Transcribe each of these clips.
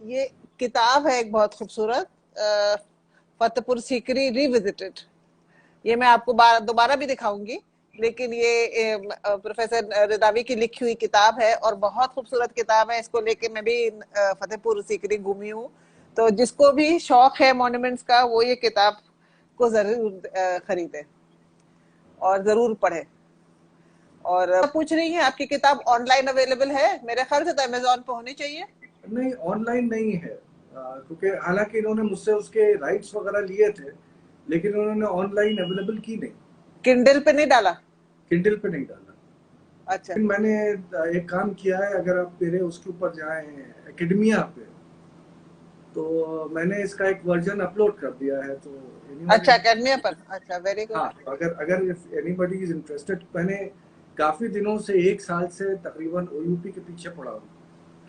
ये किताब है एक बहुत खूबसूरत, फतेहपुर सीकरी रिविजिटेड। ये मैं आपको दोबारा भी दिखाऊंगी, लेकिन ये प्रोफेसर रिदावी की लिखी हुई किताब है और बहुत खूबसूरत किताब है। इसको लेके मैं भी फतेहपुर सीकरी घूमी हूँ, तो जिसको भी शौक है मॉन्यूमेंट्स का वो ये किताब को जरूर खरीदे और जरूर पढ़े। और पूछ रही है आपकी किताब ऑनलाइन अवेलेबल है? मेरे ख्याल से तो अमेज़न पे होनी चाहिए। नहीं, ऑनलाइन नहीं है, क्योंकि हालांकि इन्होंने मुझसे उसके राइट्स वगैरह लिए थे, लेकिन उन्होंने ऑनलाइन अवेलेबल की नहीं। किंडल पे नहीं डाला? किंडल पे नहीं डाला। अच्छा। लेकिन मैंने एक काम किया है, अगर आप मेरे उसके ऊपर जाएं एकेडमिया पे, तो मैंने इसका एक वर्जन अपलोड कर दिया है। तो अच्छा, एकेडमिया पर। अच्छा, वेरी गुड। हाँ, अगर अगर इफ एनीबॉडी इज इंटरेस्टेड, मैंने काफी दिनों से, 1 साल से तकरीबन ओयूपी के पीछे पड़ा हूँ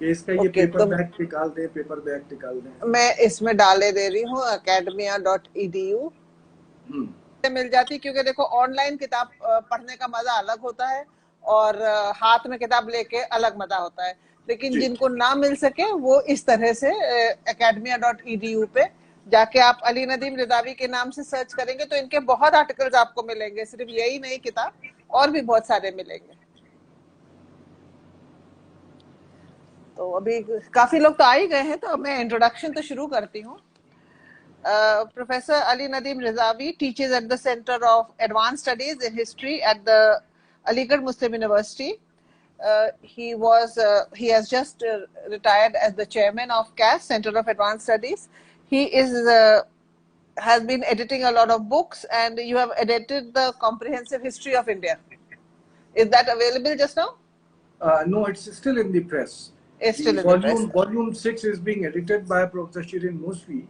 कि इसका ये ओके, पेपर तो बैग निकाल दें, पेपर बैग निकाल दें। मैं इसमें डाले दे रही हूँ academia.edu से मिल जाती, क्योंकि देखो ऑनलाइन किताब पढ़ने का मजा अलग होता है और हाथ में किताब लेके अलग मजा होता है। लेकिन जिनको ना मिल सके वो इस तरह से academia.edu पे जाके आप अली नदीम रिदावी के नाम से सर्च करेंगे तो इनके बहुत आर्टिकल्स आपको मिलेंगे। सिर्फ यही नहीं किताब, और भी बहुत सारे मिलेंगे। तो अभी काफी लोग तो आ ही गए हैं, तो मैं इंट्रोडक्शन तो शुरू करती हूँ। Professor Ali Nadeem Rizavi teaches at the Center of Advanced Studies in History at the Aligarh Muslim University. He has just retired as the chairman of CAS, Center of Advanced Studies. He has been editing a lot of books, and you have edited the Comprehensive History of India. Is that available just now? No, it's still in the press. It's still in the press. Volume 6 is being edited by Professor Shirin Mosvi,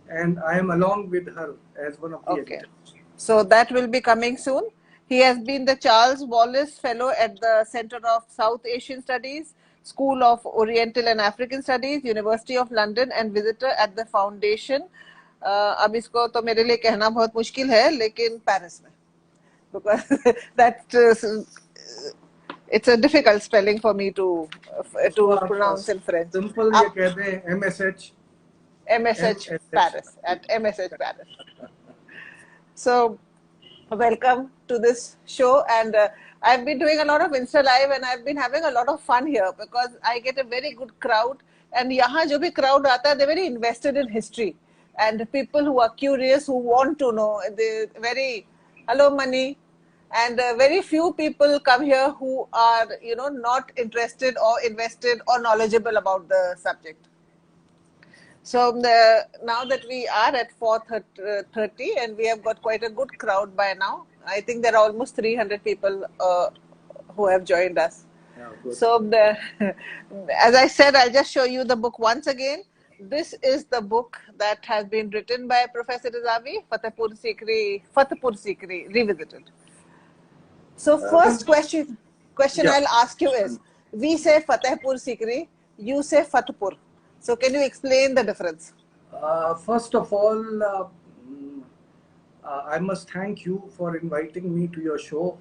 and I am along with her as one of the editors. So that will be coming soon. He has been the Charles Wallace Fellow at the Center of South Asian Studies, School of Oriental and African Studies, University of London, and visitor at the Foundation. अब इसको तो मेरे लिए कहना बहुत मुश्किल है, लेकिन पेरिस में, because that it's a difficult spelling for me to pronounce in French. Simple ये कहते हैं MSH Paris, at MSH Paris. So welcome to this show, and I've been doing a lot of Insta Live and I've been having a lot of fun here because I get a very good crowd, and यहाँ जो भी crowd आता है, they're very invested in history, and people who are curious, who want to know, they very, hello Mani, and very few people come here who are, you know, not interested or invested or knowledgeable about the subject. So now that we are at 4:30 and we have got quite a good crowd by now, I think there are almost 300 people who have joined us. So as I said, I'll just show you the book once again. This is the book that has been written by Professor Rizavi, Fatehpur Sikri Revisited. So first question I'll ask you is, we say Fatehpur Sikri, you say Fatehpur. So can you explain the difference? First of all, I must thank you for inviting me to your show.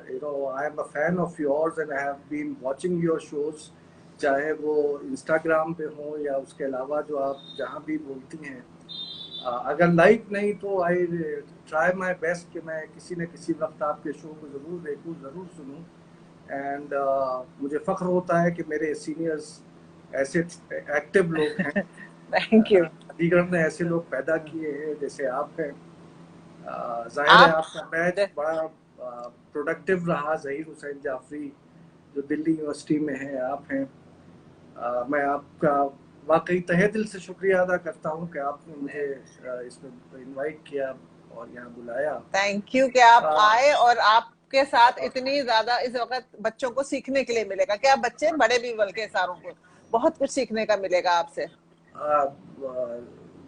You know, I am a fan of yours and I have been watching your shows, चाहे वो Instagram पे हो या उसके अलावा जो आप जहाँ भी बोलती हैं। अगर लाइक नहीं तो I try my best कि मैं किसी न किसी वक्त आपके शो को ज़रूर देखूँ, ज़रूर सुनूँ, and मुझे फ़ख्र होता है कि मेरे सीनियर्स ऐसे एक्टिव लोग हैं। Thank you. अलीगढ़ ने ऐसे लोग पैदा किए हैं जैसे आप हैं। जाहिर है आपका बैच बड़ा प्रोडक्टिव रहा। ज़हीर हुसैन जाफरी जो दिल्ली यूनिवर्सिटी में है, आप हैं। मैं आपका वाकई तहे दिल से शुक्रिया अदा करता हूँ कि आपने मुझे इसमें इनवाइट किया और यहाँ बुलाया। थैंक यू कि आप आए, और आपके साथ इतनी ज्यादा इस वक्त बच्चों को सीखने के लिए मिलेगा। क्या बच्चे बड़े भी बल्कि सारों को बहुत कुछ सीखने का मिलेगा आपसे।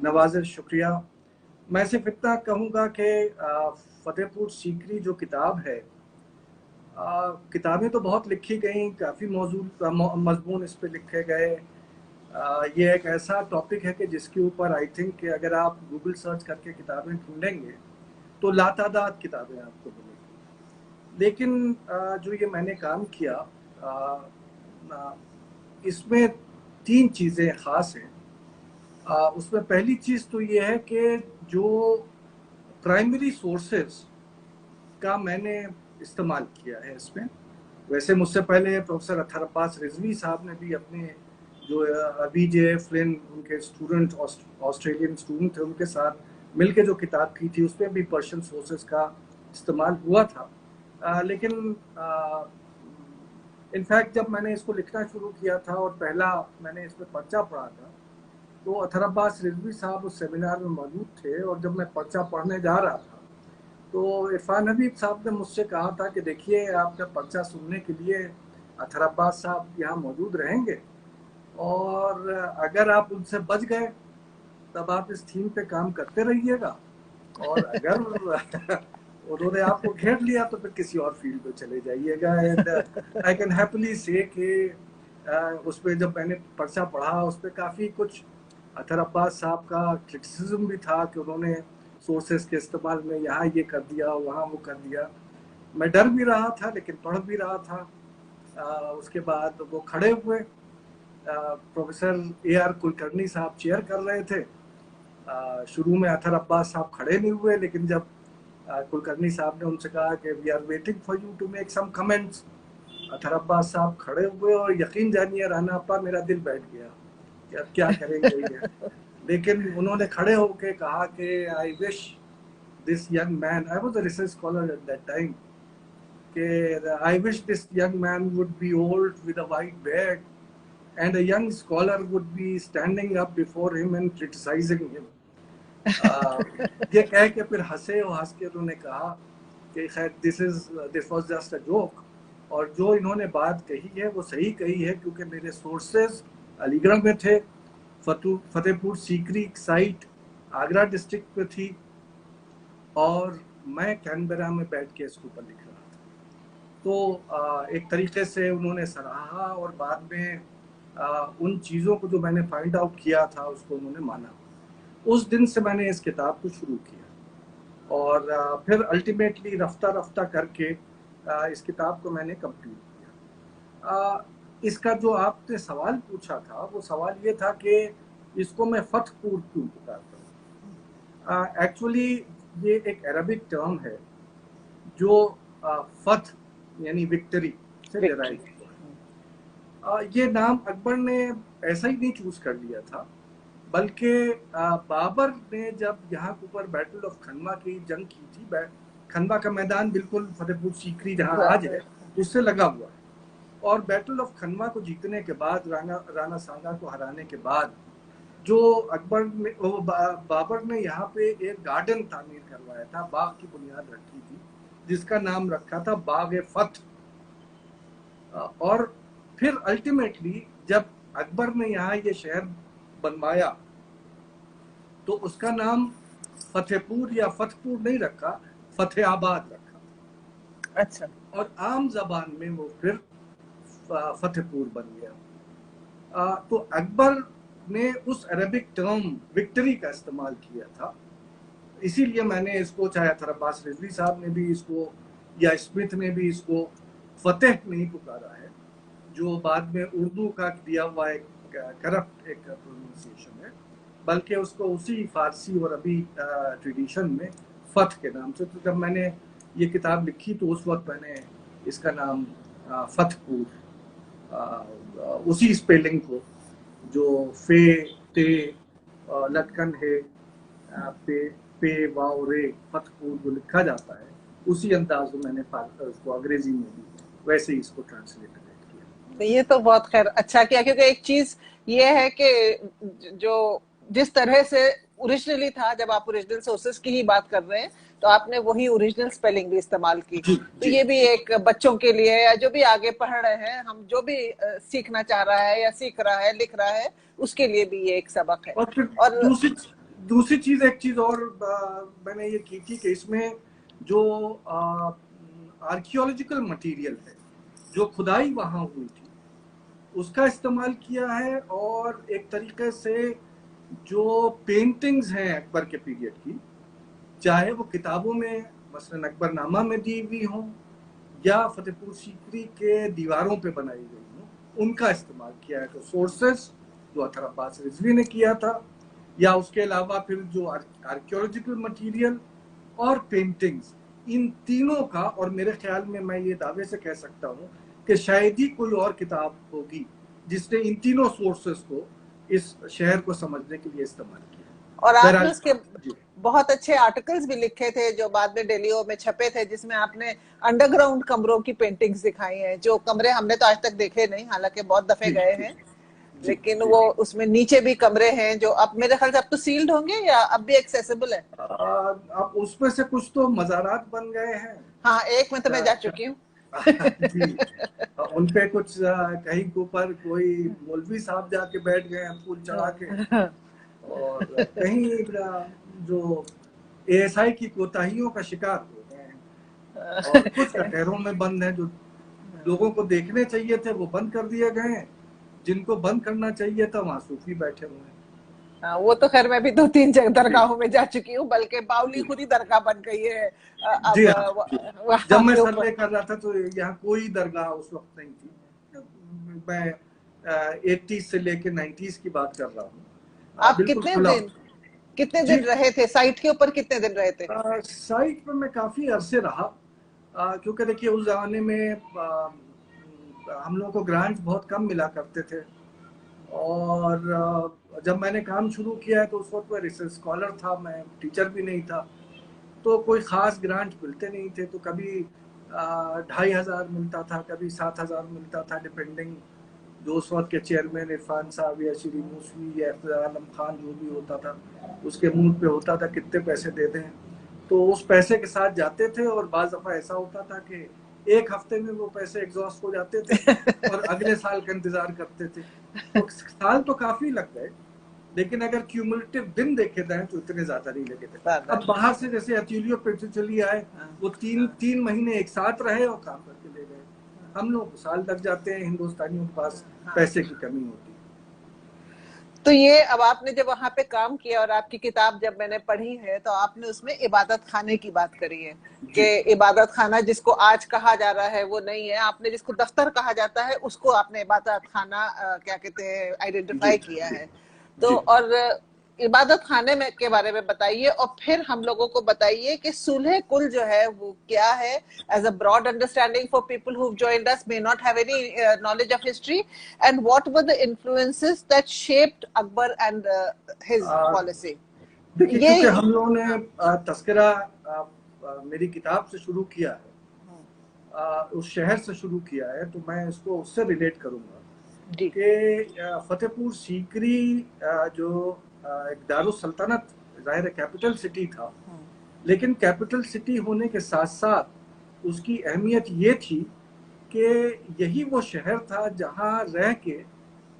नवाज़िर शुक्रिया। मैं सिर्फ इतना कहूँगा कि फतेहपुर सीकरी जो किताब है, किताबें तो बहुत लिखी गई, काफ़ी मजमून इस पे लिखे गए। ये एक ऐसा टॉपिक है कि जिसके ऊपर आई थिंक कि अगर आप गूगल सर्च करके किताबें ढूंढेंगे तो लातादाद किताबें आपको मिलेंगी। लेकिन जो ये मैंने काम किया, इसमें 3 चीज़ें ख़ास हैं। उसमें पहली चीज़ तो ये है कि जो प्राइमरी सोर्सेज का मैंने इस्तेमाल किया है इसमें। वैसे मुझसे पहले प्रोफेसर अत्तर अब्बास रिजवी साहब ने भी अपने जो अबीजे फ्लिन उनके स्टूडेंट ऑस्ट्रेलियन स्टूडेंट थे उनके साथ मिलके जो किताब की थी उसमें भी पर्शियन सोर्सेज का इस्तेमाल हुआ था। लेकिन इनफैक्ट जब मैंने इसको लिखना शुरू किया था और पहला मैंने इसमें पर्चा पढ़ा था तो अत्तर अब्बास रिजवी साहब उस सेमिनार में मौजूद थे और जब मैं पर्चा पढ़ने जा रहा था तो इरफान हबीब साहब ने मुझसे कहा था कि देखिए आपका पर्चा सुनने के लिए अत्तर अब्बास साहब यहाँ मौजूद रहेंगे और अगर आप उनसे बच गए तब आप इस थीम पे काम करते रहिएगा और अगर उन्होंने आपको घेर लिया तो फिर किसी और फील्ड पे चले जाइएगा। एंड आई कैन हैप्पीली से कि उस पर जब मैंने पर्चा पढ़ा उस पर काफ़ी कुछ अत्तर अब्बास साहब का क्रिटिसिज्म भी था कि उन्होंने सोर्सेस के इस्तेमाल में यहाँ ये कर दिया वहाँ वो कर दिया। मैं डर भी रहा था लेकिन पढ़ भी रहा था। उसके बाद वो खड़े हुए, प्रोफेसर AR कुलकर्णी साहब चेयर कर रहे थे। शुरू में अत्तर अब्बास साहब खड़े नहीं हुए लेकिन जब कुलकर्णी साहब ने उनसे कहा कि we are waiting for you to make some comments, Athar Abbas साहब खड़े हुए और यकीन जानिए राना अपा मेरा दिल बैठ गया कि अब क्या करेंगे ये। लेकिन उन्होंने खड़े होकर कहा कि I wish this young man, I was a research scholar at that time, कि I wish this young man would be old with a white beard and a young scholar would be standing up before him and criticizing him. ये कह के फिर हंसे और हंस के उन्होंने कहा कि खैर this was just a joke, और जो इन्होंने बात कही है वो सही कही है क्योंकि मेरे सोर्सेज अलीगढ़ में थे, फतेहपुर सीकरी साइट आगरा डिस्ट्रिक्ट में थी और मैं कैनबरा में बैठ के इसके ऊपर लिख रहा था। तो एक तरीके से उन्होंने सराहा और बाद में उन चीज़ों को जो मैंने फाइंड आउट किया था उसको उन्होंने माना। उस दिन से मैंने इस किताब को शुरू किया और फिर अल्टीमेटली रफ्ता रफ्ता करके इस किताब को मैंने कंप्लीट किया। इसका जो आपने सवाल पूछा था वो सवाल ये था कि इसको मैं फतहपुर क्यों पुकारता हूँ। एक्चुअली ये एक अरबिक टर्म है जो फतह यानी विक्ट्री से डिराइव हुआ। ये नाम अकबर ने ऐसा ही नहीं चूज कर लिया था, बल्कि बाबर ने जब यहाँ के ऊपर बैटल ऑफ खनवा की जंग की थी, खनवा का मैदान बिल्कुल फतेहपुर सीकरी जहाँ आज है उससे लगा हुआ है, और बैटल ऑफ खनवा को जीतने के बाद राणा सांगा को हराने के बाद जो अकबर ने बाबर ने यहाँ पे एक गार्डन तामीर करवाया था, बाग की बुनियाद रखी थी जिसका नाम रखा था बाग फतह। और फिर अल्टीमेटली जब अकबर ने यहाँ ये शहर बनवाया तो उसका नाम फतेहपुर या फतहपुर नहीं रखा, फतेहाबाद रखा। अच्छा। और आम जबान में वो फिर फतेहपुर बन गया। तो अकबर ने उस अरबिक टर्म विक्ट्री का इस्तेमाल किया था, इसीलिए मैंने इसको, चाहे अत्तर अब्बास रिजवी साहब ने भी इसको या स्मिथ ने भी इसको फतेह नहीं पुकारा है, जो बाद में उर्दू का दिया हुआ एक करप्ट एक प्रोनाउंसिएशन है, बल्कि उसको उसी फारसी और अभी ट्रेडिशन में फतह के नाम से। तो जब मैंने ये किताब लिखी तो उस वक्त मैंने इसका नाम फतहपुर उसी स्पेलिंग को जो फे ते लटकन है पे पे वाओ रे फतहपुर जो लिखा जाता है उसी अंदाज में मैंने उसको अंग्रेजी में भी वैसे ही इसको ट्रांसलेट किया। ये तो बहुत खैर अच्छा किया, क्योंकि एक चीज ये है कि जो जिस तरह से ओरिजिनली था, जब आप ओरिजिनल सोर्सेस की ही बात कर रहे हैं तो आपने वही ओरिजिनल स्पेलिंग भी इस्तेमाल की। तो ये भी एक बच्चों के लिए या जो भी आगे पढ़ रहे हैं, हम जो भी सीखना चाह रहा है या सीख रहा है लिख रहा है उसके लिए भी ये एक सबक है। और दूसरी चीज, एक चीज और मैंने ये की थी कि इसमें जो आर्कियोलॉजिकल मटेरियल है, जो खुदाई वहां हुई थी उसका इस्तेमाल किया है, और एक तरीके से जो पेंटिंग्स हैं अकबर के पीरियड की, चाहे वो किताबों में मसलन अकबरनामा में दी हुई हों या फतेहपुर सीकरी के दीवारों पे बनाई गई हों, उनका इस्तेमाल किया है। तो सोर्सेस जो अथर अब्बास रिजवी ने किया था, या उसके अलावा फिर जो आर्कियोलॉजिकल मटेरियल और पेंटिंग्स, इन तीनों का, और मेरे ख्याल में मैं ये दावे से कह सकता हूँ कि शायद ही कोई और किताब होगी जिसने इन तीनों सोर्सेस को इस शहर को समझने के लिए इस्तेमाल किया। और आपने बहरहाल उसके बहुत अच्छे आर्टिकल्स भी लिखे थे जो बाद में डेलियो में छपे थे, जिसमें आपने अंडरग्राउंड कमरों की पेंटिंग्स दिखाई हैं, जो कमरे हमने तो आज तक देखे नहीं, हालांकि बहुत दफे गए हैं, लेकिन वो उसमें नीचे भी कमरे हैं जो अब मेरे ख्याल से अब तो सील्ड होंगे या अब भी एक्सेसिबल है? अब उसमें से कुछ तो मज़ारात बन गए हैं। हाँ, एक में तो मैं जा चुकी हूँ। जी, उनपे कुछ कहीं के ऊपर कोई मौलवी साहब जाके बैठ गए हैं फूल चढ़ा के, और कहीं जो एएसआई की कोताहियों का शिकार हो गए हैं, और कुछ कटहरों में बंद है, जो लोगों को देखने चाहिए थे वो बंद कर दिए गए हैं, जिनको बंद करना चाहिए था वहां सूफी बैठे हुए हैं। वो तो खैर मैं भी 2-3 दरगाहों में जा चुकी हूँ, बल्कि बावली खुद ही दरगाह बन गई है अब। जी हाँ, जब मैं सर्वे कर रहा था तो यहाँ कोई दरगाह उस वक्त नहीं थी। मैं 80s से लेके 90s की बात कर रहा हूँ। आप कितने दिन रहे थे साइट के ऊपर? कितने दिन रहे थे साइट पर? मैं काफी अरसे रहा, क्योंकि देखिए उस जमाने में हम लोगों को ग्रांट्स बहुत कम मिला करते थे, और जब मैंने काम शुरू किया है तो उस वक्त मैं रिसर्च स्कॉलर था, मैं टीचर भी नहीं था, तो कोई ख़ास ग्रांट मिलते नहीं थे। तो कभी 2,500 मिलता था, कभी 7,000 मिलता था, डिपेंडिंग जो उस वक्त के चेयरमैन इरफान साहब या श्री मूसवी या इफ्तिखार आलम खान जो भी होता था उसके मुंह पे होता था कितने पैसे दे दें, तो उस पैसे के साथ जाते थे। और बाज़ दफ़ा ऐसा होता था कि एक हफ्ते में वो पैसे एग्जॉस्ट हो जाते थे और अगले साल का इंतजार करते थे। तो साल तो काफ़ी लग गए, लेकिन अगर क्यूमुलेटिव दिन देखे जाए तो इतने ज्यादा नहीं लगे थे। अब बाहर से जैसे अतुलियो पेट्रोचली आए, वो तीन महीने एक साथ रहे और काम करके ले गए। हम लोग साल लग जाते हैं, हिंदुस्तानियों के पास पैसे की कमी होती है। तो ये अब आपने जब वहां पे काम किया और आपकी किताब जब मैंने पढ़ी है तो आपने उसमें इबादत खाने की बात करी है कि इबादत खाना जिसको आज कहा जा रहा है वो नहीं है, आपने जिसको दफ्तर कहा जाता है उसको आपने इबादत खाना क्या कहते हैं आइडेंटिफाई किया है। तो और इबादत खाने में के बारे में बताइए, और फिर हम लोगों को बताइए कि सुलह कुल जो है वो क्या है, as a broad understanding for people who joined us may not have any knowledge of history, and what were the influences that shaped Akbar and his policy. देखिए, क्योंकि हम लोगों ने तस्करा मेरी किताब से शुरू किया है, उस शहर से शुरू किया है, तो मैं इसको उससे रिलेट करूंगा कि फतेहपुर सीकरी जो एक दारुस सल्तनत जाहिर है कैपिटल सिटी था, लेकिन कैपिटल सिटी होने के साथ साथ उसकी अहमियत ये थी कि यही वो शहर था जहां रह के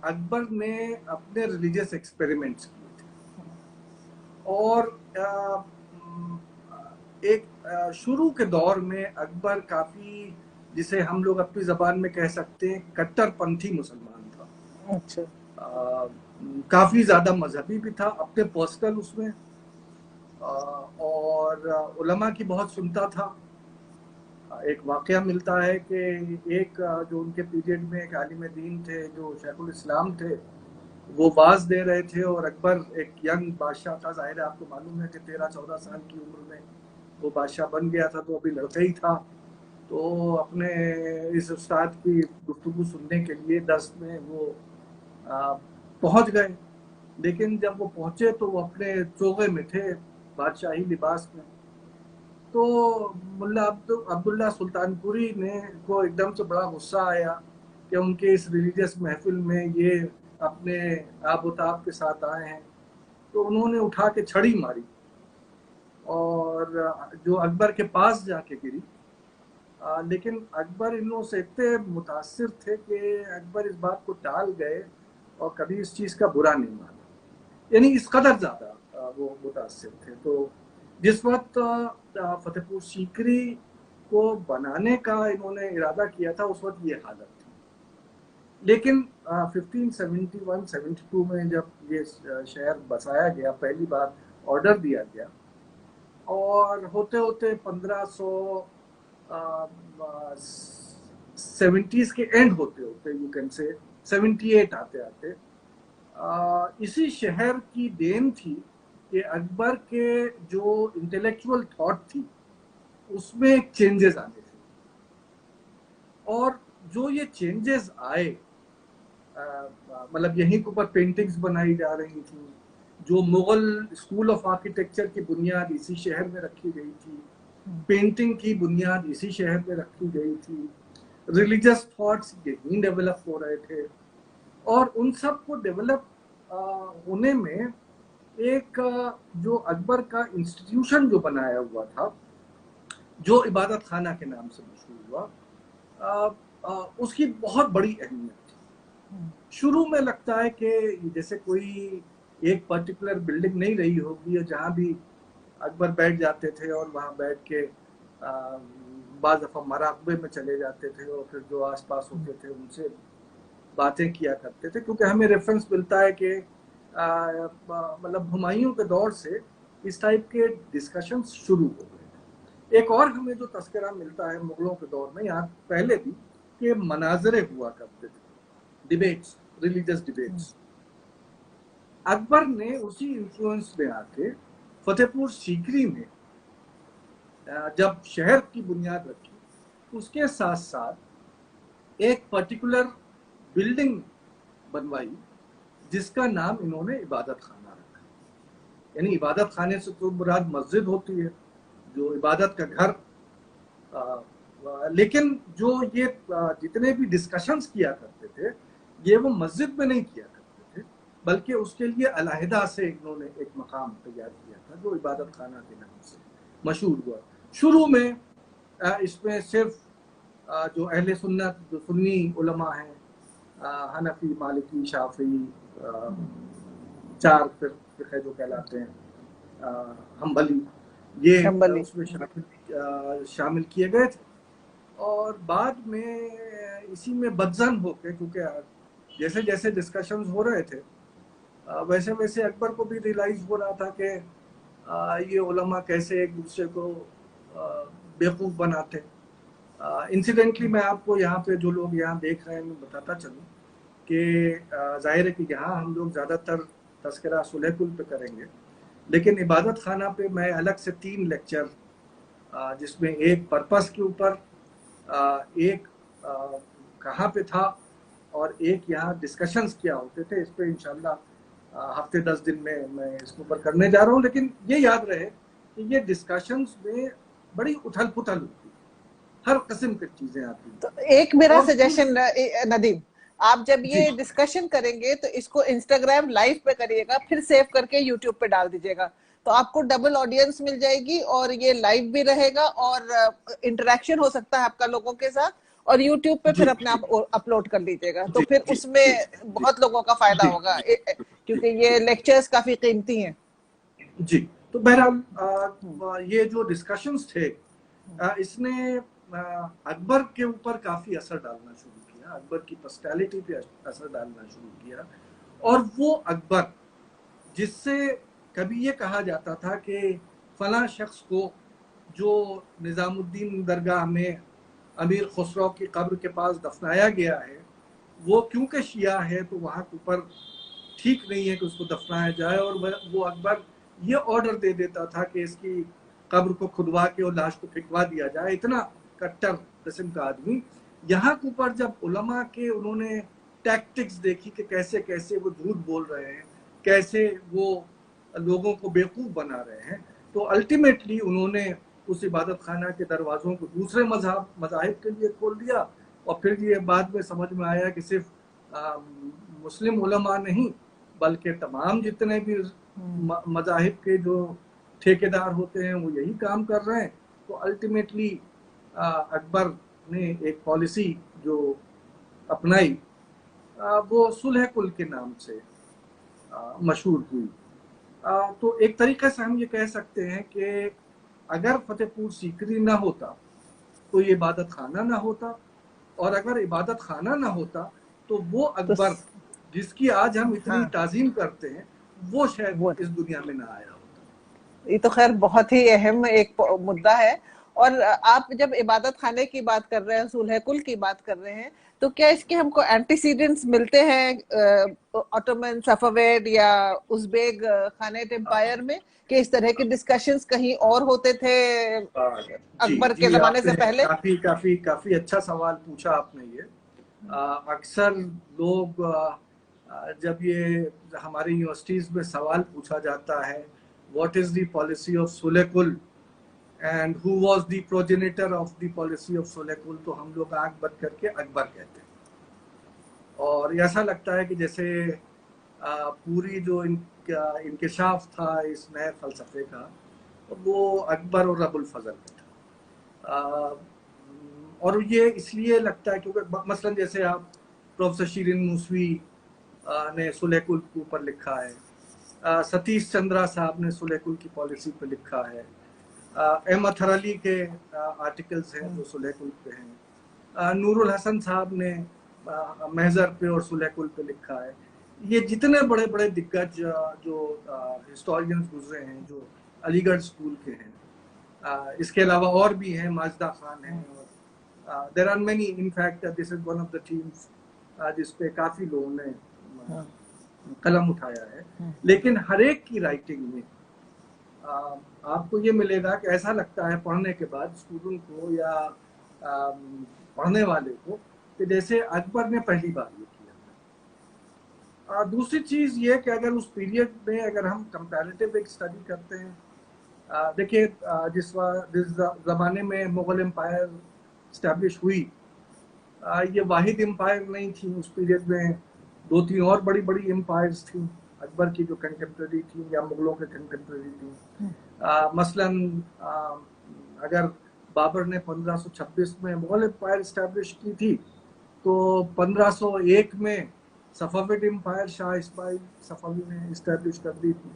अकबर ने अपने रिलीजियस एक्सपेरिमेंट्स किए थे। और एक शुरू के दौर में अकबर काफी, जिसे हम लोग अपनी जबान में कह सकते हैं, कट्टरपंथी मुसलमान था। अच्छा। काफी ज्यादा मजहबी भी था अपने पर्सनल उसमें, और उलमा की बहुत सुनता था। एक वाकया मिलता है कि एक जो उनके पीरियड में एक आलिम दीन थे जो शेखुल इस्लाम थे, वो वाज दे रहे थे, और अकबर एक यंग बादशाह था, जाहिर है आपको मालूम है कि 13-14 साल की उम्र में वो बादशाह बन गया था, तो अभी लड़का ही था। तो अपने इस उस्ताद की गुफ्तगू सुनने के लिए दस में वो पहुंच गए, लेकिन जब वो पहुंचे तो वो अपने चोगे में थे, बादशाही लिबास में। तो मुल्ला अब्दुल्ला सुल्तानपुरी ने को एकदम से बड़ा गुस्सा आया कि उनके इस रिलीजियस महफिल में ये अपने आबोताब के साथ आए हैं, तो उन्होंने उठा के छड़ी मारी, और जो अकबर के पास जाके गिरी। लेकिन अकबर इन से इतने मुतासिर थे कि अकबर इस बात को टाल गए और कभी इस चीज़ का बुरा नहीं माना, यानी इस कदर ज़्यादा वो मुतासिर थे। तो जिस वक्त फतेहपुर सीकरी को बनाने का इन्होंने इरादा किया था उस वक्त ये हालत थी, लेकिन 1571-72 में जब ये शहर बसाया गया, पहली बार ऑर्डर दिया गया, और होते होते 1570s के एंड होते होते, यू कैन से 78 आते आते इसी शहर की देन थी कि अकबर के जो इंटेलेक्चुअल थॉट थी उसमें चेंजेस आने थे, और जो ये चेंजेस आए, मतलब यहीं के ऊपर पेंटिंग्स बनाई जा रही थी, जो मुगल स्कूल ऑफ आर्किटेक्चर की बुनियाद इसी शहर में रखी गई थी, पेंटिंग की बुनियाद इसी शहर में रखी गई थी, रिलीजियस थॉट्स यहीं डेवलप हो रहे थे, और उन सब को डेवलप होने में एक जो अकबर का इंस्टीट्यूशन जो बनाया हुआ था, जो इबादत खाना के नाम से मशहूर हुआ, उसकी बहुत बड़ी अहमियत थी। शुरू में लगता है कि जैसे कोई एक पर्टिकुलर बिल्डिंग नहीं रही होगी, जहाँ भी अकबर बैठ जाते थे और वहाँ बैठ के बाज़ दफ़ा मराकबे में चले जाते थे और फिर जो आसपास होते थे उनसे बातें किया करते थे, क्योंकि हमें रेफरेंस मिलता है कि मतलब हुमायूं के दौर से इस टाइप के डिस्कशन शुरू हो गए। एक और हमें जो तस्करा मिलता है मुगलों के दौर में, यहाँ पहले भी, कि मनाजरे हुआ करते थे, डिबेट्स, रिलीजियस डिबेट्स। अकबर ने उसी इन्फ्लुएंस में आके फतेहपुर सीकरी में जब शहर की बुनियाद रखी, उसके साथ साथ एक पर्टिकुलर बिल्डिंग बनवाई जिसका नाम इन्होंने इबादत खाना रखा। यानी इबादत खाने से तो मुराद मस्जिद होती है, जो इबादत का घर, लेकिन जो ये जितने भी डिस्कशंस किया करते थे, ये वो मस्जिद में नहीं किया करते थे, बल्कि उसके लिए अलहदा से इन्होंने एक मकाम तैयार किया था जो इबादत खाना के नाम से मशहूर हुआ। शुरू में इसमें सिर्फ जो अहले सुन्नत, जो सुन्नी उलमा हैं, हनफी, मालिकी, शाफी, चार फिरके जो कहलाते हैं, हम्बली, ये उसमें शामिल किए गए थे। और बाद में इसी में बदजन होके, क्योंकि जैसे जैसे डिस्कशंस हो रहे थे वैसे वैसे अकबर को भी रियलाइज हो रहा था कि ये उलमा कैसे एक दूसरे को बेवकूफ़ बनाते। इंसिडेंटली मैं आपको यहाँ पे जो लोग यहाँ देख रहे हैं मैं बताता चलूँ कि जाहिर है कि यहाँ हम लोग ज़्यादातर तस्करा सुलह-कुल पे करेंगे, लेकिन इबादत खाना पे मैं अलग से 3 लेक्चर, जिसमें एक पर्पस के ऊपर, एक कहाँ पे था, और एक यहाँ डिस्कशंस क्या होते थे, इस पे इंशाल्लाह हफ्ते 10 दिन में मैं इसके ऊपर करने जा रहा हूँ। लेकिन ये याद रहे कि ये डिस्कशंस में बड़ी उथल पुथल होती है, हर किस्म की चीजें आती हैं। तो एक मेरा सजेशन नदीम, आप जब ये डिस्कशन करेंगे तो इसको इंस्टाग्राम लाइव पे करिएगा, फिर सेव करके यूट्यूब पे डाल दीजिएगा, तो आपको डबल ऑडियंस मिल जाएगी और ये लाइव भी रहेगा और इंटरेक्शन हो सकता है आपका लोगों के साथ, और यूट्यूब पे फिर अपने आप अपलोड कर लीजिएगा, तो फिर उसमें बहुत लोगों का फायदा होगा, क्योंकि ये लेक्चर्स काफी कीमती हैं। जी, तो बहरहाल ये जो डिस्कशंस थे, इसने अकबर के ऊपर काफी असर डालना शुरू किया, अकबर की पर्सनैलिटी पे असर डालना शुरू किया। और वो अकबर जिससे कभी ये कहा जाता था कि फला शख्स को जो निज़ामुद्दीन दरगाह में अमीर खुसरो की कब्र के पास दफनाया गया है, वो क्योंकि शिया है तो वहाँ के ऊपर ठीक नहीं है कि उसको दफनाया जाए, और वो अकबर ये ऑर्डर दे देता था कि इसकी कब्र को खुदवा के और लाश को फिकवा दिया जाए। इतना कट्टर किस्म का आदमी। यहाँ के ऊपर जब उलमा के उन्होंने टैक्टिक्स देखी कि कैसे कैसे वो झूठ बोल रहे हैं, कैसे वो लोगों को बेवकूफ़ बना रहे हैं, तो अल्टीमेटली उन्होंने उस इबादत खाना के दरवाज़ों को दूसरे मज़ाहिब के लिए खोल दिया। और फिर ये बाद में समझ में आया कि सिर्फ मुस्लिम उलमा नहीं, बल्कि तमाम जितने भी मज़ाहिब के जो ठेकेदार होते हैं वो यही काम कर रहे हैं। तो अल्टीमेटली अकबर ने एक पॉलिसी जो अपनाई, वो सुलह कुल के नाम से मशहूर हुई। तो एक तरीके से हम ये कह सकते हैं कि अगर फतेहपुर सीकरी ना होता तो ये इबादत खाना ना होता, और अगर इबादत खाना ना होता तो वो अकबर जिसकी आज हम इतनी ताजीम करते हैं वो शायद इस दुनिया में ना आया होता। ये तो खैर बहुत ही अहम एक मुद्दा है, और आप जब इबादत खाने की बात कर रहे हैं, सुलह कुल की बात कर रहे हैं, तो क्या इसके हमको एंटीसीडेंट्स मिलते हैं ऑटोमन, सफाविड या उज़्बेक खानेट एम्पायर में, कि इस तरह के डिस्कशंस कहीं और होते थे जी अकबर के जी, जमाने से आपने पहले? काफी काफी काफी अच्छा सवाल पूछा आपने ये। अक्सर लोग जब ये हमारी यूनिवर्सिटीज में सवाल पूछा जाता है, what is the policy of सुलेकुल and who was the progenitor of the policy of सुलेकुल, तो हम लोग आंख बंद करके अकबर कहते हैं। और ऐसा लगता है कि जैसे पूरी जो इंकशाफ था इस नए फलसफे का, वो अकबर और अबुल फजल का था। और ये इसलिए लगता है क्योंकि मसलन जैसे आप प्रोफेसर शीरिन मूसवी ने सुलेकुल के ऊपर लिखा है, सतीश चंद्रा साहब ने सुलेकुल की पॉलिसी पे लिखा है, एम अथर अली के आर्टिकल्स हैं जो सुलेकुल पे हैं, नूरुल हसन साहब ने महजर पे और सुलेकुल पे लिखा है। ये जितने बड़े बड़े दिग्गज जो हिस्टोरियंस गुजरे हैं जो अलीगढ़ स्कूल के हैं, इसके अलावा और भी हैं, माजदा खान हैं, और there are many, in fact this is one of the teams जिसपे काफी लोगों ने कलम उठाया है। लेकिन हर एक की राइटिंग में आपको ये मिलेगा कि ऐसा लगता है पढ़ने के बाद स्टूडेंट को या पढ़ने वाले को कि जैसे अकबर ने पहली बार ये किया। दूसरी चीज ये कि अगर उस पीरियड में अगर हम कंपैरेटिव एक स्टडी करते हैं, देखिए जिस जमाने में मुगल एम्पायर स्टैब्लिश हुई, ये वाहिद एम्पायर नहीं थी। उस पीरियड में दो तीन और बड़ी बड़ी एम्पायर्स थी अकबर की जो कंटेम्प्रेरी थी या मुगलों के कंटेम्प्रेरी थी। मसलन अगर बाबर ने 1526 में मुगल एम्पायर स्टैब्लिश की थी, तो 1501 में सफाविड एम्पायर शाह इस्माइल सफावी ने स्टैब्लिश कर दी थी।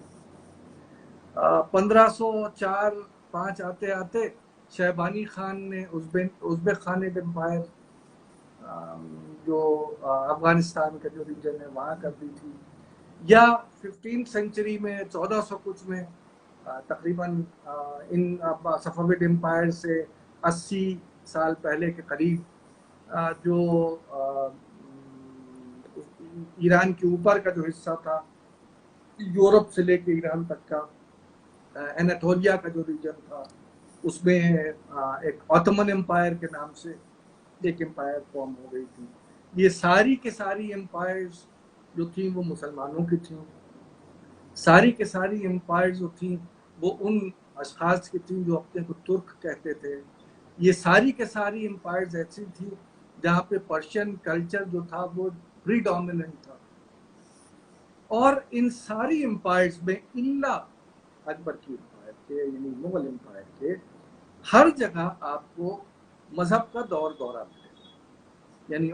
1504-5 आते आते शहबानी खान ने उज़्बेक खानेट एम्पायर जो अफगानिस्तान का जो रीजन है वहाँ कर दी थी। या 15th सेंचुरी में 1400 कुछ में तकरीबन इन सफाविड एम्पायर से 80 साल पहले के करीब जो ईरान के ऊपर का जो हिस्सा था, यूरोप से लेके ईरान तक का, एनाटोलिया का जो रीजन था, उसमें एक ऑटोमन एम्पायर के नाम से एक एम्पायर फॉर्म हो गई थी। ये सारी के सारी एम्पायर्स जो थी वो मुसलमानों की थी। सारी के सारी एम्पायर्स जो थी वो उन अशखास की थी जो अपने को तुर्क कहते थे। ये सारी के सारी एम्पायर्स ऐसी थी जहाँ पे पर्शियन कल्चर जो था वो प्रीडोमिनेंट था। और इन सारी एम्पायर्स में इल्ला अकबर की एम्पायर के यानी मुगल एम्पायर के हर जगह आपको मजहब का दौरा मिलेगा। यानी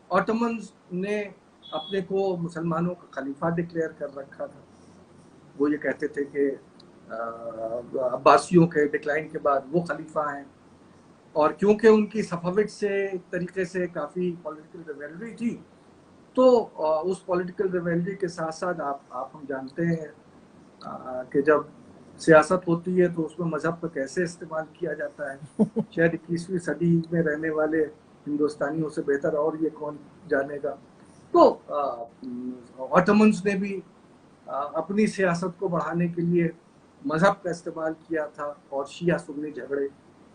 ऑटोमन्स ने अपने को मुसलमानों का खलीफा डिक्लेयर कर रखा था। वो ये कहते थे कि अब्बासियों के डिक्लाइन के बाद वो खलीफा हैं, और क्योंकि उनकी सफाविद से एक तरीके से काफ़ी पॉलिटिकल रिवेलरी थी, तो उस पॉलिटिकल रिवेलरी के साथ साथ आप हम जानते हैं कि जब सियासत होती है तो उसमें मजहब का कैसे इस्तेमाल किया जाता है, शायद 21वीं सदी में रहने वाले हिंदुस्तानियों से बेहतर और ये कौन जानेगा। तो ऑटोमन्स ने भी अपनी सियासत को बढ़ाने के लिए मजहब का इस्तेमाल किया था, और शिया सुन्नी झगड़े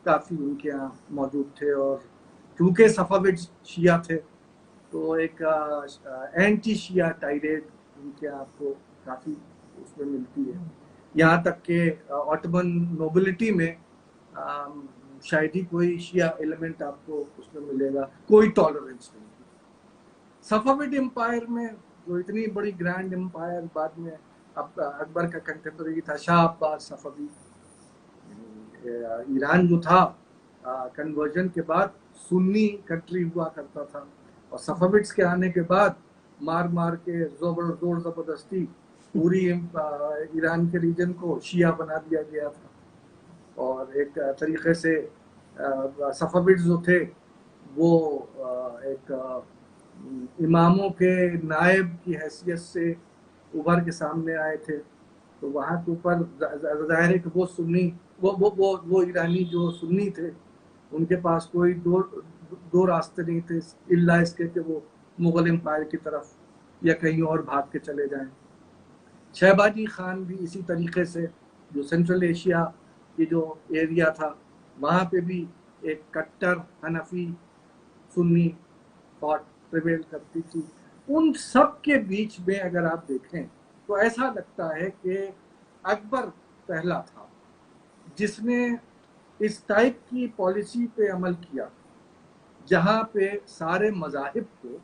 काफ़ी उनके यहाँ मौजूद थे। और क्योंकि सफाविड शिया थे तो एक एंटी शिया टाइरेड उनके आपको काफ़ी उसमें मिलती है। यहाँ तक कि ऑटोमन नोबिलिटी में शायद ही कोई शिया एलिमेंट आपको उसमें मिलेगा, कोई टॉलरेंस नहीं। सफाविड एम्पायर में जो इतनी बड़ी ग्रैंड एम्पायर, बाद में अकबर का कंटेम्पररी था शाह अब्बास सफावी। ईरान जो था कन्वर्जन के बाद सुन्नी कंट्री हुआ करता था, और सफाविड्स के आने के बाद मार मार के जोर जबरदस्ती पूरी ईरान के रीजन को शिया बना दिया गया था। और एक तरीके से सफाविड्स जो थे वो एक इमामों के नायब की हैसियत से उभर के सामने आए थे। तो वहाँ के ऊपर जाहिर है कि वो सुन्नी वो ईरानी जो सुन्नी थे, उनके पास कोई दो रास्ते नहीं थे इल्ला इसके कि वो मुगल एम्पायर की तरफ या कहीं और भाग के चले जाएं। शहबाजी खान भी इसी तरीके से, जो सेंट्रल एशिया ये जो एरिया था वहाँ पे भी एक कट्टर हनफी सुन्नी थॉट प्रिवेल करती थी। उन सब के बीच में अगर आप देखें तो ऐसा लगता है कि अकबर पहला था जिसने इस टाइप की पॉलिसी पे अमल किया जहाँ पे सारे मजाहिब को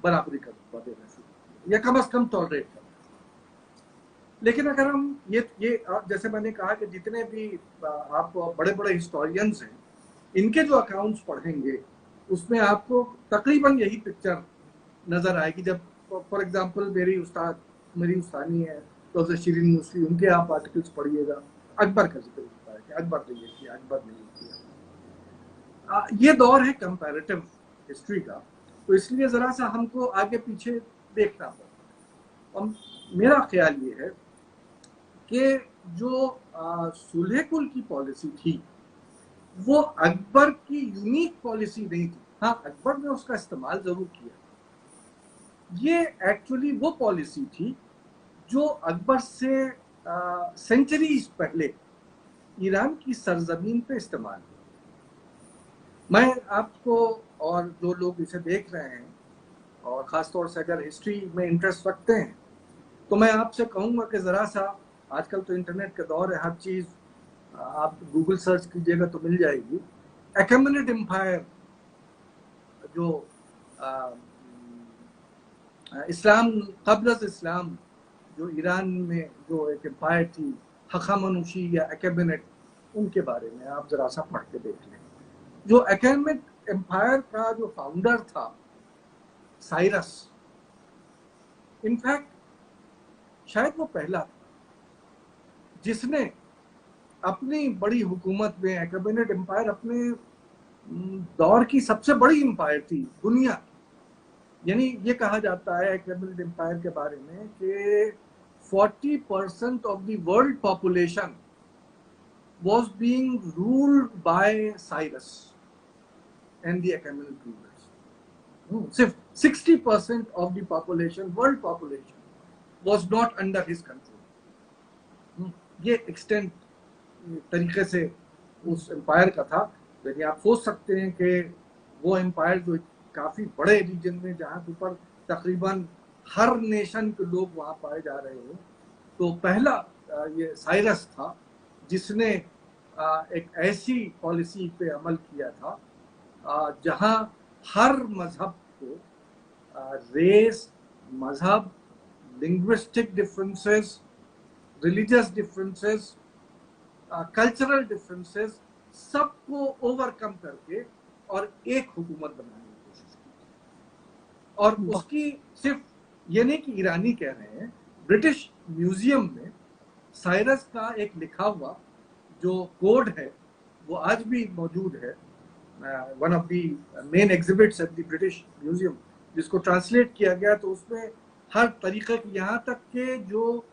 बराबरी का रुतबा देना शुरू किया या कम अज कम टॉलरेट करना। लेकिन अगर हम ये जैसे मैंने कहा कि जितने भी आप बड़े बड़े हिस्टोरियंस हैं इनके जो अकाउंट्स पढ़ेंगे उसमें आपको तकरीबन यही पिक्चर नजर आएगी। जब फॉर एग्जांपल मेरी उस्तानी है तो शिरीन मूसवी, उनके आप आर्टिकल्स पढ़िएगा, अकबर का जिक्र होता है कि अकबर ने ये किया, अकबर ने ये किया। ये दौर है कंपैरेटिव हिस्ट्री का, तो इसलिए जरा सा हमको आगे पीछे देखना पड़ता। और मेरा ख्याल ये है कि जो सुलह कुल की पॉलिसी थी वो अकबर की यूनिक पॉलिसी नहीं थी। हाँ, अकबर ने उसका इस्तेमाल जरूर किया। ये एक्चुअली वो पॉलिसी थी जो अकबर से सेंचुरीज पहले ईरान की सरजमीन पे इस्तेमाल हुआ। मैं आपको और जो लोग इसे देख रहे हैं और ख़ासतौर से अगर हिस्ट्री में इंटरेस्ट रखते हैं तो मैं आपसे कहूँगा कि ज़रा सा, आजकल तो इंटरनेट का दौर है, हर चीज़ आप गूगल सर्च कीजिएगा तो मिल जाएगी। अकेमेनिड एम्पायर जो इस्लाम कब्ल इस्लाम जो ईरान में जो एक एम्पायर थी, हखामनुशी या अकेमेनिड, उनके बारे में आप ज़रा सा पढ़ के देख लें। जो अकेमेनिड एम्पायर का जो फाउंडर था साइरस, इनफैक्ट शायद वो पहला था जिसने अपनी बड़ी हुकूमत में, अकेमेनिड एम्पायर अपने दौर की सबसे बड़ी एम्पायर थी दुनिया की। यानी ये कहा जाता है अकेमेनिड एम्पायर के बारे में कि 40% of the world population was being ruled by Cyrus and the Achaemenid rulers. सिर्फ 60% of the population, world population, was not under his control. ये एक्सटेंट तरीके से उस एम्पायर का था। लेकिन आप सोच सकते हैं कि वो एम्पायर जो काफी बड़े रीजन में, जहाँ के ऊपर तकरीबन हर नेशन के लोग वहाँ पाए जा रहे हो, तो पहला ये साइरस था जिसने एक ऐसी पॉलिसी पे अमल किया था जहां हर मजहब को रेस, मजहब, linguistic differences, religious differences, cultural differences, सबको ओवरकम करके और एक हुकूमत बनाने की कोशिश की। और उसकी सिर्फ ये नहीं कि ईरानी कह रहे हैं, ब्रिटिश म्यूजियम में साइरस का एक लिखा हुआ जो कोड है वो आज भी मौजूद है। One of the main exhibits at the British museum, जिसको ट्रांसलेट किया गया, तो उसमें हर तरीके की, यहाँ तक के जो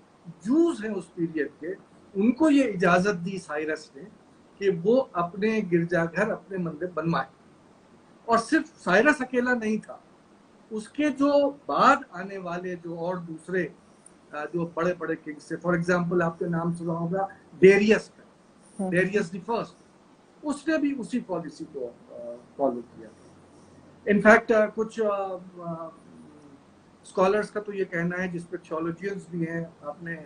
जूस हैं उस पीरियड के, उनको ये इजाजत दी साइरस ने कि वो अपने गिरजाघर, अपने मंदिर बनवाए। और सिर्फ साइरस अकेला नहीं था, उसके जो बाद आने वाले जो और दूसरे जो बड़े बड़े किंग्स थे, फॉर एग्जाम्पल आपके नाम सुना होगा डेरियस का, डेरियस द फर्स्ट, उसने भी उसी पॉलिसी को फॉलो किया। इनफैक्ट कुछ स्कॉलर्स का तो ये कहना है, जिसपे थियोलॉजियंस भी हैं, आपने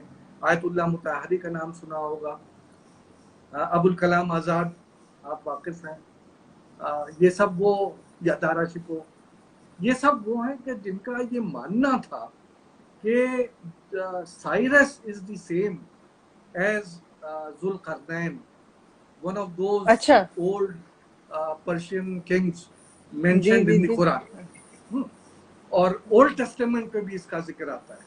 आयतुल्लाह मुताहरी का नाम सुना होगा, अबुल कलाम आज़ाद आप वाकिफ हैं, ये सब वो, या दारा शिको, ये सब वो हैं कि जिनका ये मानना था कि Cyrus is the same as Zulqarnain, one of those old Persian kings mentioned in the Quran, और ओल्ड टेस्टामेंट पे भी इसका जिक्र आता है।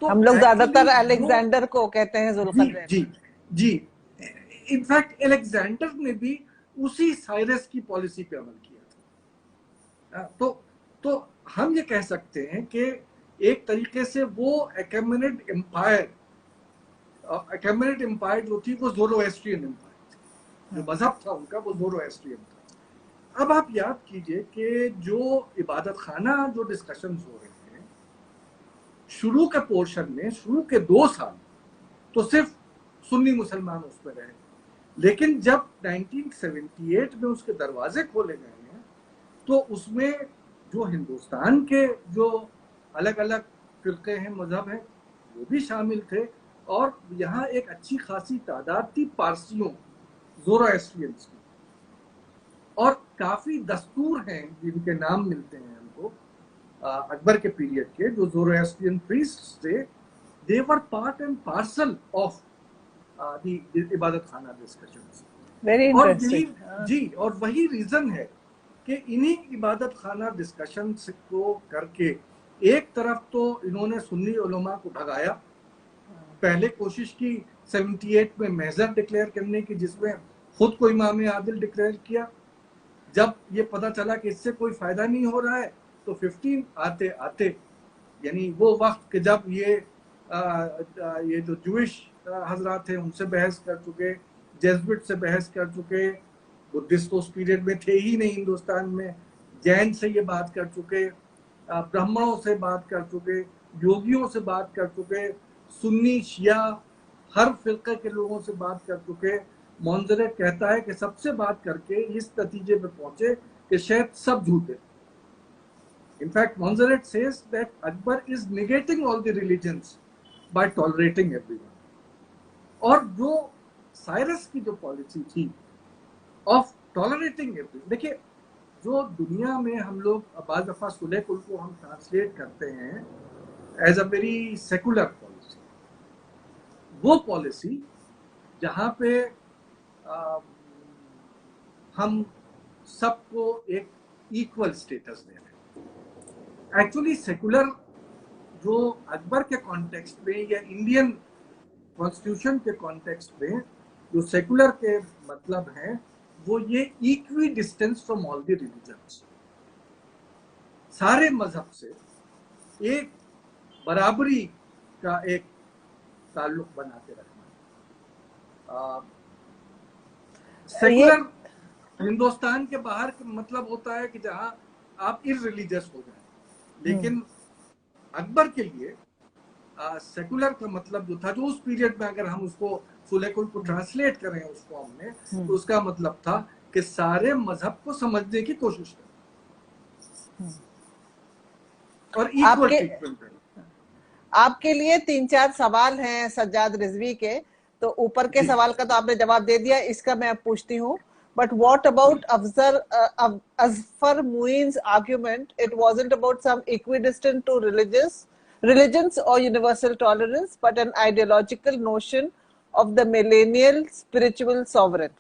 तो हम लोग ज्यादातर अलेक्जेंडर को कहते हैं जुल्करनैन। जी जी, इनफैक्ट अलेक्जेंडर ने भी उसी साइरस की पॉलिसी पे अमल किया था। तो हम ये कह सकते हैं कि एक तरीके से वो अकेमेनिड एम्पायर अकेमेनिड एम्पायर जो थी वो ज़ोरोएस्ट्रियन एम्पायर थी, जो मजहब था उनका वो ज़ोरोएस्ट्रियन था। अब आप याद कीजिए कि जो इबादत खाना जो डिस्कशंस हो रहे हैं, शुरू के पोर्शन में शुरू के 2 साल तो सिर्फ सुन्नी मुसलमान उस पर रहे, लेकिन जब 1978 में उसके दरवाजे खोले गए हैं तो उसमें जो हिंदुस्तान के जो अलग अलग फिरके हैं, मजहब हैं, वो भी शामिल थे, और यहाँ एक अच्छी खासी तादाद थी पारसियों, ज़ोराएस्ट्रियंस की, और काफी दस्तूर हैं जिनके नाम मिलते हैं हमको अकबर के पीरियड के, जो ज़ोराएस्ट्रियन प्रीस्ट्स थे, they were part and parcel of the Ibadat Khana discussions. Very और इंटरेस्टिंग। जी, और वही रीजन है कि इन्हीं इबादत खाना डिस्कशन को करके एक तरफ तो इन्होंने सुन्नी उलमा को भगाया, पहले कोशिश की 78 में महजर डिक्लेयर करने की, जिसमें खुद को इमाम आदिल डिक्लेयर किया। जब ये पता चला कि इससे कोई फायदा नहीं हो रहा है तो 15 आते आते, यानी वो वक्त कि जब ये जो जूइश हजरात थे उनसे बहस कर चुके, जेसुइट से बहस कर चुके, बुद्धिस्ट तो उस पीरियड में थे ही नहीं हिंदुस्तान में, जैन से ये बात कर चुके, ब्राह्मणों से बात कर चुके, योगियों से बात कर चुके, सुन्नी शिया हर फिरके के लोगों से बात कर चुके। मोन्जरेट कहता है कि सबसे बात करके इस नतीजे पे पहुंचे कि शायद सब झूठे। In fact Monserrate says that Akbar is negating all the religions by tolerating everyone. और जो साइरस की जो पॉलिसी थी ऑफ टॉलरेटिंग एवरीवन, देखिए जो दुनिया में हम लोग बाज़ दफा सुलह कुल को हम ट्रांसलेट करते हैं as a very secular policy, वो पॉलिसी जहाँ पे हम सबको एक इक्वल स्टेटस दे रहे हैं। एक्चुअली सेकुलर जो अकबर के कॉन्टेक्स्ट में या इंडियन कॉन्स्टिट्यूशन के कॉन्टेक्स्ट में जो सेकुलर के मतलब है वो ये equi distance from all the religions, सारे मजहब से एक बराबरी का एक ताल्लुक बना के रखना। सेकुलर हिंदुस्तान के बाहर का मतलब होता है कि जहां आप इररिलीजियस हो जाए, लेकिन अकबर के लिए सेकुलर का मतलब जो था, जो उस पीरियड में अगर हम उसको सुलेकुल को ट्रांसलेट करें उस फॉर्म में, तो उसका मतलब था कि सारे मजहब को समझने की कोशिश करें और इक्वल ट्रीटमेंट करें। आपके लिए 3-4 सवाल हैं सज्जाद रिजवी के, तो ऊपर के सवाल का तो आपने जवाब दे दिया, इसका मैं अब पूछती हूँ। But what about Azfar Muin's argument? It wasn't about some equidistant to religions or universal tolerance, but an ideological notion of the millennial spiritual sovereign.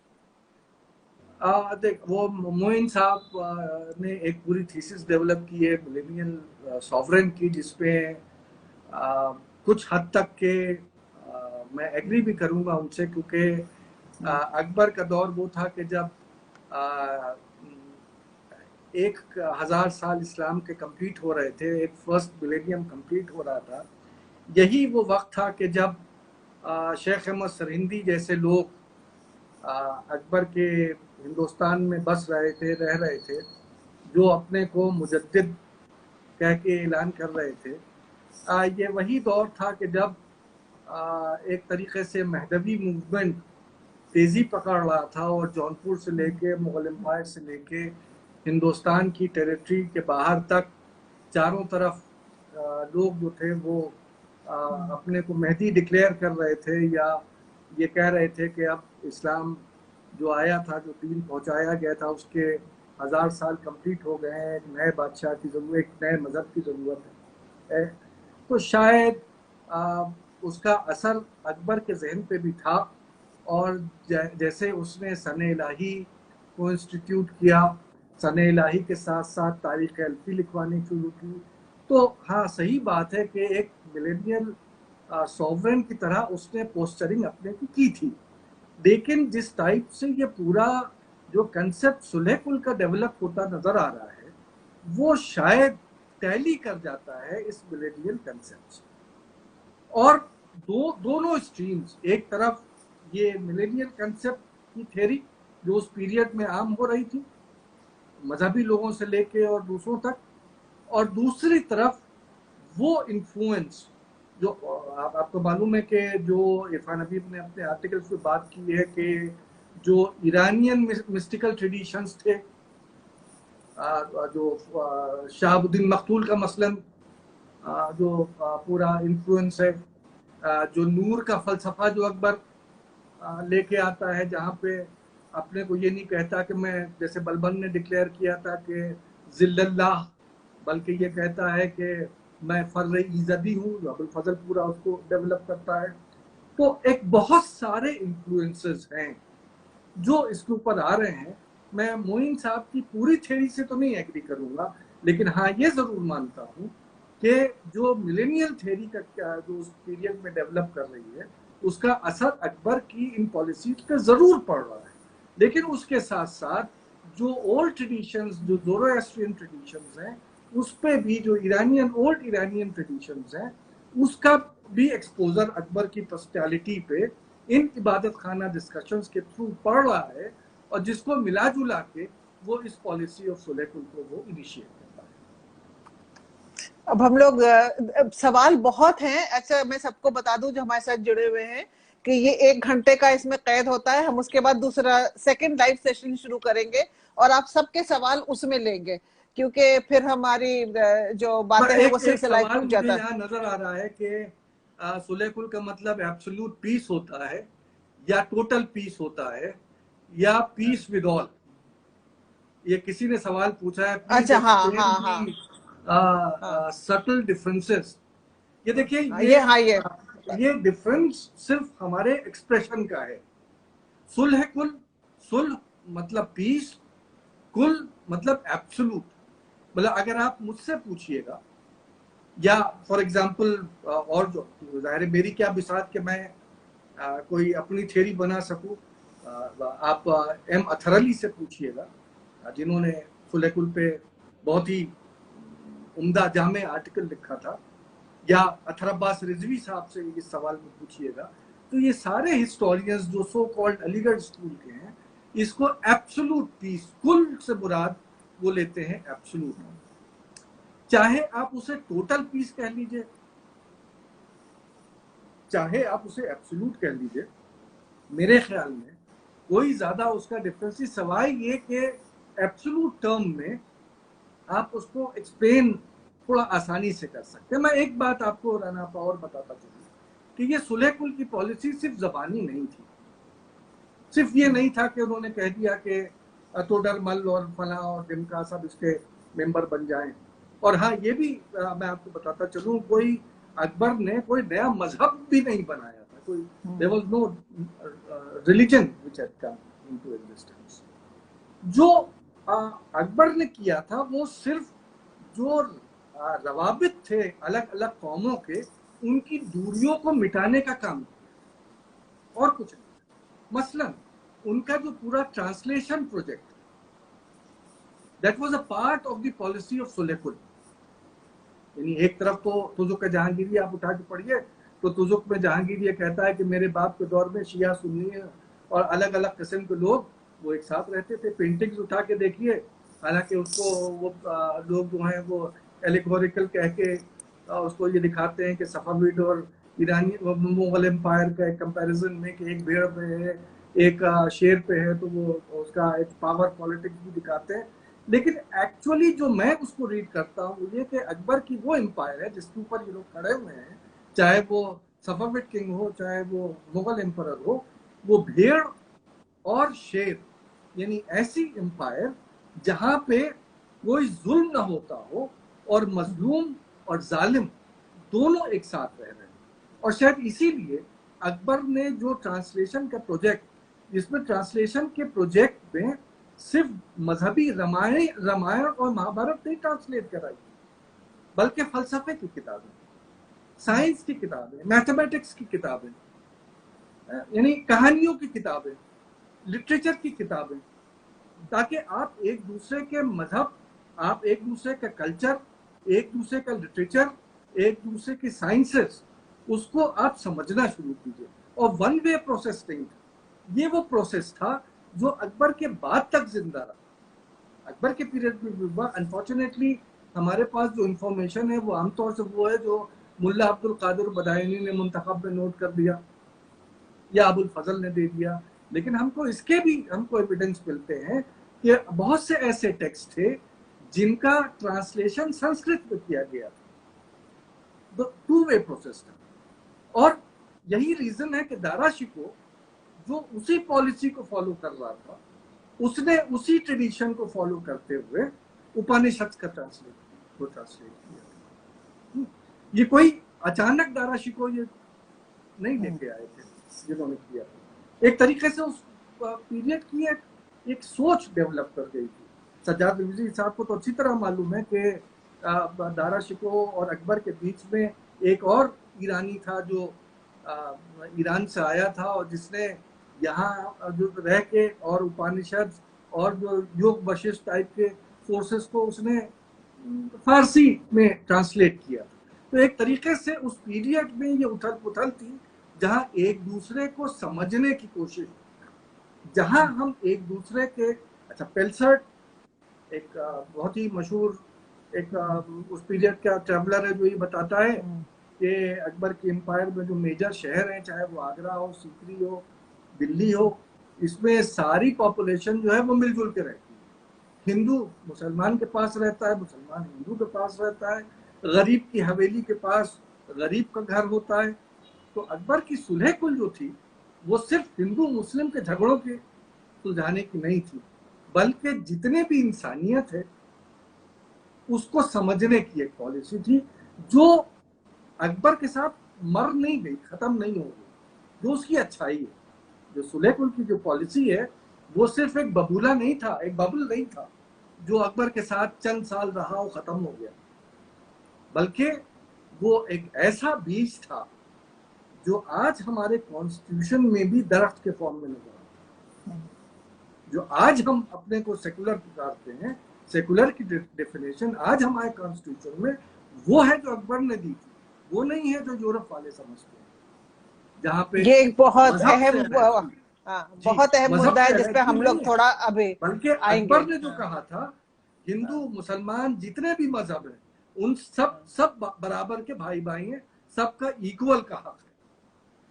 देख, वो मोइन साहब ने एक पूरी थीसिस डेवलप की है मिलेनियल सॉवरेन की, जिसमें कुछ हद तक के मैं एग्री भी करूंगा उनसे, क्योंकि अकबर का दौर वो था कि जब 1000 साल इस्लाम के कंप्लीट हो रहे थे, एक फर्स्ट मिलेनियम कंप्लीट हो रहा था। यही वो वक्त था कि जब शेख अहमद सरहिंदी जैसे लोग अकबर के हिंदुस्तान में बस रहे थे, रह रहे थे, जो अपने को मुजद्दिद कह के ऐलान कर रहे थे। ये वही दौर था कि जब एक तरीके से महदवी मूवमेंट तेजी पकड़ रहा था, और जौनपुर से लेके मुगल एम्पायर से लेके हिंदुस्तान की टेरिटरी के बाहर तक चारों तरफ लोग जो थे वो अपने को मेहदी डिक्लेयर कर रहे थे, या ये कह रहे थे कि अब इस्लाम जो आया था, जो दीन पहुंचाया गया था, उसके 1000 साल कंप्लीट हो गए हैं, एक नए बादशाह की जरूरत, एक नए मजहब की ज़रूरत है। तो शायद उसका असर अकबर के जहन पे भी था, और जैसे उसने सने इलाही को इंस्टीट्यूट किया, सने इलाही के साथ साथ तारीख अल्फी लिखवानी शुरू की, तो हाँ सही बात है कि एक मिलेनियल सॉवरेन की तरह उसने पोस्चरिंग अपने की थी। लेकिन जिस टाइप से ये पूरा जो कंसेप्ट सुलह कुल का डेवलप होता नजर आ रहा है, वो शायद टैली कर जाता है इस मिलेनियल कंसेप्ट से। और दोनों स्ट्रीम्स, एक तरफ ये मिलेनियल कंसेप्ट की थ्योरी जो उस पीरियड में आम हो रही थी मजहबी लोगों से लेके और दूसरों तक, और दूसरी तरफ वो इन्फ्लुएंस जो आपको मालूम है कि जो इरफान हबीब ने अपने आर्टिकल्स में बात की है कि जो ईरानियन मिस्टिकल ट्रेडिशंस थे, जो शहाबुद्दीन मखतूल का मसलन जो पूरा इन्फ्लुएंस है, जो नूर का फलसफा जो अकबर लेके आता है, जहाँ पे अपने को ये नहीं कहता कि मैं, जैसे बलबन ने डिक्लेयर किया था कि जिल्लल्लाह, बल्कि ये कहता है कि मैं फर्र ईज़दी हूँ, अबुल फजल पूरा उसको डेवलप करता है। तो एक बहुत सारे इन्फ्लुएंसेस हैं जो इसके ऊपर आ रहे हैं। मैं मोइन साहब की पूरी थ्योरी से तो नहीं एग्री करूंगा, लेकिन हाँ ये जरूर मानता हूँ कि जो मिलेनियल थ्योरी का जो उस पीरियड में डेवलप कर रही है उसका असर अकबर की इन पॉलिसीज पे जरूर पड़ रहा है। लेकिन उसके साथ साथ जो ओल्ड ट्रेडिशंस, जो ज़ोरोएस्ट्रियन ट्रेडिशंस हैं, उस पे भी जो ओल्ड ईरानियन ट्रेडिशंस हैं, उसका भी एक्सपोजर अकबर की पर्सनैलिटी पे इन इबादत खाना डिस्कशंस के थ्रू पड़ रहा है, और जिसको मिला जुला के वो इस पॉलिसी ऑफ सुलह कुल को वो इनिशिएट करता है। अब हम लोग सवाल बहुत हैं। अच्छा, मैं सबको बता दूं जो हमारे साथ जुड़े हुए हैं कि ये 1 घंटे का इसमें कैद होता है। हम उसके बाद दूसरा सेकंड लाइव सेशन शुरू करेंगे और आप सबके सवाल उसमें लेंगे, क्योंकि फिर हमारी जो बातें हैं वो सिलसिला सवाल टूट मुझे जाता है। यहाँ नजर आ रहा है कि सुलह कुल का मतलब एब्सोल्यूट पीस होता है या टोटल पीस होता है या पीस विद ऑल। ये किसी ने सवाल पूछा है, प्लीज अच्छा, हाँ हाँ एक्सप्लेन दी हाँ सटल डिफरेंसेस। ये देखिए, हाँ, ये ये डिफरेंस सिर्फ हमारे एक्सप्रेशन का है। सुलह कुल, सुलह मतलब पीस, कुल मतलब एब्सोल्यूट। मतलब अगर आप मुझसे पूछिएगा, या फॉर एग्जांपल, और जो जाहिर है मेरी क्या बिसात कि मैं कोई अपनी थ्योरी बना सकूं, आप एम अथर अली से पूछिएगा जिन्होंने सुलह कुल पे बहुत ही उम्दा जामे आर्टिकल लिखा था, या अथर अब्बास रिजवी साहब से इस सवाल में पूछिएगा। तो ये सारे हिस्टोरियंस जो सो कॉल्ड अलीगढ़ स्कूल के हैं, इसको एब्सोल्यूट पीस, कुल से मुराद वो लेते हैं एब्सोल्यूट। चाहे आप उसे टोटल पीस कह लीजिए, चाहे आप उसे एब्सोल्यूट कह लीजिए, मेरे ख्याल में कोई ज्यादा उसका डिफरेंस नहीं, सवाई ये कि एब्सोल्यूट टर्म में आप उसको एक्सप्लेन थोड़ा आसानी से कर सकते हैं। मैं एक बात आपको राना आपा और बताता चलूँ कि ये सुलह कुल की पॉलिसी सिर्फ जबानी नहीं थी। सिर्फ ये नहीं था कि उन्होंने कह दिया कि तोडर मल और फला और डिमका सब इसके मेंबर बन जाएं। और हाँ, ये भी मैं आपको बताता चलूँ, कोई अकबर ने कोई नया मजहब भी नहीं बनाया था। कोई there was no religion which had come into existence. जो अकबर ने किया था वो सिर्फ जो रवाबित थे अलग अलग कौमों के, उनकी दूरियों को मिटाने का काम, और कुछ नहीं। मसलन उनका जो पूरा translation project, that was a part of the policy of सुलह कुल। यानी एक तरफ तो तुजुक का जहांगीरी आप उठा के पढ़िए, तो तुजुक में जहांगीर ये कहता है कि मेरे बाप के दौर में शिया सुन्नी और अलग अलग किस्म के लोग वो एक साथ रहते थे। पेंटिंग्स उठा के देखिए, हालांकि उसको वो लोग जो हैं वो एलिगोरिकल कह के उसको ये दिखाते हैं कि सफाविद और ईरानी मुगल एम्पायर का एक कंपैरिजन में कि एक भेड़ पे है, एक शेर पे है, तो वो उसका एक पावर पॉलिटिक्स भी दिखाते हैं। लेकिन एक्चुअली जो मैं उसको रीड करता हूँ ये कि अकबर की वो एम्पायर है जिसके ऊपर ये लोग खड़े हुए हैं, चाहे वो सफाविद किंग हो चाहे वो मुगल एम्पायर हो, वो भेड़ और शेर, यानी ऐसी एम्पायर जहां पे कोई जुल्म ना होता हो और मजलूम और जालिम दोनों एक साथ रह रहे हैं। और शायद इसीलिए अकबर ने जो ट्रांसलेशन का प्रोजेक्ट, जिसमें ट्रांसलेशन के प्रोजेक्ट में सिर्फ मजहबी रामायण और महाभारत नहीं ट्रांसलेट कराई, बल्कि फलसफे की किताबें, साइंस की किताबें, मैथमेटिक्स की किताबें, यानी कहानियों की किताबें, लिटरेचर की किताबें, ताकि आप एक दूसरे के मजहब, आप एक दूसरे का कल्चर, एक दूसरे का लिटरेचर, एक दूसरे की साइंसेस उसको आप समझना शुरू कीजिए। और वन वे प्रोसेस नहीं था, ये वो प्रोसेस था जो अकबर के बाद तक जिंदा रहा। अकबर के पीरियड में भी हुआ। अनफॉर्चुनेटली हमारे पास जो इंफॉर्मेशन है वो आमतौर से वो है जो मुल्ला अब्दुल कादिर बदायूनी ने मुंतखब में नोट कर दिया या अबुल फजल ने दे दिया, लेकिन हमको एविडेंस मिलते हैं कि बहुत से ऐसे टेक्स्ट थे जिनका ट्रांसलेशन संस्कृत में किया गया था। टू वे प्रोसेस था। और यही रीजन है कि दारा शिकोह जो उसी पॉलिसी को फॉलो कर रहा था, उसने उसी ट्रेडिशन को फॉलो करते हुए उपनिषद का ट्रांसलेट किया। ये कोई अचानक दारा शिकोह ये नहीं लेके आए थे जिन्होंने किया। एक तरीके से उस पीरियड की एक सोच डेवलप कर गई थी। सज्जाद रिजवी साहब को तो अच्छी तरह मालूम है कि दारा शिकोह और अकबर के बीच में एक और ईरानी था जो ईरान से आया था और जिसने यहाँ जो रह के और उपनिषद और जो योग वशिष्ठ टाइप के फोर्सेस को उसने फारसी में ट्रांसलेट किया। तो एक तरीके से उस पीरियड में ये उथल पुथल थी जहां एक दूसरे को समझने की कोशिश, जहां हम एक दूसरे के पेल्सर्ट एक बहुत ही मशहूर एक उस पीरियड का ट्रेवलर है जो ये बताता है कि अकबर के एम्पायर में जो मेजर शहर हैं, चाहे वो आगरा हो, सीकरी हो, दिल्ली हो, इसमें सारी पॉपुलेशन जो है वो मिलजुल के रहती है। हिंदू मुसलमान के पास रहता है, मुसलमान हिंदू के पास रहता है, गरीब की हवेली के पास गरीब का घर होता है। तो अकबर की सुलह कुल जो थी वो सिर्फ हिंदू मुस्लिम के झगड़ों के सुलझाने की नहीं थी, बल्कि जितने भी इंसानियत है उसको समझने की एक पॉलिसी थी जो अकबर के साथ मर नहीं गई, खत्म नहीं हो गई, जो उसकी अच्छाई है। जो सुलह कुल की जो पॉलिसी है वो सिर्फ एक बबूला नहीं था, एक बबल नहीं था जो अकबर के साथ चंद साल रहा और खत्म हो गया, बल्कि वो एक ऐसा बीज था जो आज हमारे कॉन्स्टिट्यूशन में भी दरख्त के फॉर्म में नजर आता है। जो आज हम अपने को सेकुलर पुकारते हैं, सेकुलर की डेफिनेशन आज हमारे कॉन्स्टिट्यूशन में वो है जो अकबर ने दी थी, वो नहीं है जो यूरोप वाले समझते हैं, जहाँ पे ये एक बहुत अहम बहुत अहम मुद्दा है जिसपे हम लोग थोड़ा अभी बल्कि अकबर ने जो कहा था हिंदू मुसलमान जितने भी मजहब हैं उन सब बराबर के भाई भाई हैं, सबका इक्वल का हक है।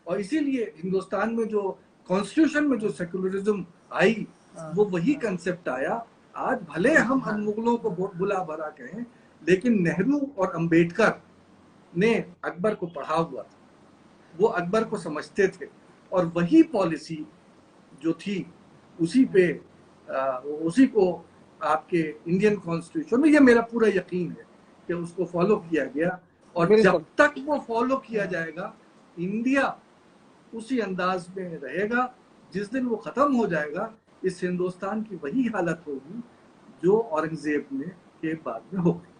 और इसीलिए हिंदुस्तान में जो कॉन्स्टिट्यूशन में जो सेकुलरिज्म आई वो वही कंसेप्ट आया। आज भले हम मुगलों को बुला भरा कहें, लेकिन नेहरू और अंबेडकर ने अकबर को पढ़ा हुआ था, वो अकबर को समझते थे और वही पॉलिसी जो थी उसी को आपके इंडियन कॉन्स्टिट्यूशन में, ये मेरा पूरा यकीन है कि उसको फॉलो किया गया। और जब तक वो फॉलो किया जाएगा इंडिया उसी अंदाज में रहेगा। जिस दिन वो खत्म हो जाएगा इस हिंदुस्तान की वही हालत होगी जो औरंगजेब ने के बाद में हो गई।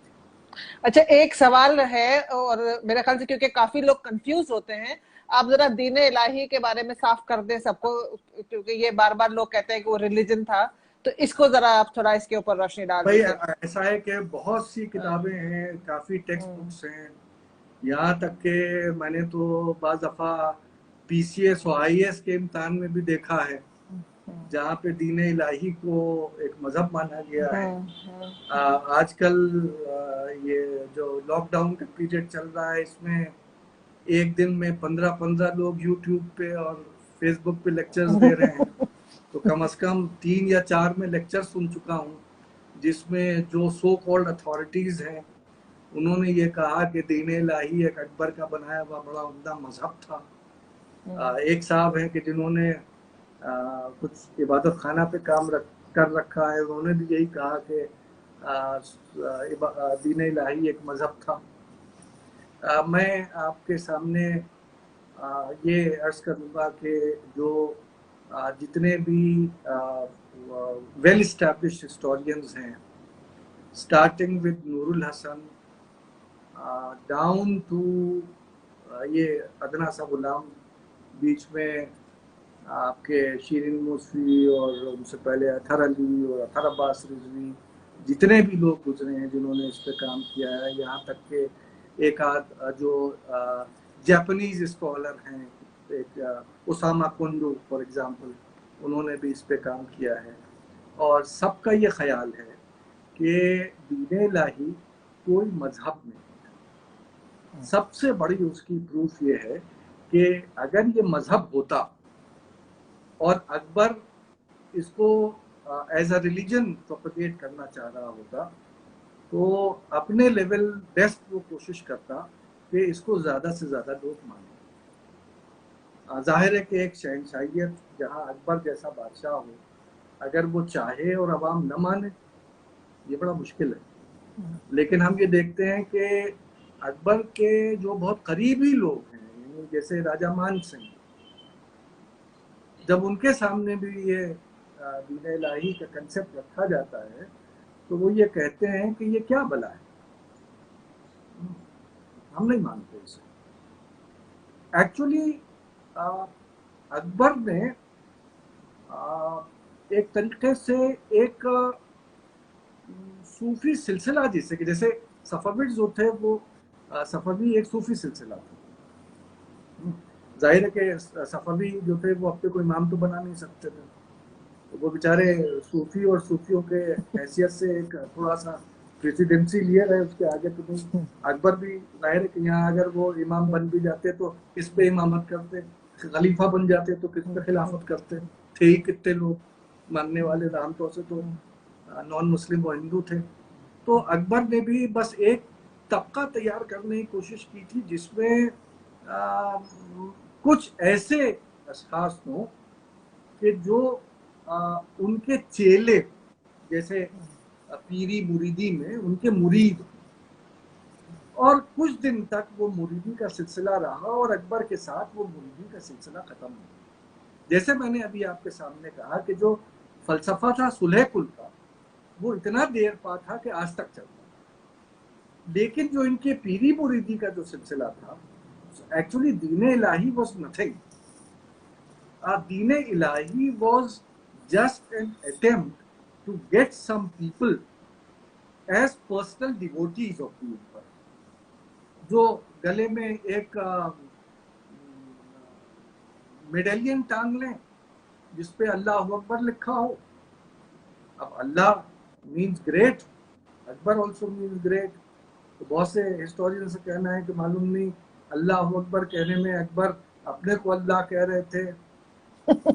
अच्छा, एक सवाल है और मेरे ख्याल से क्योंकि काफी लोग कंफ्यूज होते हैं, आप जरा दीन इलाही के बारे में साफ कर दें सबको, क्योंकि ये बार बार लोग कहते हैं कि वो रिलीजन था, तो इसको जरा आप थोड़ा इसके ऊपर रोशनी डाल भाई ऐसा है कि बहुत सी किताबें हैं, काफी टेक्स्ट बुक्स हैं, यहाँ तक के मैंने तो बाज़ दफा PCS और IAS के इम्तिहान में भी देखा है जहाँ पे दीन इलाही को एक मजहब माना गया है। आजकल ये जो लॉकडाउन का पीरियड चल रहा है इसमें एक दिन में 15 लोग YouTube पे और Facebook पे लेक्चर्स दे रहे हैं, तो कम से कम 3 या 4 में लेक्चर सुन चुका हूँ जिसमें जो सो कॉल्ड अथॉरिटीज हैं उन्होंने ये कहा कि दीन इलाही एक अकबर का बनाया हुआ बड़ा उम्दा मजहब था। एक साहब हैं कि जिन्होंने कुछ इबादत खाना पे काम कर रखा है, उन्होंने भी यही कहा कि दीन इलाही एक मजहब था। मैं आपके सामने ये अर्ज करूँगा कि जो जितने भी वेल एस्टैब्लिश्ड हिस्टोरियंस हैं, starting with Nurul Hasan down to ये अदना सा गुलाम, बीच में आपके शीरिन मूसवी और उनसे पहले अथर अली और अथर अब्बास रिजवी, जितने भी लोग गुजरे हैं जिन्होंने इस पे काम किया है, यहाँ तक के एक आध जो जापानीज स्कॉलर हैं, एक ओसामा कुंडू फॉर एग्जांपल, उन्होंने भी इस पे काम किया है। और सबका ये ख्याल है कि दीन इलाही कोई मजहब नहीं। सबसे बड़ी उसकी प्रूफ ये है कि अगर ये मजहब होता और अकबर इसको एज अ रिलीजन प्रोपगेट करना चाह रहा होता, तो अपने लेवल बेस्ट वो कोशिश करता कि इसको ज़्यादा से ज़्यादा लोग माने। जाहिर है कि एक शहनशाहियत जहाँ अकबर जैसा बादशाह हो, अगर वो चाहे और अवाम न माने, ये बड़ा मुश्किल है। लेकिन हम ये देखते हैं कि अकबर के जो बहुत करीबी लोग हैं, जैसे राजा मान सिंह, जब उनके सामने भी ये दीन इलाही का कंसेप्ट रखा जाता है, तो वो ये कहते हैं कि ये क्या भला है, हम नहीं मानते इसे। एक्चुअली अकबर ने एक तरीके से एक सूफी सिलसिला, जिससे कि जैसे सफाविद जो थे वो सफावी एक सूफी सिलसिला था। जाहिर है कि सफावी जो थे वो अपने को इमाम तो बना नहीं सकते थे, तो वो बेचारे सूफी और सूफियों के हैसियत से एक थोड़ा सा प्रेसिडेंसी लिए रहे, उसके आगे तो नहीं। अकबर भी जाहिर है कि यहाँ अगर वो इमाम बन भी जाते तो किस पे इमामत करते, खलीफा बन जाते तो किस पे खिलाफत करते, थे ही कितने लोग मानने वाले, आमतौर से तो नॉन मुस्लिम और हिंदू थे। तो अकबर ने भी बस एक तबका तैयार करने की कोशिश की थी जिसमें कुछ ऐसे अशखास हों कि जो उनके चेले, जैसे पीरी मुरीदी में उनके मुरीद, और कुछ दिन तक वो मुरीदी का सिलसिला रहा और अकबर के साथ वो मुरीदी का सिलसिला खत्म हो। जैसे मैंने अभी आपके सामने कहा कि जो फलसफा था सुलह कुल का, वो इतना देर पा था कि आज तक चलता। लेकिन जो इनके पीरी मुरीदी का जो सिलसिला था, actually Deen Ilahi was nothing. Din Ilahi was just an attempt to get some people as personal devotees of the emperor, जो गले में एक मेडेलियन टांग लें जिसपे अल्लाह अकबर लिखा हो। अब Allah means great, Akbar also means great. तो बहुत से हिस्टोरियन से कहना है कि मालूम नहीं अल्लाह अकबर कहने में अकबर अपने को अल्लाह कह रहे थे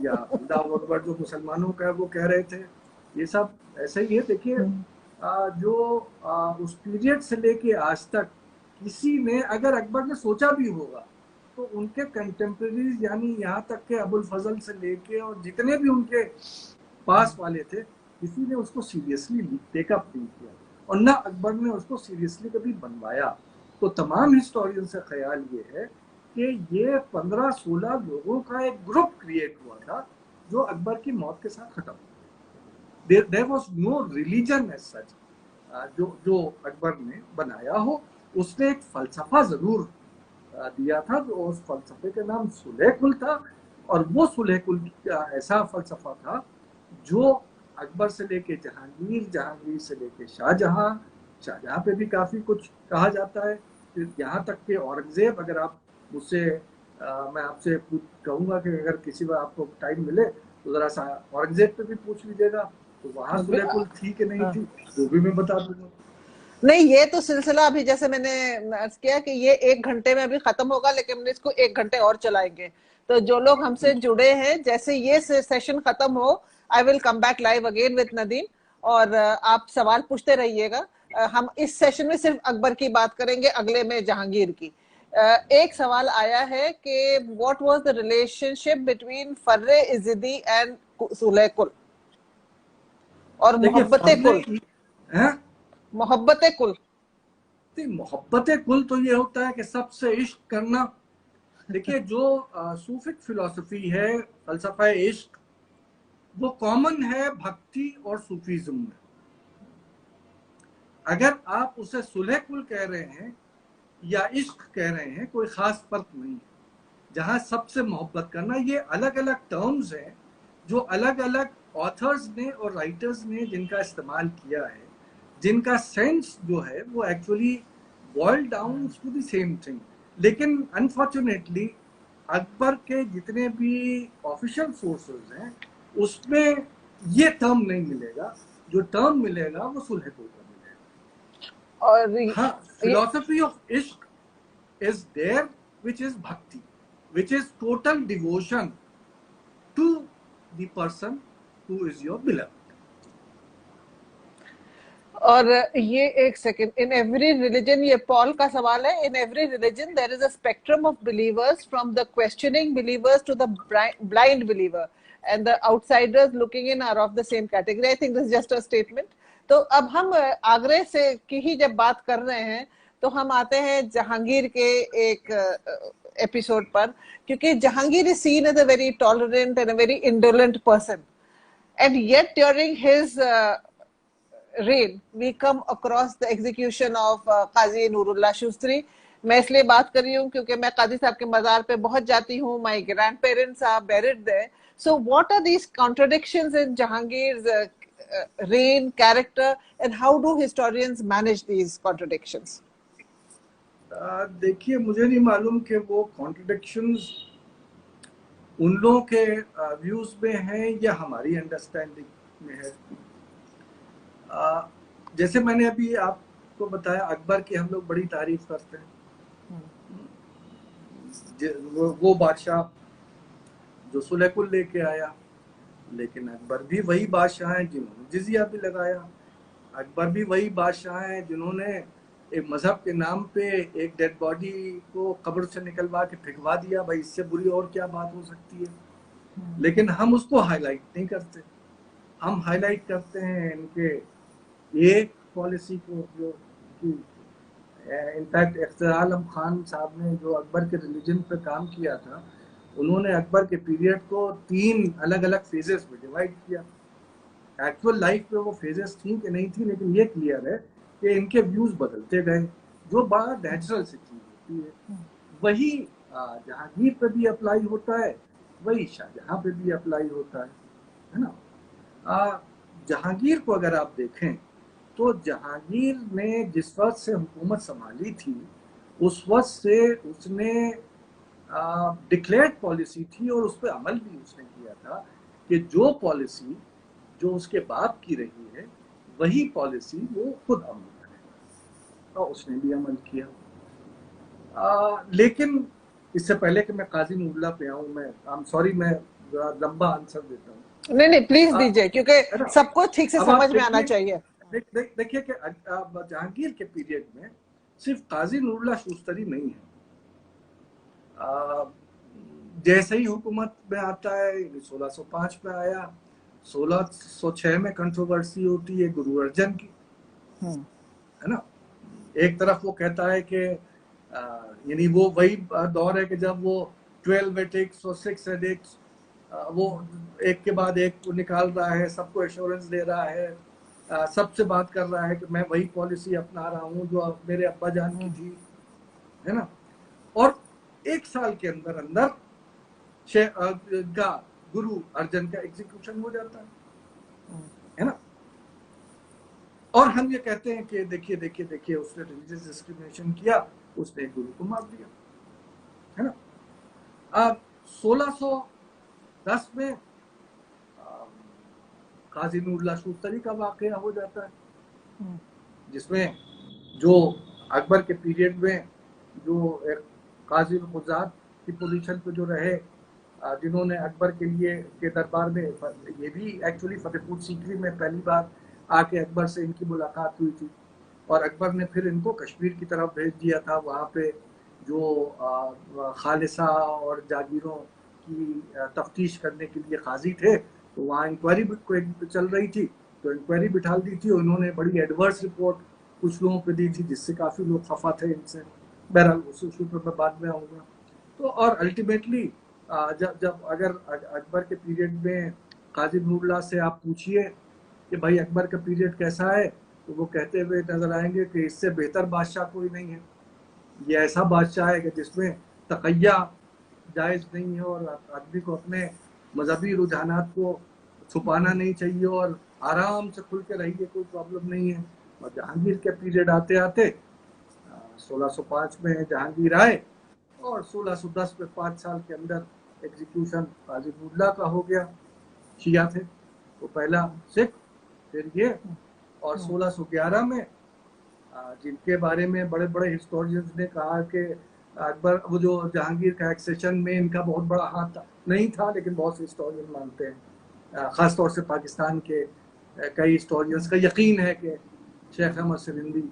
या अल्लाह अकबर जो मुसलमानों का है वो कह रहे थे। ये सब ऐसे ही है। देखिए जो उस पीरियड से लेके आज तक किसी ने, अगर अकबर ने सोचा भी होगा, तो उनके कंटेम्प्रेरीज यानी यहाँ तक के अबुल फजल से लेके और जितने भी उनके पास वाले थे, किसी ने उसको सीरियसली टेकअप नहीं किया और ना अकबर ने उसको सीरियसली कभी बनवाया। तो तमाम हिस्टोरियन से ख्याल ये है कि ये 15-16 लोगों का एक ग्रुप क्रिएट हुआ था जो अकबर की मौत के साथ खत्म हुआ। There was no religion as such जो अकबर ने बनाया हो। उसने एक फलसफा जरूर दिया था, जो उस फलसफे का नाम सुलह कुल था, और वो सुलह कुल ऐसा फलसफा था जो अकबर से लेके जहांगीर, जहांगीर से लेके शाहजहां, शाहजहां पे भी काफी कुछ कहा जाता है, यहाँ तक कि औरंगजेब। अगर आप मुझसे मैं आपसे कहूंगा कि अगर किसी बार आपको टाइम मिले तो जरा सा औरंगजेब पे भी पूछ लीजिएगा, तो वहां सुलह कुल थी कि नहीं थी वो भी मैं बता दूंगा। नहीं, ये तो सिलसिला अभी जैसे मैंने अर्ज किया कि ये 1 घंटे में अभी खत्म होगा, लेकिन हम इसको 1 घंटे और चलाएंगे। तो जो लोग हमसे जुड़े हैं, जैसे ये सेशन खत्म हो, I will come back live again with Nadeem, और आप सवाल पूछते रहिएगा। हम इस सेशन में सिर्फ अकबर की बात करेंगे, अगले में जहांगीर की। एक सवाल आया है कि what was the relationship between फर्रे इज़्ज़ी एंड सुलह कुल और मोहब्बत कुल। मोहब्बत कुल, मोहब्बत कुल तो ये होता है कि सबसे इश्क करना। देखिए जो सूफिक फिलॉसफी है, फलसफा इश्क, वो कॉमन है भक्ति और सूफीज्म में। अगर आप उसे सुलह कुल कह रहे हैं या इश्क कह रहे हैं, कोई खास फर्क नहीं है। जहां सबसे मोहब्बत करना, ये अलग अलग टर्म्स हैं जो अलग अलग ऑथर्स ने और राइटर्स ने जिनका इस्तेमाल किया है, जिनका सेंस जो है वो actually boil down to the same thing. लेकिन अनफॉर्चुनेटली अकबर के जितने भी ऑफिशियल सोर्सेज हैं उसमें ये टर्म नहीं मिलेगा। जो टर्म मिलेगा वो सुलह-ए-कुल का मिलेगा। और हाँ, फिलोसफी ऑफ इश्क is there, which is bhakti, which is total devotion to the person who is your beloved. और ये एक सेकंड, इन एवरी रिलीजन, ये पॉल का सवाल है, in every religion there is a spectrum of believers from the questioning believers to the blind believer and the outsiders looking in are of the same category. I think this is just a statement. तो अब हम आगरे से की ही जब बात कर रहे हैं तो हम आते हैं जहांगीर के एक एपिसोड पर, क्योंकि Jahangir is seen as a very tolerant and a very indolent person, and yet during his reign we come across the execution of Qazi Nurullah Shustari. मैं इसलिए बात कर रही हूँ क्योंकि मैं काजी साहब के मजार पे बहुत जाती हूँ। my grandparents are buried there. So what are these contradictions in Jahangir's reign, character, and how do historians manage these contradictions? देखिए, मुझे नहीं मालूम कि वो कॉन्ट्रडिक्शंस उन लोगों के व्यूज में है या हमारी अंडरस्टैंडिंग में है। जैसे मैंने अभी आपको बताया, अकबर की हम लोग बड़ी तारीफ करते हैं। वो बादशाह जो सुलह-ए-कुल लेके आया, लेकिन अकबर भी वही बादशाह हैं जिन्होंने जिजिया भी लगाया। अकबर भी वही बादशाह हैं जिन्होंने एक मजहब के नाम पे एक डेड बॉडी को कब्र से निकलवा के फेंकवा दिया। भाई, इससे बुरी और क्या बात हो सकती है। लेकिन हम उसको हाईलाइट नहीं करते। हम हाईलाइट करते हैं इनके एक पॉलिसी को, जो कि इनफैक्ट इख्तियार आलम खान साहब ने जो अकबर के रिलीजन पे काम किया था, उन्होंने अकबर के पीरियड को 3 अलग अलग फेजेस में डिवाइड किया। एक्चुअल लाइफ में वो फेजेस थी कि नहीं थी, लेकिन ये क्लियर है कि इनके व्यूज बदलते गए, जो बड़ा नेचुरल सी चीज होती है। वही जहांगीर पे भी अप्लाई होता है, वही शाहजहां पे भी अप्लाई होता है ना। जहांगीर को अगर आप देखें तो जहांगीर ने जिस वक्त से हुकूमत संभाली थी, उस वक्त से उसने डिक्लेयर्ड पॉलिसी थी और उस पर अमल भी उसने किया था कि जो पॉलिसी जो उसके बाप की रही है वही पॉलिसी वो खुद अमल करेगा, और उसने भी अमल किया। लेकिन इससे पहले कि मैं काजी नूरुल्लाह पे आऊं, मैं आई एम सॉरी, मैं लंबा आंसर देता हूँ। नहीं नहीं, प्लीज दीजिए, क्योंकि सबको ठीक से समझ में आना चाहिए। देखिए कि जहांगीर के पीरियड में सिर्फ काजी नूरुल्लाह शूस्तरी नहीं है। जैसे ही हुकूमत में आता है, 1605 में आया, 1606 में कंट्रोवर्सी होती है गुरु अर्जन की, है ना। एक तरफ वो कहता है कि यानी वो वही दौर है कि जब वो 12 एडिक्ट्स और 6 एडिक्ट्स वो एक के बाद एक वो निकाल रहा है, सबको एश्योरेंस दे रहा है, सबसे बात कर रहा है कि मैं वही पॉलिसी अपना रहा हूँ जो मेरे अब्बा जान की थी, है ना। और 1 साल के अंदर अंदर गुरु अर्जन का एग्जीक्यूशन हो जाता है ना। और हम ये कहते हैं कि देखिए देखिए देखिए, उसने रिलीजियस डिस्क्रिमिनेशन किया, उसने गुरु को मार दिया, है ना। अब 1610 में काजी नूरुल्लाह शूस्तरी का वाकया हो जाता है, जिसमें जो अकबर के पीरियड में जो एक काजी खुजात की पोजीशन पे जो रहे, जिन्होंने अकबर के लिए के दरबार में, ये भी एक्चुअली फतेहपुर सीकरी में पहली बार आके अकबर से इनकी मुलाकात हुई थी, और अकबर ने फिर इनको कश्मीर की तरफ भेज दिया था। वहाँ पे जो खालिसा और जागीरों की तफ्तीश करने के लिए काजी थे, तो वहाँ इंक्वायरी चल रही थी, तो इंक्वायरी बिठा दी थी, और इन्होंने बड़ी एडवर्स रिपोर्ट कुछ लोगों पे दी थी, जिससे काफ़ी लोग खफा थे इनसे। बहरहाल उस इशू पर मैं बाद में आऊँगा। तो और अल्टीमेटली जब अगर अकबर के पीरियड में काजी नूरुल्लाह से आप पूछिए कि भाई अकबर का पीरियड कैसा है, तो वो कहते हुए नजर आएंगे कि इससे बेहतर बादशाह कोई नहीं है। ये ऐसा बादशाह है कि जिसमें तकैया जायज़ नहीं है, और आदमी को अपने मजहबी रुझानात को छुपाना नहीं चाहिए, और आराम से खुल के रहिए, कोई प्रॉब्लम नहीं है। और जहांगीर के पीरियड आते आते 1605 में जहांगीर आए, और 1610 में 5 साल के अंदर एग्जीक्यूशन काजिमुल्ला का हो गया। शिया थे, वो पहला सिख, फिर ये, और 1611 में जिनके बारे में बड़े बड़े हिस्टोरियंस ने कहा कि अकबर, वो जो जहांगीर का एक्सेशन में इनका बहुत बड़ा हाथ था, नहीं था, लेकिन बहुत से हिस्टोरियन मानते हैं, ख़ासतौर से पाकिस्तान के कई हिस्टोरियंस का यकीन है कि Sheikh Ahmad सिरिंदी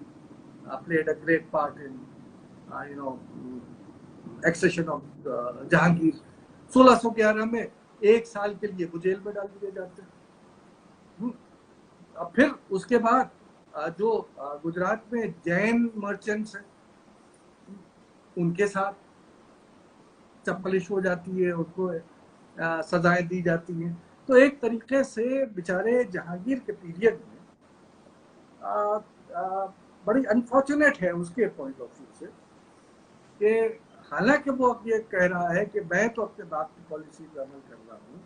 played a great part in you know accession of Jahangir. 1611 में 1 साल के लिए वो जेल में डाल दिए जाते हैं। अब फिर उसके बाद जो गुजरात में जैन मर्चेंट्स हैं, उनके साथ चप्पलिश हो जाती है, उनको सजाएं दी जाती हैं। तो एक तरीके से बेचारे जहांगीर के पीरियड में बड़ी अनफॉर्चुनेट है उसके पॉइंट ऑफ व्यू से कि हालांकि वो अब ये कह रहा है कि मैं तो अपने बाप की पॉलिसी पर अमल कर रहा हूँ,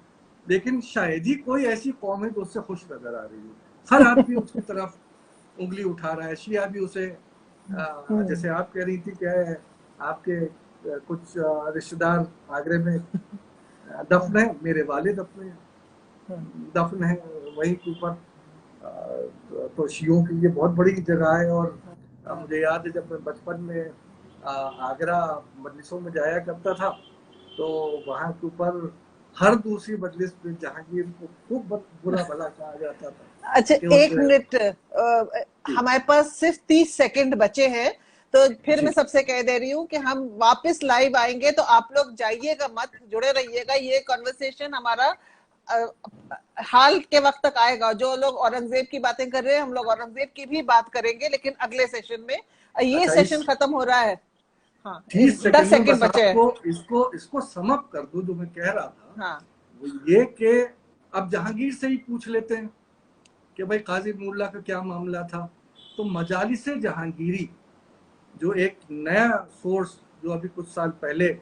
लेकिन शायद ही कोई ऐसी कौम है जो उससे खुश नजर आ रही है। हर आदमी उसकी तरफ उंगली उठा रहा है। शिया भी उसे जैसे आप कह रही थी कि आपके कुछ रिश्तेदार आगरे में दफन है, मेरे वालिद अपने दफन है वहीं के ऊपर। तो शियों की ये बहुत बड़ी जगह है। और मुझे याद है जब मैं बचपन में आगरा मजलिसों में जाया करता था, तो वहाँ के ऊपर हर दूसरी मजलिस में जहांगीर को खूब बुरा भला कहा जाता था। अच्छा, 1 मिनट, हमारे पास सिर्फ 30 सेकंड बचे हैं, तो फिर मैं सबसे कह दे रही हूँ कि हम वापस लाइव आएंगे, तो आप लोग जाइएगा मत, जुड़े रहिएगा। ये कॉन्वर्सेशन हमारा हाल के वक्त तक आएगा। जो लोग औरंगजेब की बातें कर रहे हैं, हम लोग औरंगजेब की भी बात करेंगे, लेकिन अगले सेशन में। ये सेशन खत्म हो रहा है। हाँ, 10 सेकंड बचे हैं। इसको समअप कर दो। जो मैं कह रहा था, हाँ, वो ये कि अब जहांगीर से ही पूछ लेते हैं कि भाई काजिमुल्ला का क्या मामला था। तो मजालिस जहांगीरी जो एक नया सोर्स जो अभी कुछ साल पहले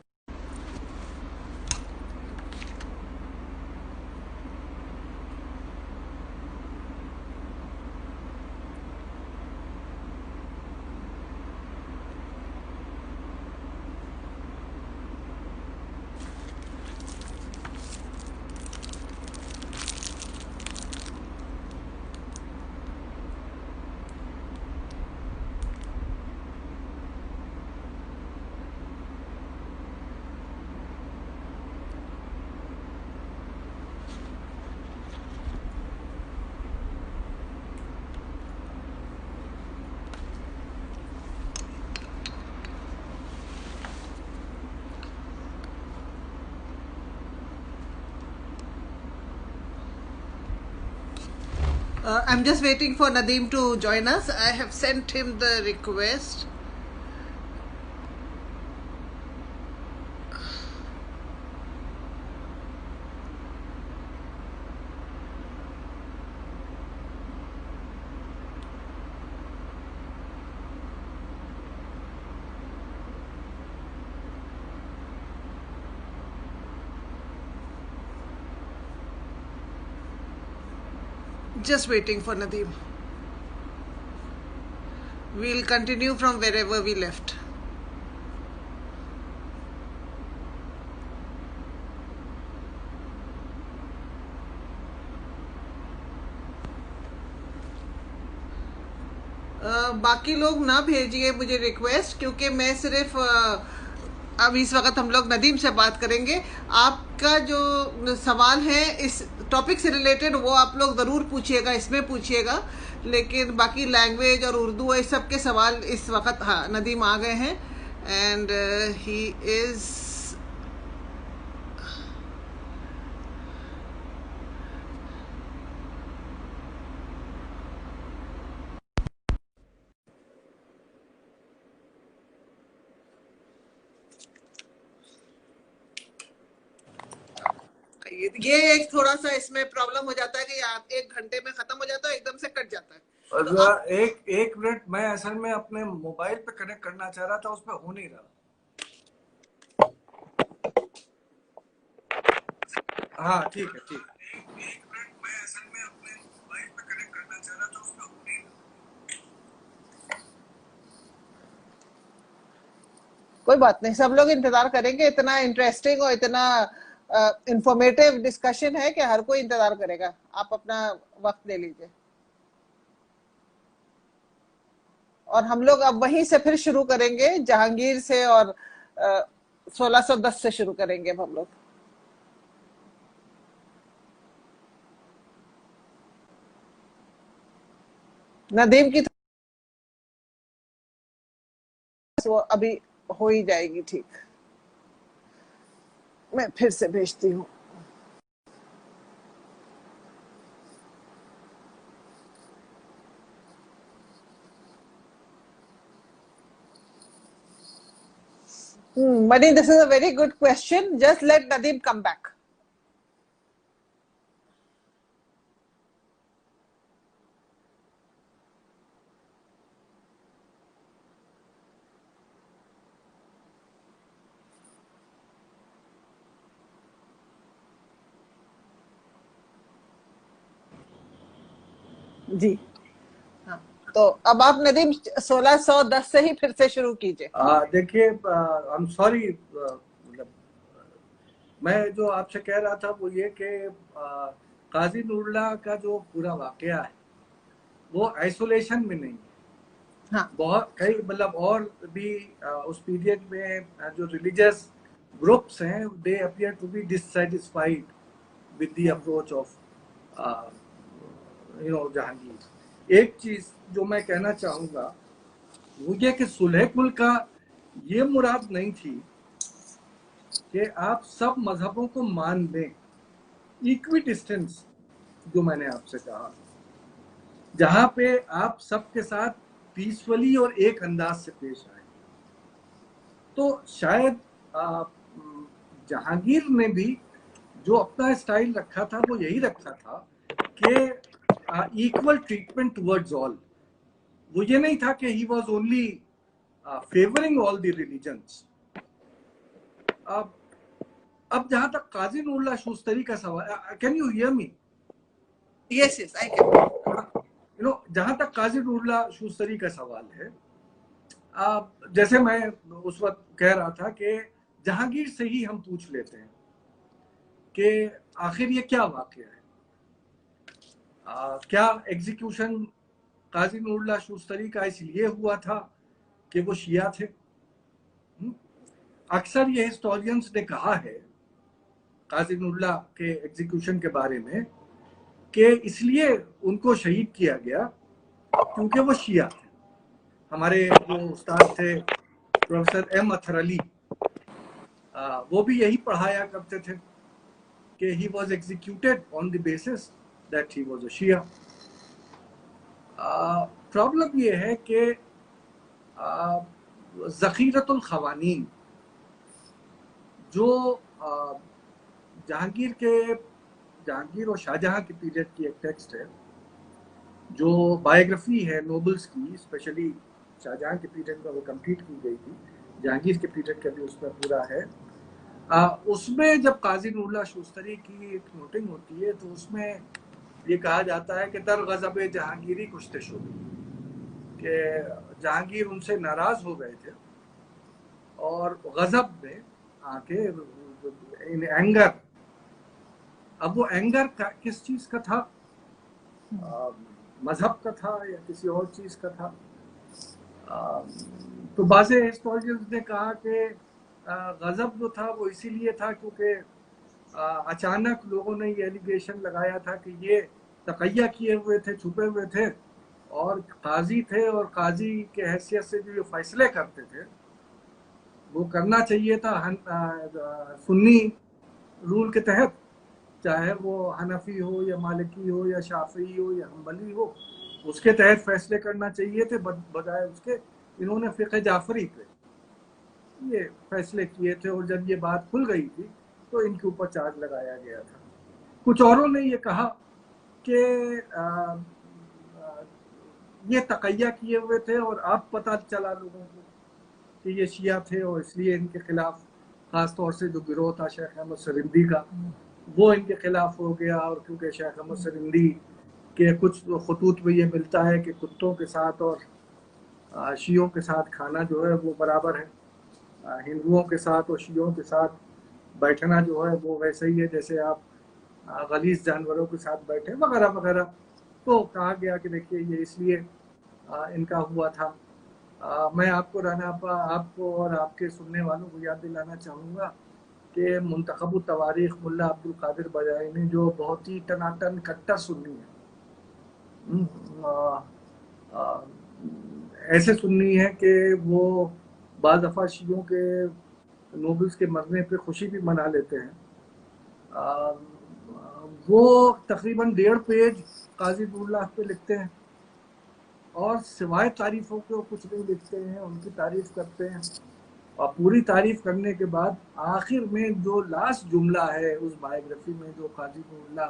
I'm just waiting for Nadeem to join us. I have sent him the request. Just waiting for Nadeem. We'll continue from wherever we left. बाकी लोग ना भेजिए मुझे रिक्वेस्ट, क्योंकि मैं सिर्फ अब इस वक्त हम लोग नदीम से बात करेंगे। आपका जो सवाल है इस टॉपिक से रिलेटेड, वो आप लोग ज़रूर पूछिएगा, इसमें पूछिएगा। लेकिन बाकी लैंग्वेज और उर्दू इस सब के सवाल इस वक्त, हाँ, नदीम आ गए हैं एंड ही इज़ ये एक थोड़ा सा इसमें प्रॉब्लम हो जाता है कि आप 1 घंटे में खत्म हो जाता है, एकदम से कट जाता है। तो एक मिनट, मैं असल में अपने मोबाइल पे कनेक्ट करना चाह रहा था, उस पर हो नहीं रहा। हाँ ठीक है, ठीक है। एक मिनट, मैं असल में अपने मोबाइल पे कनेक्ट करना चाह रहा था, उस पर हो नहीं रहा। कोई बात नहीं, सब लोग इंतजार करेंगे। इतना इंटरेस्टिंग और इतना इंफॉर्मेटिव डिस्कशन है कि हर कोई इंतजार करेगा। आप अपना वक्त ले लीजिए। और हम लोग अब वहीं से फिर शुरू करेंगे, जहांगीर से, और 1610 से शुरू करेंगे हम लोग। नदीम की वो अभी हो ही जाएगी ठीक। मैं फिर से भेजती हूँ। Mani, this is a very good question. Just let Nadeem come back. जी हाँ, तो अब आप नदीम 1610 से ही फिर से शुरू कीजिए। देखिए, आई एम सॉरी, मतलब मैं जो आपसे कह रहा था वो ये कि काजी नूरुल्लाह का जो पूरा वाकया है वो आइसोलेशन में नहीं है। हाँ, बहुत कई मतलब और भी उस पीरियड में जो रिलीजियस ग्रुप्स हैं they appear to be dissatisfied with the approach of Jahangir. एक चीज जो मैं कहना चाहूंगा वो ये कि सुलह कुल का ये मुराद नहीं थी कि आप सब मजहबों को मान लें। इक्विडिस्टेंस जो मैंने आपसे कहा, जहां पे आप सबके साथ पीसफुली और एक अंदाज से पेश आए, तो शायद जहांगीर ने भी जो अपना स्टाइल रखा था वो यही रखा था कि इक्वल ट्रीटमेंट टुवर्ड्स ऑल। वो ये नहीं था कि he was only favouring all the religions. अब जहां तक काजी नूरुल्लाह शूस्तरी का सवाल, can you hear me? Yes yes I can. जहां तक काजी नूरुल्लाह शूस्तरी का सवाल है, जैसे मैं उस वक्त कह रहा था कि जहांगीर से ही हम पूछ लेते हैं कि आखिर ये क्या वाकया है। क्या एग्जीक्यूशन काजी नूरुल्लाह शूस्तरी का इसलिए हुआ था कि वो शिया थे? अक्सर ये हिस्टोरियंस ने कहा है काजी नूरुल्लाह के एग्जीक्यूशन के बारे में कि इसलिए उनको शहीद किया गया क्योंकि वो शिया थे। हमारे जो उस्ताद थे प्रोफेसर एम अथर अली, वो भी यही पढ़ाया करते थे कि he was executed on the basis that he was a Shia. Problem ये है कि ज़खीरतुल ख़वानीन जो जहांगीर और शाहजहां के पीरियड की एक टेक्स्ट है, जो बायोग्राफी है नोबल्स की, स्पेशली शाहजहां के पीरियड में वो कंप्लीट की गई थी, जहांगीर के पीरियड का भी उसमें पूरा है। उसमें जब काजी नूरुल्लाह शूस्तरी की एक नोटिंग होती है तो उसमें ये कहा जाता है कि दर गज़ब जहांगीरी कुश्ते शुरू, कि जहांगीर उनसे नाराज हो गए थे और गज़ब में आके इन एंगर। अब वो एंगर किस चीज का था? मजहब का था या किसी और चीज का था? तो बाज़े हिस्टोरियंस ने कहा कि गजब जो था वो इसीलिए था क्योंकि अचानक लोगों ने ये एलिगेशन लगाया था कि ये तकैया किए हुए थे, छुपे हुए थे, और काजी थे, और काजी के हैसियत से जो ये फैसले करते थे वो करना चाहिए था सुन्नी रूल के तहत, चाहे वो हनफी हो या मालिकी हो या शाफी हो या हम्बली हो, उसके तहत फैसले करना चाहिए थे। बजाय उसके इन्होंने फ़िक़्ह जाफरी पे ये फैसले किए थे, और जब ये बात खुल गई थी तो इनके ऊपर चार्ज लगाया गया था। कुछ औरों ने ये कहा कि ये तकैया किए हुए थे और अब पता चला लोगों को कि ये शिया थे, और इसलिए इनके खिलाफ खास तौर से जो गिरोह था शेख अहमद सरिंदी का, वो इनके खिलाफ हो गया। और क्योंकि शेख अहमद सरिंदी के कुछ खतूत में ये मिलता है कि कुत्तों के साथ और शियों के साथ खाना जो है वो बराबर है, हिंदुओं के साथ और शियों के साथ बैठना जो है वो वैसे ही है जैसे आप गलीज जानवरों के साथ बैठे वगैरह वगैरह। तो कहा गया कि देखिए ये इसलिए इनका हुआ था। मैं आपको आपको और आपके सुनने वालों को याद दिलाना चाहूँगा कि मुंतखब तवारीख मुल्ला अब्दुल कादिर बजाइनी जो बहुत ही टनाटन कट्टर सुन्नी है, ऐसे सुन्नी है कि वो बाज़ दफ़ा शियों के नोबल्स के मरने पे खुशी भी मना लेते हैं। वो तकरीबन 1.5 पेज काजी नूरुल्लाह पे लिखते हैं और सिवाय तारीफों के कुछ नहीं लिखते हैं, उनकी तारीफ करते हैं और पूरी तारीफ करने के बाद आखिर में जो लास्ट जुमला है उस बायोग्राफी में जो काजी नूरुल्लाह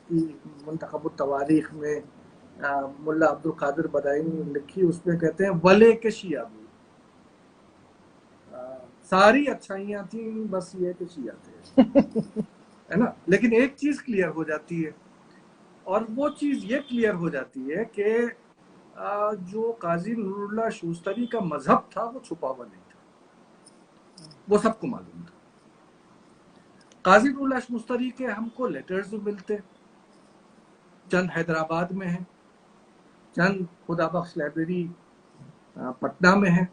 की मुंतखब तवारीख में मुल्ला अब्दुल कादिर बदायूनी ने लिखी, उसमें कहते हैं वले के शिया भी सारी अच्छाइयां थी, बस ये कि शिया थे है ना। लेकिन एक चीज क्लियर हो जाती है और वो चीज ये क्लियर हो जाती है कि जो काजी नूरुल्लाह शूस्तरी का मजहब था वो छुपा हुआ नहीं था, वो सबको मालूम था। काजी नूरुल्लाह शूस्तरी के हमको लेटर्स भी मिलते, चंद हैदराबाद में है, चंद खुदाबख्श लाइब्रेरी पटना में है,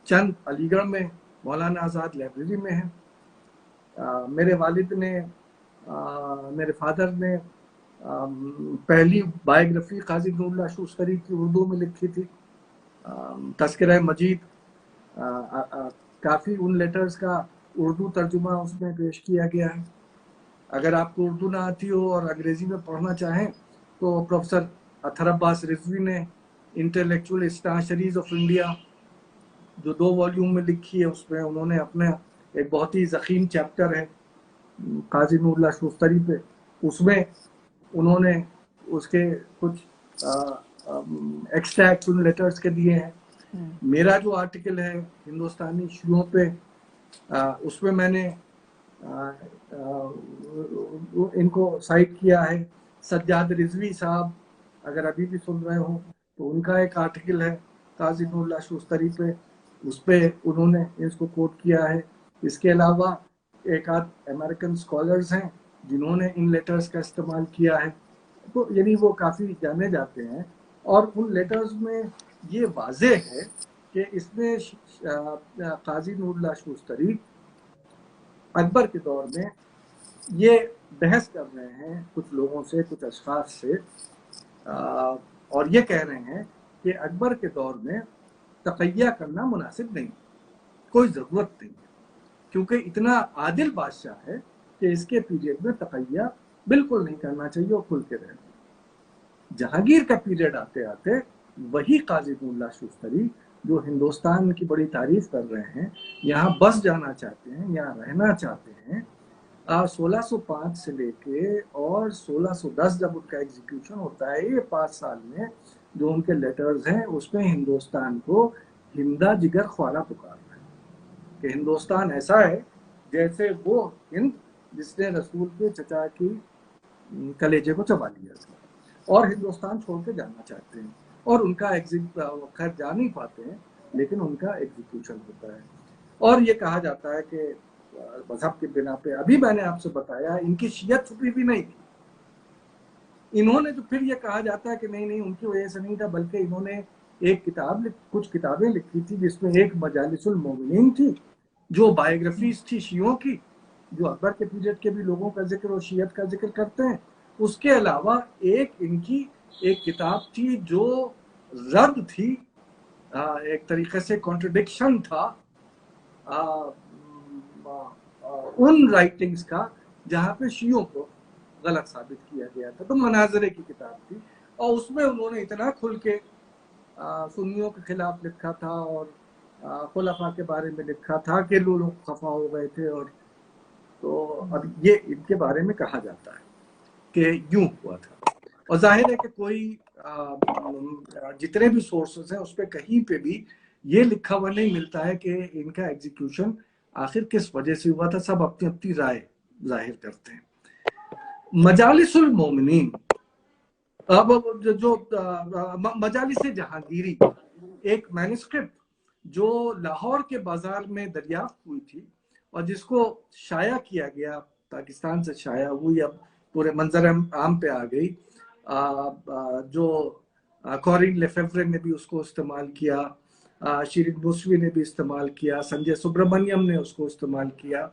चंद अलीगढ़ में मौलाना आज़ाद लाइब्रेरी में है। मेरे वालिद ने मेरे फादर ने पहली बायोग्राफी काजी नूरुल्लाह शूस्तरी की उर्दू में लिखी थी, तस्किरा मजीद। काफ़ी उन लेटर्स का उर्दू तर्जुमा उसमें पेश किया गया है। अगर आपको उर्दू ना आती हो और अंग्रेजी में पढ़ना चाहें तो प्रोफेसर अथर अब्बास रिजवी ने इंटेलेक्चुअल स्टडीज ऑफ इंडिया जो 2 वॉल्यूम में लिखी है, उसमें उन्होंने अपने एक बहुत ही ज़ख़ीम चैप्टर है काजी नूरुल्लाह शूस्तरी पे, उसमें उन्होंने उसके कुछ एक्सट्रैक्ट उन लेटर्स के दिए हैं। मेरा जो आर्टिकल है हिंदुस्तानी शियों पे, उसमें मैंने इनको साइट किया है। सज्जाद रिजवी साहब अगर अभी भी सुन रहे हो तो उनका एक आर्टिकल है काजी नूरुल्लाह शूस्तरी पे, उस पर उन्होंने इसको कोट किया है। इसके अलावा एक आध अमेरिकन स्कॉलर्स हैं जिन्होंने इन लेटर्स का इस्तेमाल किया है, तो यानी वो काफ़ी जाने जाते हैं। और उन लेटर्स में ये वाज़ेह है कि इसमें काजी नूरुल्लाह शूस्तरी अकबर के दौर में ये बहस कर रहे हैं कुछ लोगों से, कुछ अशखास से, और ये कह रहे हैं कि अकबर के दौर में तक़य्या करना मुनासिब नहीं, कोई ज़रूरत नहीं है, क्योंकि इतना आदिल बादशाह है कि इसके पीरियड में तक़य्या बिल्कुल नहीं करना चाहिए और खुल के रहना। जहांगीर का पीरियड आते आते वही काजी नूरुल्लाह शूस्तरी जो हिंदुस्तान की बड़ी तारीफ कर रहे हैं, यहाँ बस जाना चाहते हैं, यहाँ रहना चाहते हैं, 1605 से लेके और 1610 जब उनका एग्जीक्यूशन होता है, ये 5 साल में जो उनके लेटर्स हैं उसमें हिंदुस्तान को हिंदा जिगर ख्वारा पुकार रहे हैं कि हिंदुस्तान ऐसा है जैसे वो हिंद जिसने रसूल के चचा की कलेजे को चबा लिया था, और हिंदुस्तान छोड़ के जाना चाहते हैं और उनका खैर जा नहीं पाते हैं, लेकिन उनका एग्जीक्यूशन होता है। और ये कहा जाता है कि मजहब के बिना पे, अभी मैंने आपसे बताया इनकी शियत छुपी भी नहीं थी। इन्होंने तो फिर ये कहा जाता है कि नहीं नहीं उनकी वजह से नहीं था, बल्कि इन्होंने एक कुछ किताबें लिखी थी जिसमें एक मजालिसुल मोमिनीन थी जो बायोग्राफीज थी शियों की, जो अकबर के पीरियड के भी लोगों का जिक्र और शियत का जिक्र करते हैं। उसके अलावा एक इनकी एक किताब थी जो रद्द थी, एक तरीके से कॉन्ट्रडिक्शन था उन राइटिंग्स का जहाँ पे शियों को गलत साबित किया गया था, तो मनाजरे की किताब थी और उसमें उन्होंने इतना खुल के सुन्नियों के खिलाफ लिखा था और खुलफा के बारे में लिखा था कि लोग खफा हो गए थे। और तो अब ये इनके बारे में कहा जाता है कि यूं हुआ था, और जाहिर है कि कोई जितने भी सोर्सेस हैं उस पर कहीं पे भी ये लिखा हुआ नहीं मिलता है कि इनका एग्जीक्यूशन आखिर किस वजह से हुआ था। सब अपनी अपनी राय जाहिर करते हैं। मजालिसुल मोमिनीन, अब जो मजालिस जहांगीरी एक मैन्युस्क्रिप्ट जो लाहौर के बाजार में दरियाफ्त हुई थी और जिसको शाया किया गया, पाकिस्तान से शाया हुई, अब पूरे मंजर आम पे आ गई। जो कॉरिन लेफेव्रे ने भी उसको इस्तेमाल किया, शिरीन मुसवी ने भी इस्तेमाल किया, संजय सुब्रमण्यम ने उसको इस्तेमाल किया,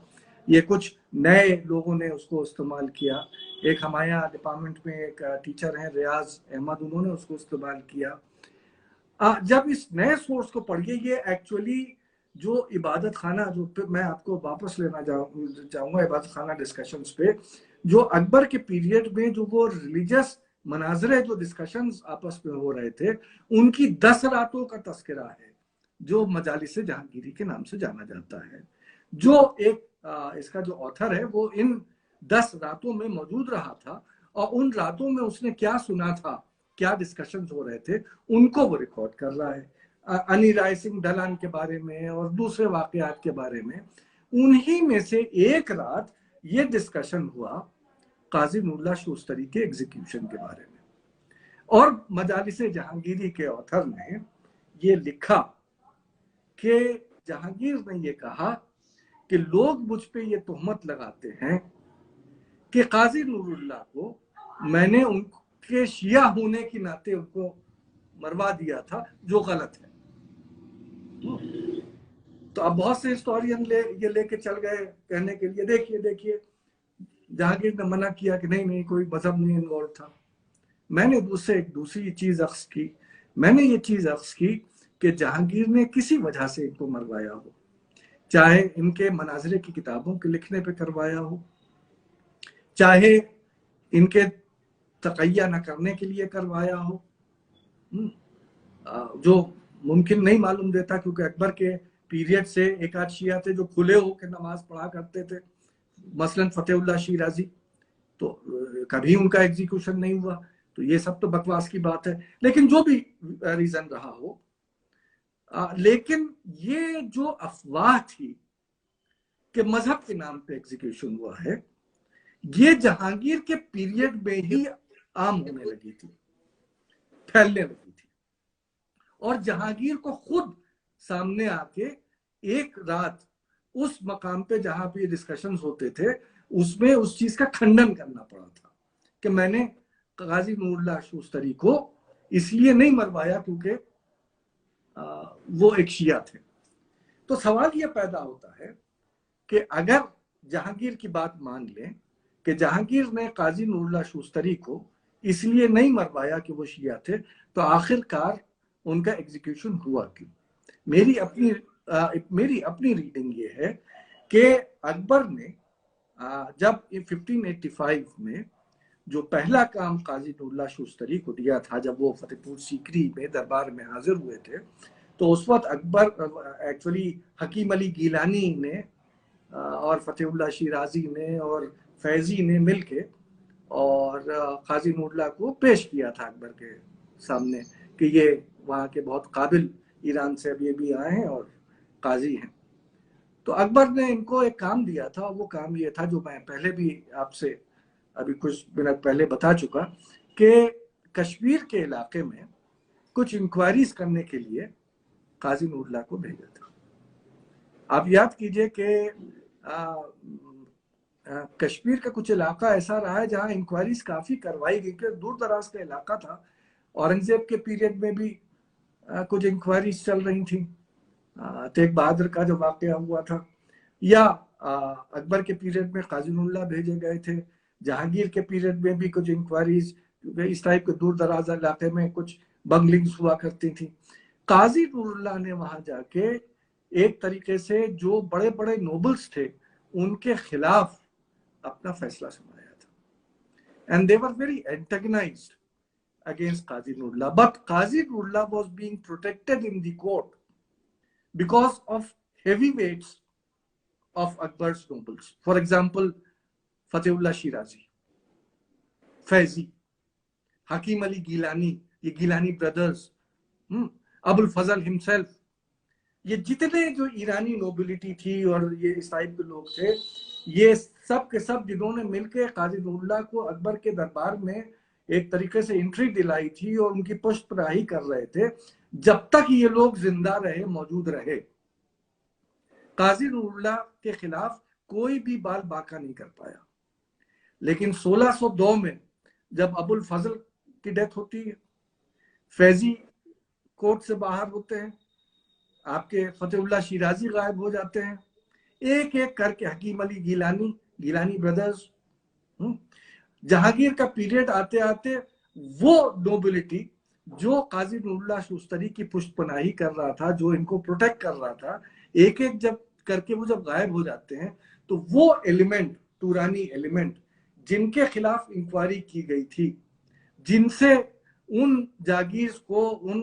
ये कुछ नए लोगों ने उसको इस्तेमाल किया। एक हमारे डिपार्टमेंट में एक टीचर हैं रियाज अहमद, उन्होंने उसको इस्तेमाल किया। जब इस नए सोर्स को पढ़िए, ये एक्चुअली जो इबादत खाना, जो मैं आपको वापस लेना चाहूंगा इबादत खाना डिस्कशंस पे, जो अकबर के पीरियड में जो वो रिलीजियस मनाजरे, जो डिस्कशंस आपस में हो रहे थे, उनकी 10 रातों का तस्करा है जो मजालिस जहांगीरी के नाम से जाना जाता है। जो एक इसका जो ऑथर है वो इन 10 रातों में मौजूद रहा था और उन रातों में उसने क्या सुना था, क्या डिस्कशंस हो रहे थे, उनको वो रिकॉर्ड कर रहा है। अली राय सिंह ढलान के बारे में और दूसरे वाकयात के बारे में। उन्हीं में से एक रात ये डिस्कशन हुआ काजी नूरुल्लाह शूस्तरी के एग्जीक्यूशन के बारे में, और मजालिस जहांगीरी के ऑथर ने ये लिखा कि जहांगीर ने ये कहा कि लोग मुझ पे ये तोहमत लगाते हैं कि काजी नूरुल्लाह को मैंने उनके शिया होने के नाते उनको मरवा दिया था, जो गलत है। तो अब बहुत से हिस्टोरियन ये लेके चल गए कहने के लिए, देखिए जहांगीर ने मना किया कि नहीं कोई मजहब नहीं इन्वॉल्व था। मैंने उससे एक दूसरी चीज अक्स की, मैंने ये चीज अक्स की कि जहांगीर ने किसी वजह से इनको मरवाया हो, चाहे इनके मनाजरे की किताबों के लिखने पे करवाया हो, चाहे इनके तकैया न करने के लिए करवाया हो, जो मुमकिन नहीं मालूम देता, क्योंकि अकबर के पीरियड से एक आध शिया थे जो खुले होकर नमाज पढ़ा करते थे, मसलन फतेहुल्लाह शिराजी, तो कभी उनका एग्जीक्यूशन नहीं हुआ। तो ये सब तो बकवास की बात है, लेकिन जो भी रीजन रहा हो, लेकिन ये जो अफवाह थी कि मजहब के नाम पे एग्जीक्यूशन हुआ है, ये जहांगीर के पीरियड में ही आम होने लगी थी, फैलने लगी थी। और जहांगीर को खुद सामने आके एक रात उस मकाम पे जहां पे डिस्कशंस होते थे, उसमें उस चीज का खंडन करना पड़ा था कि मैंने काजी नूरुल्लाह शूस्तरी को इसलिए नहीं मरवाया क्योंकि वो एक शिया थे। तो सवाल यह पैदा होता है कि अगर जहांगीर की बात मान लें कि जहांगीर ने काजी नूरुल्लाह शूस्तरी को इसलिए नहीं मरवाया कि वो शिया थे, तो आखिरकार उनका एग्जीक्यूशन हुआ क्यों? मेरी अपनी रीडिंग ये है कि अकबर ने जब 1585 में जो पहला काम काजी नूरुल्लाह शूस्तरी को दिया था, जब वो फतेहपुर सीकरी में दरबार में हाजिर हुए थे, तो उस वक्त अकबर एक्चुअली हकीम अली गीलानी ने और फतेहुल्लाह शिराजी ने और फैजी ने मिलके और काजी नूरुल्लाह को पेश किया था अकबर के सामने कि ये वहाँ के बहुत काबिल ईरान से अभी अभी आए हैं और काजी हैं। तो अकबर ने इनको एक काम दिया था, वो काम ये था जो मैं पहले भी आपसे अभी कुछ मिनट पहले बता चुका कि कश्मीर के इलाके में कुछ इंक्वायरीज करने के लिए काजी नूरुल्लाह को भेजा था। आप याद कीजिए कि कश्मीर का कुछ इलाका ऐसा रहा है जहां इंक्वायरीज काफी करवाई गई, क्योंकि दूर दराज का इलाका था। औरंगजेब के पीरियड में भी कुछ इंक्वायरीज चल रही थी, तेग बहादुर का जो वाकया हुआ था, या अकबर के पीरियड में काजी नूरुल्लाह भेजे गए थे, जहांगीर के पीरियड में भी कुछ इंक्वायरीज इस टाइप के दूर दराज इलाके में कुछ बंगलिंग्स हुआ करती थी। काजी नूरुल्लाह ने वहां जाके एक तरीके से जो बड़े बड़े नोबल्स थे उनके खिलाफ अपना फैसला सुनाया था, and they were very antagonized against Qazi Nurullah. But Qazi Nurullah was being protected in the court because of heavyweights of Akbar's nobles. For example, Fatehullah Shirazi, Faizi, Hakim Ali Gilani, ये Gilani brothers, Abul फजल himself, ये जितने जो ईरानी nobility थी और ये इस type के लोग थे, ये सब के सब जिन्होंने मिलकर काजी नूरुल्लाह को अकबर के दरबार में एक तरीके से एंट्री दिलाई थी और उनकी पुष्टपराही कर रहे थे जब तक ये लोग जिंदा रहे, मौजूद रहे। काजी नूरुल्लाह के खिलाफ कोई भी बाल बाका नहीं कर पाया। लेकिन 1602 में जब अबुल फजल की डेथ होती है, फैजी कोर्ट से बाहर होते हैं, आपके फतेहुल्लाह शिराजी गायब हो जाते हैं, एक एक करके हकीम अली गिलानी ब्रदर्स, जहांगीर का पीरियड आते आते वो नोबिलिटी जो काजी नूरुल्लाह शुस्तरी की पुष्टपनाही कर रहा था, जो इनको प्रोटेक्ट कर रहा था, एक एक जब करके वो जब गायब हो जाते हैं, तो वो एलिमेंट, तुरानी एलिमेंट, जिनके खिलाफ इंक्वायरी की गई थी, जिनसे उन जागीर को, उन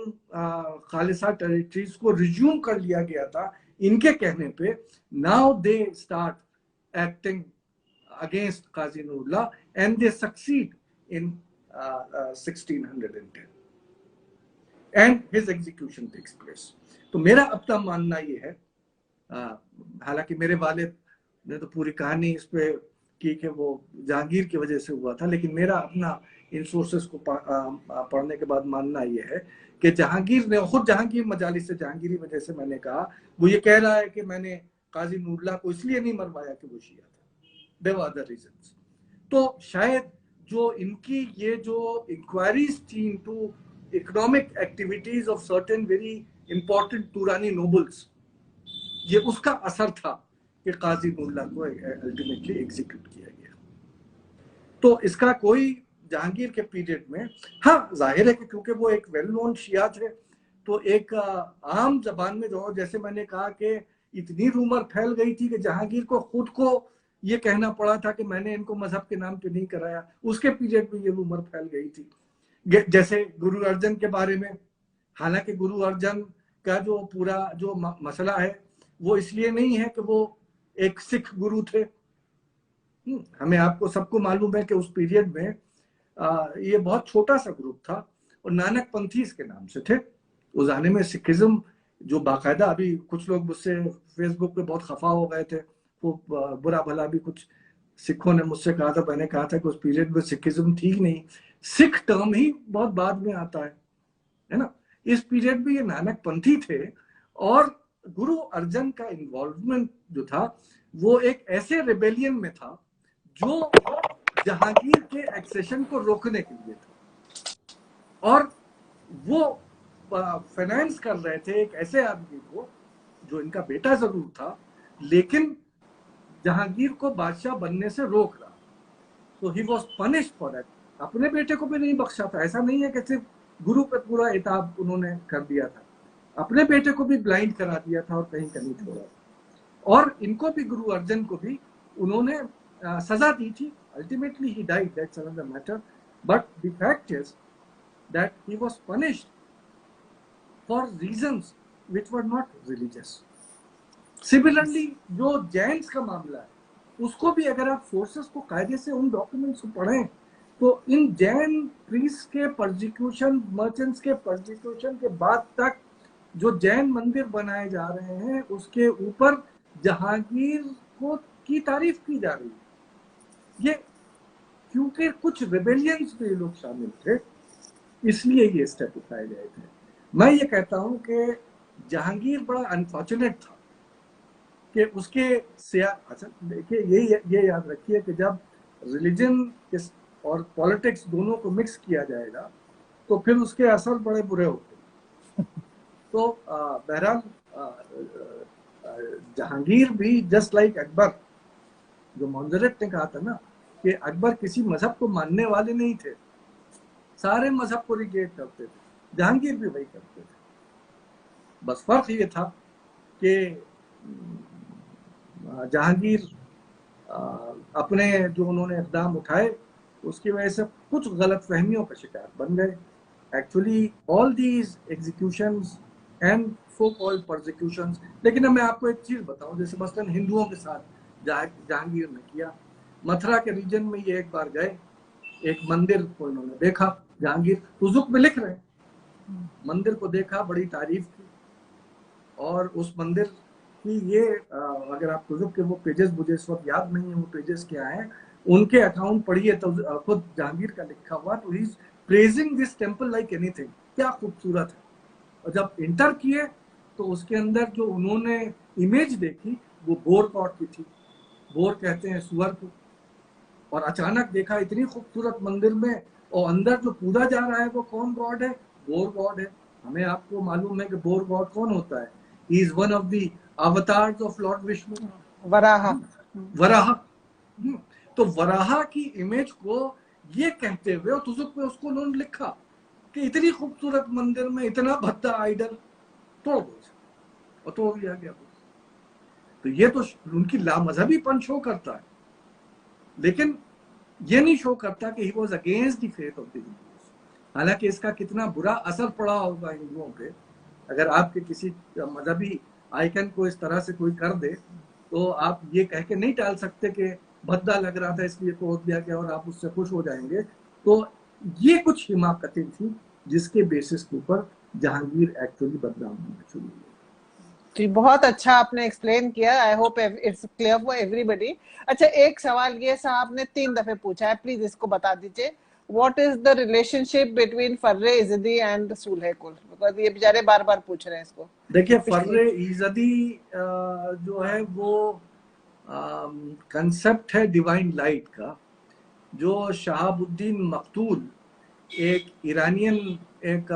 खालिसा टेरिटरीज को रिज्यूम कर लिया गया था, इनके कहने पे now they start acting against Qazi Nurullah and they succeed in 1610 and his execution takes place. तो मेरा अपना मानना ये है, हालांकि मेरे वालिद ने तो पूरी कहानी इस पे की कि वो जहांगीर की वजह से हुआ था, लेकिन मेरा अपना इन सोर्सेस को पढ़ने के बाद मानना ये है कि जहांगीर ने खुद, जहांगीर मजालिस से जहांगीरी वजह से मैंने कहा, वो ये कह रहा है कि मैंने काजी नूरुल्लाह को इसलिए नहीं मरवाया कि वो शिया था, there were other reasons. तो शायद जो इनकी ये जो इंक्वायरीज थी into economic activities of certain very important तुरानी nobles, ये उसका असर था कि काजी नूरुल्लाह को अल्टीमेटली एग्जीक्यूट किया गया। तो इसका कोई जहांगीर के पीरियड में, हाँ जाहिर है कि क्योंकि वो एक वेल नोन शिया थे, तो एक आम जबान में जो, जैसे मैंने कहा कि इतनी रूमर फैल गई थी कि जहांगीर को खुद को ये कहना पड़ा था कि मैंने इनको मजहब के नाम पे नहीं कराया, उसके पीरियड में ये रूमर फैल गई थी। जैसे गुरु अर्जन के बारे में, हालांकि गुरु अर्जन का जो पूरा जो मसला है वो इसलिए नहीं है कि वो एक सिख गुरु थे, हमें आपको सबको मालूम है कि उस पीरियड में ये बहुत छोटा सा ग्रुप था और नानक पंथीज के नाम से थे। उस आने में सिखिज्म जो बाकायदा, अभी कुछ लोग मुझसे फेसबुक पे बहुत खफा हो गए थे, वो बुरा भला भी कुछ सिखों ने मुझसे कहा था, मैंने कहा था कि उस पीरियड में सिखिज्म थी नहीं, सिख टर्म ही बहुत बाद में आता है ना। इस पीरियड में ये नानक पंथी थे और गुरु अर्जन का इन्वॉल्वमेंट जो था वो एक ऐसे रिबेलियन में था जो जहांगीर के एक्सेशन को रोकने के लिए था, और वो फाइनेंस कर रहे थे एक ऐसे आदमी को जो इनका बेटा जरूर था लेकिन जहांगीर को बादशाह बनने से रोक रहा। तो he was punished for that. अपने बेटे को भी नहीं बख्शा था, ऐसा नहीं है कि सिर्फ गुरु पे पूरा इताब उन्होंने कर दिया था, अपने बेटे को भी ब्लाइंड करा दिया था और कहीं कहीं छोड़ा, और इनको भी, गुरु अर्जन को भी उन्होंने सजा दी थी। Ultimately he died, that's another matter, but the fact is that he was punished for reasons which were not religious. Similarly जो जैन्स का मामला है उसको भी अगर आप सोर्सेस को कायदे से उन डॉक्यूमेंट्स को पढ़ें तो इन जैन प्रीस्ट के परसिक्यूशन, मर्चेंट्स के परसिक्यूशन के बाद तक जो जैन मंदिर बनाए जा रहे हैं उसके ऊपर जहांगीर को की तारीफ की जा रही है। ये क्योंकि कुछ रिबेलियंस में लोग शामिल थे इसलिए ये स्टेप उठाए गए थे। मैं ये कहता हूं कि जहांगीर बड़ा अनफॉर्चुनेट था कि उसके अच्छा देखिए, ये याद रखिए कि जब रिलीजन और पॉलिटिक्स दोनों को मिक्स किया जाएगा तो फिर उसके असर बड़े बुरे होते हैं। तो बहरहाल जहांगीर भी जस्ट लाइक अकबर, जो मोंजरेट ने कहा था ना कि अकबर किसी मजहब को मानने वाले नहीं थे, सारे मजहब को रिजेक्ट करते थे, जहांगीर भी वही करते थे। बस फर्क ये था कि जहांगीर अपने जो उन्होंने इक़दाम उठाए उसकी वजह से कुछ गलत फहमियों का शिकार बन गए। Actually all these executions and so called persecutions, लेकिन मैं आपको एक चीज बताऊं, जैसे मसलन हिंदुओं के साथ जहांगीर ने किया, मथुरा के रीजन में ये एक बार गए, एक मंदिर को इन्होंने देखा, जहांगीर तुजुक में लिख रहे हैं, मंदिर को देखा, बड़ी तारीफ की, और उस मंदिर कि ये अगर आप तुजुक के वो पेजेस, मुझे इस वक्त याद नहीं है वो पेजेस क्या हैं, उनके अकाउंट पढ़िए तो खुद जहांगीर का लिखा हुआ, तो he is praising this temple like anything, क्या खूबसूरत है। और जब इंटर किए तो उसके अंदर जो उन्होंने इमेज देखी वो बोर गॉड की थी, बोर कहते हैं सुअर को। और अचानक देखा इतनी खूबसूरत मंदिर में, और अंदर जो पूजा जा रहा है वो कौन गॉड है? बोर गॉड है। हमें आपको मालूम है कि बोर गॉड कौन होता है? He is one of the avatars of Lord Vishnu, Varaha. Varaha. तो वराह की इमेज को ये कहते हुए और तुजुक में उसको उन्होंने लिखा कि इतनी खूबसूरत मंदिर में इतना भद्दा आइडल, तोड़ दो, और तोड़ दिया गया। तो ये तो उनकी लामजहबीपन शो करता है, लेकिन ये नहीं शो करता कि he was against the faith of the Hindus. हालांकि इसका कितना बुरा असर पड़ा होगा हिंदुओं पे, अगर आपके किसी मजहबी आइकन को इस तरह से कोई कर दे तो आप ये कह के नहीं टाल सकते कि भद्दा लग रहा था इसलिए तोड़ दिया गया और आप उससे खुश हो जाएंगे। तो ये कुछ हिमाकतें थी जिसके बेसिस के ऊपर जहांगीर एक्चुअली बदनाम होना शुरू हुआ। जी, बहुत अच्छा आपने एक्सप्लेन किया। I hope it's clear for everybody. अच्छा, एक सवाल ये साहब ने 3 दफे पूछा है, प्लीज इसको बता दीजिए। What is the relationship between फर्रे इज़दी एंड सूल्हे कुल? बिकॉज ये बेचारे बार बार पूछ रहे हैं इसको। देखिए, फर्रे इज़दी जो है वो कंसेप्ट है डिवाइन लाइट का, जो शहाबुद्दीन मकतूल एक ईरानियन एक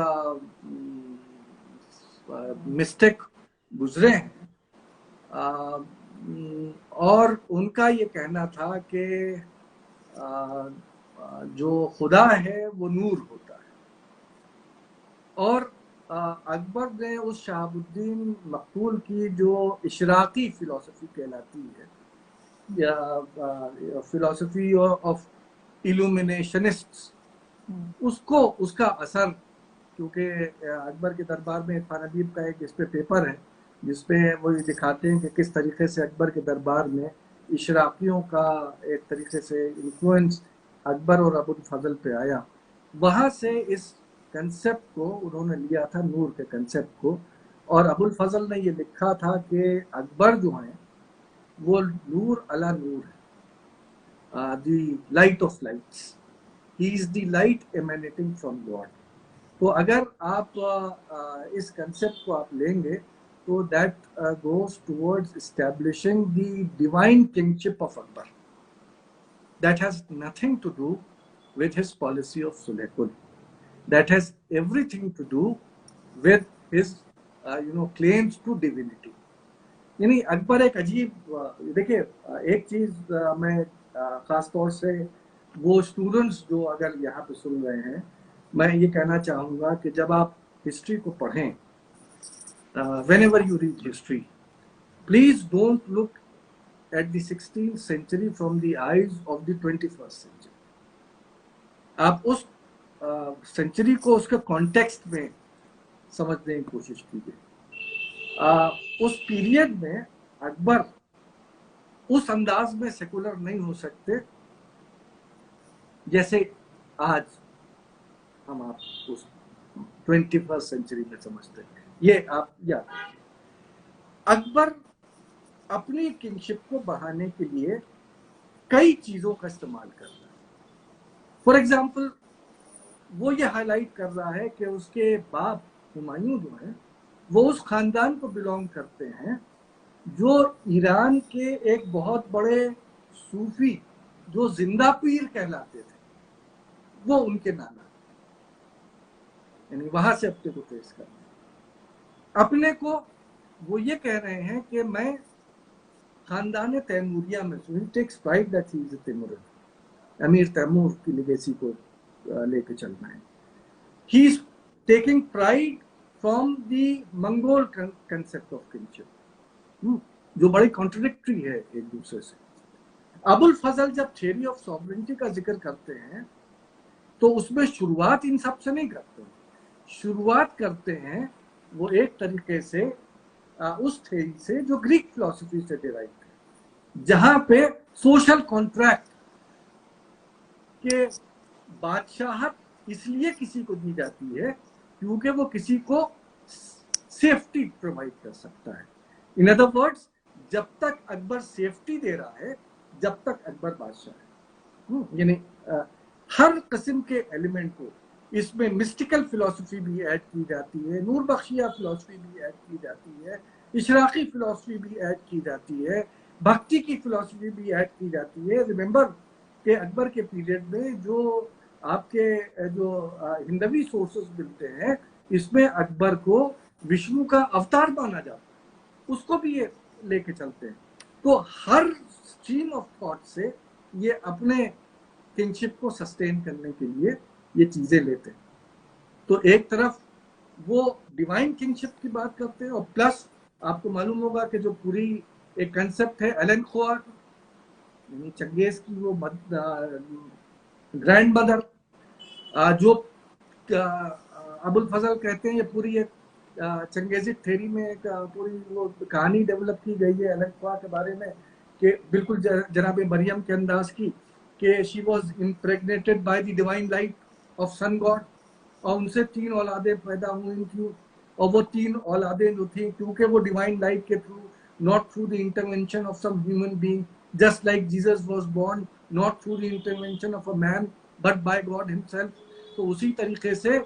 मिस्टिक गुजरे हैं, और उनका ये कहना था कि जो खुदा है वो नूर होता है। और अकबर ने उस शहाबुद्दीन मकतूल की जो इशराकी फिलॉसफी कहलाती है, या फिलॉसफी ऑफ इल्यूमिनेशनिस्ट्स, उसको उसका असर, क्योंकि अकबर के दरबार में फानबीब का एक इस पे पेपर है जिसपे वो ये दिखाते हैं कि किस तरीके से अकबर के दरबार में इशराकियों का एक तरीके से इन्फ्लुएंस अकबर और अबुल फजल पे आया। वहाँ से इस कंसेप्ट को उन्होंने लिया था, नूर के कंसेप्ट को। और अबुल फजल ने ये लिखा था कि अकबर जो है वो नूर अला नूर है, the light of lights, he is the light emanating from God. तो अगर आप इस कंसेप्ट को आप लेंगे तो that goes towards establishing the divine kingship of Akbar, that has nothing to do with his policy of Sulekul, that has everything to do with his claims to divinity। यानी अकबर एक अजीब, देखिए एक चीज मैं खास तौर से वो स्टूडेंट्स जो अगर यहाँ पे सुन रहे हैं, मैं ये कहना चाहूँगा कि जब आप हिस्ट्री को पढ़ें, whenever you read history, please don't look at the 16th century from the eyes of the 21st century। आप उस सेंचुरी को उसके कॉन्टेक्स्ट में समझने की कोशिश कीजिए। उस पीरियड में अकबर उस अंदाज में सेकुलर नहीं हो सकते जैसे आज हम आप उस 21st सेंचुरी में समझते हैं। ये आप याद, अकबर अपनी किंगशिप को बढ़ाने के लिए कई चीजों का इस्तेमाल कर रहा है। फॉर एग्जाम्पल, वो ये हाईलाइट कर रहा है कि उसके बाप हुमायूं जो है वो उस खानदान को बिलोंग करते हैं जो ईरान के एक बहुत बड़े सूफी जो जिंदा पीर कहलाते थे, वो उनके नाना, यानी वहां से अपने को ट्रेस करना। अपने को वो ये कह रहे हैं कि मैं खानदान तैमूरिया में, so he takes pride that he is a तैमूरी, अमीर तैमूर की लेगेसी को लेके चलना है। He is taking pride from the Mongol concept of kingship, जो बड़ी कॉन्ट्रडिक्टरी है एक दूसरे से। अबुल फजल जब थियरी ऑफ सॉवरेनिटी का जिक्र करते हैं तो उसमें शुरुआत इन सब से नहीं करते, शुरुआत करते हैं वो एक तरीके से उस थियरी से जो ग्रीक फिलॉसफी से डिराइव है, जहां पे सोशल कॉन्ट्रैक्ट के बादशाहत इसलिए किसी को दी जाती है क्योंकि वो किसी को सेफ्टी प्रोवाइड कर सकता है। इन अदर वर्ड्स, जब तक अकबर सेफ्टी दे रहा है जब तक अकबर बादशाह है। यानी हर किस्म के एलिमेंट को, इसमें मिस्टिकल फिलॉसफी भी ऐड की जाती है, नूर बख्शिया फिलॉसफी भी ऐड की जाती है, इशराकी फिलॉसफी भी ऐड की जाती है, भक्ति की फिलॉसफी भी ऐड की जाती है। रिमेंबर कि अकबर के पीरियड में जो आपके जो हिंदवी सोर्सेस मिलते हैं, इसमें अकबर को विष्णु का अवतार माना जाता है, उसको भी ये लेके चलते हैं। तो हर स्ट्रीम ऑफ थॉट से ये अपने किंगशिप को सस्टेन करने के लिए ये चीजें लेते हैं। तो एक तरफ वो डिवाइन किंगशिप की बात करते हैं, और प्लस आपको मालूम होगा कि जो पूरी एक कंसेप्ट है एलन खोआ, यानी चंगेज की वो ग्रैंड मदर, जो अबुल फजल कहते हैं, ये पूरी एक चंगेजिक थ्योरी में एक पूरी वो कहानी डेवलप की गई है एलन खोआ के बारे में, कि बिल्कुल जनाब मरियम के अंदाज की, कि she was impregnated by the divine light of sun god, और उनसे 3 औलादें पैदा हुई थी, और वो 3 औलादें जो थी, क्योंकि वो डिवाइन लाइट के through, not through the intervention of some human being, just like Jesus was born not through the intervention of a man but by God himself. तो उसी तरीके से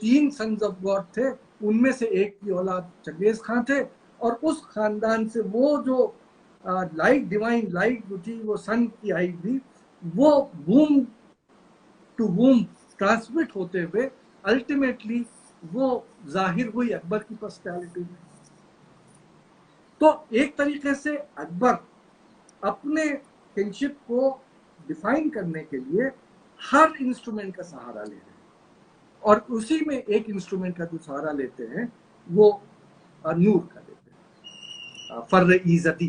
3 सन्स ऑफ गॉड थे, उनमें से एक की औलाद चंगेज खान थे, और उस खानदान से वो जो लाइट, डिवाइन लाइट जो थी, वो सन की आई थी, वो वूम टू वूम ट्रांसमिट होते हुए अल्टीमेटली वो जाहिर हुई अकबर की पर्सनैलिटी में। तो एक तरीके से अकबर अपने किंगशिप को डिफाइन करने के लिए हर इंस्ट्रूमेंट का सहारा ले रहे हैं, और उसी में एक इंस्ट्रूमेंट का जो सहारा लेते हैं वो नूर का लेते हैं, फर्र-ई-ज़दी,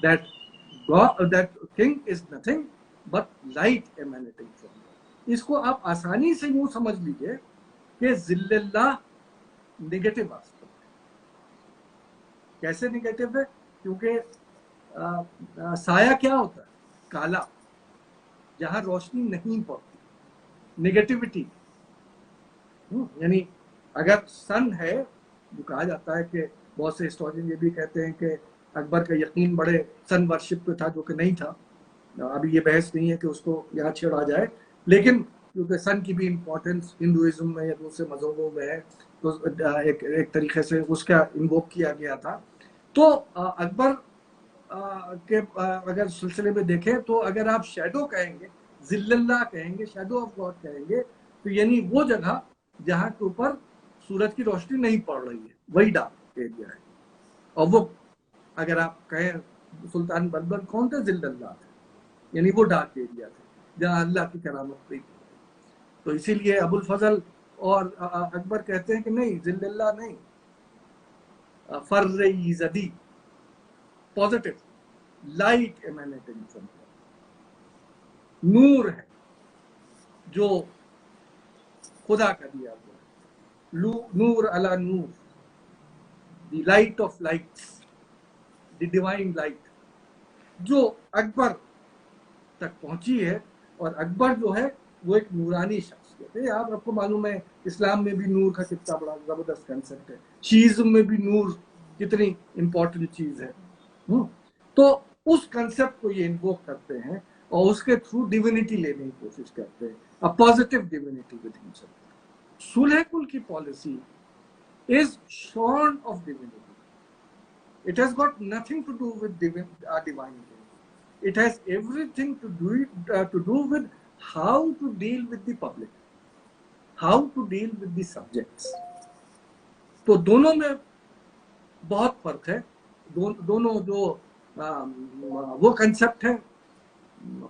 that king is nothing but light emanating from God. इसको आप आसानी से यूं समझ लीजिए कि ज़िल्लल्लाह नेगेटिव आस्पेक्ट है। कैसे नेगेटिव है? क्योंकि साया क्या होता है? काला, जहां रोशनी नहीं पड़ती, नेगेटिविटी। यानी अगर सन है, जो कहा जाता है कि बहुत से हिस्टोरियन ये भी कहते हैं कि अकबर का यकीन बड़े सन वर्शिप पे था, जो कि नहीं था। अभी ये बहस नहीं है कि उसको यहाँ छेड़ा जाए, लेकिन क्योंकि सन की भी इम्पोर्टेंस हिंदुइज्म में या दूसरे मजहबों में है, तो एक तरीके से उसका इन्वोक किया गया था। तो अकबर के अगर सिलसिले में देखें, तो अगर आप शैडो कहेंगे, जिल्लल्लाह कहेंगे, शैडो ऑफ गॉड कहेंगे, तो यानी वो जगह जहाँ के ऊपर सूरज की रोशनी नहीं पड़ रही है, वही डार्क एरिया है। और वो अगर आप कहें सुल्तान बलबन कौन थे? जिल्लल्लाह थे, यानी वो डार्क एरिया थे जहाँ अल्लाह की करामत नहीं। तो इसीलिए अबुल फजल और अकबर कहते हैं कि नहीं, जिल्लल्लाह नहीं, फर्र-ई-ज़दी, positive light emanating from God, नूर है जो खुदा का दिया हुआ है, नूर अला नूर, the light of lights, the divine light, जो अकबर तक पहुंची है। और अकबर जो है वो एक नूरानी शख्सियत है। आपको मालूम है इस्लाम में भी नूर का कितना बड़ा जबरदस्त कंसेप्ट है, शीइज्म में भी नूर कितनी इंपॉर्टेंट चीज है। तो उस कंसेप्ट को ये इन्वोक करते हैं और उसके थ्रू डिविनिटी लेने की कोशिश करते हैं, a positive divinity with himself. सुलह कुल की policy is shorn of divinity. It has got nothing to do with divine things. It has everything to do with how to deal with the public, how to deal with the subjects. तो दोनों में बहुत फर्क है। दोनों जो वो concept है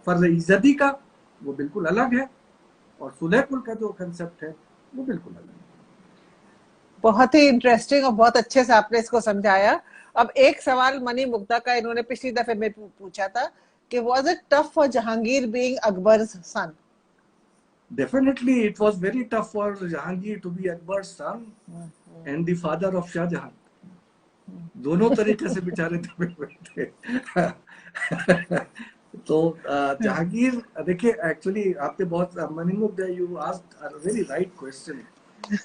फर्ज-ए-इज़्ज़ती का, वो बिल्कुल अलग है, और सुलह कुल का जो कंसेप्ट है वो बिल्कुल अलग है। बहुत ही इंटरेस्टिंग और बहुत अच्छे से आपने इसको समझाया। अब एक सवाल मनी मुग्धा का इन्होंने पिछली दफे में पूछा था कि was it tough for Jahangir being Akbar's son? Definitely it was very tough for Jahangir to be Akbar's son and the father of Shah Jahan. दोनों तरीके से बेचारे दबे हुए थे। तो जहांगीर, देखिए एक्चुअली आपने बहुत money Mugdha, you asked a very right question.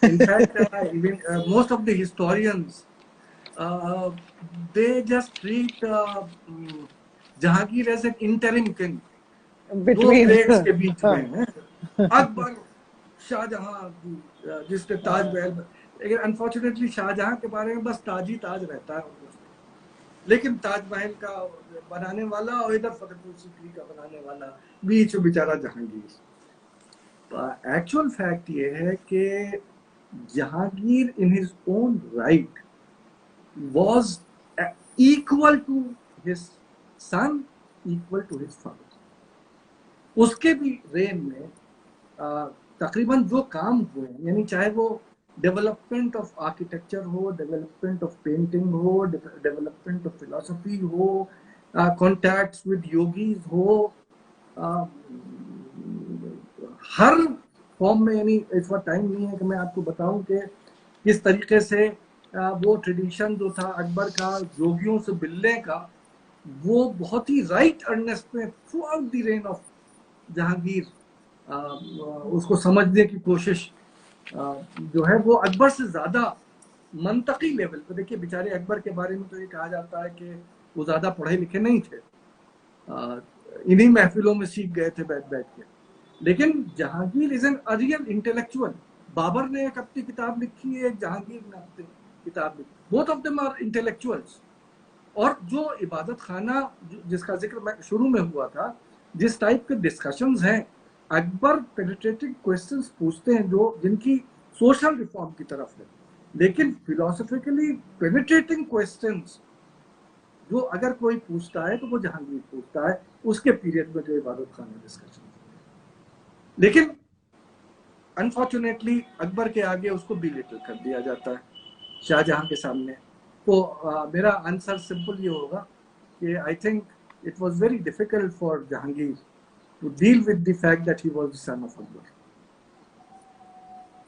In fact, even most of the historians, they just treat Jahangir as an interim king, दो प्लेट्स के बीच में है। अकबर, शाहजहां, जिसने ताजमहल, लेकिन अनफॉर्चुनेटली शाहजहां के बारे में बस ताज ही ताज रहता है, लेकिन ताजमहल का बनाने वाला और इधर फतेहपुर सीकरी का बनाने वाला, बीच में बेचारा जहांगीर। एक्चुअल फैक्ट ये है कि Jahangir in his own right was equal to his son, equal to his father। उसके भी रेन में तकरीबन जो काम हुए, यानी चाहे वो डेवलपमेंट ऑफ आर्किटेक्चर हो, डेवलपमेंट ऑफ पेंटिंग हो, डेवलपमेंट ऑफ फिलोसफी हो, कॉन्टैक्ट्स विद योगीज हो, हर फॉर्म में, यानी इस वक्त टाइम नहीं है कि मैं आपको बताऊं कि किस तरीके से वो ट्रेडिशन जो था अकबर का योगियों से मिलने का, वो बहुत ही राइट अर्नेस्ट में through out the rain of Jahangir उसको समझने की कोशिश जो है वो अकबर से ज्यादा मंतकी लेवल पे। देखिए बेचारे अकबर के बारे में तो ये कहा जाता है कि वो ज्यादा पढ़े लिखे नहीं थे, इन्हीं महफिलों में सीख गए थे बैठ बैठ के, लेकिन Jahangir is an real intellectual. Babar ने एक अपनी किताब लिखी है, जहांगीर ने अपनी किताब लिखी, both of them are intellectuals. और जो इबादत खाना जिसका जिक्र मैं शुरू में हुआ था, जिस टाइप के डिस्कशंस हैं, अकबर पेनिट्रेटिंग क्वेश्चंस पूछते हैं जो जिनकी सोशल रिफॉर्म की तरफ है, लेकिन फिलोसफिकली पेनिट्रेटिंग क्वेश्चंस जो अगर कोई पूछता है तो वो जहांगीर पूछता है, उसके पीरियड में जो इबादत खाना डिस्कशन। लेकिन अनफॉर्चुनेटली अकबर के आगे उसको बिलिटल कर दिया जाता है शाहजहां के सामने। तो मेरा आंसर सिंपल ये होगा कि I think it was very difficult for Jahangir to deal with the fact that he was the son of Akbar.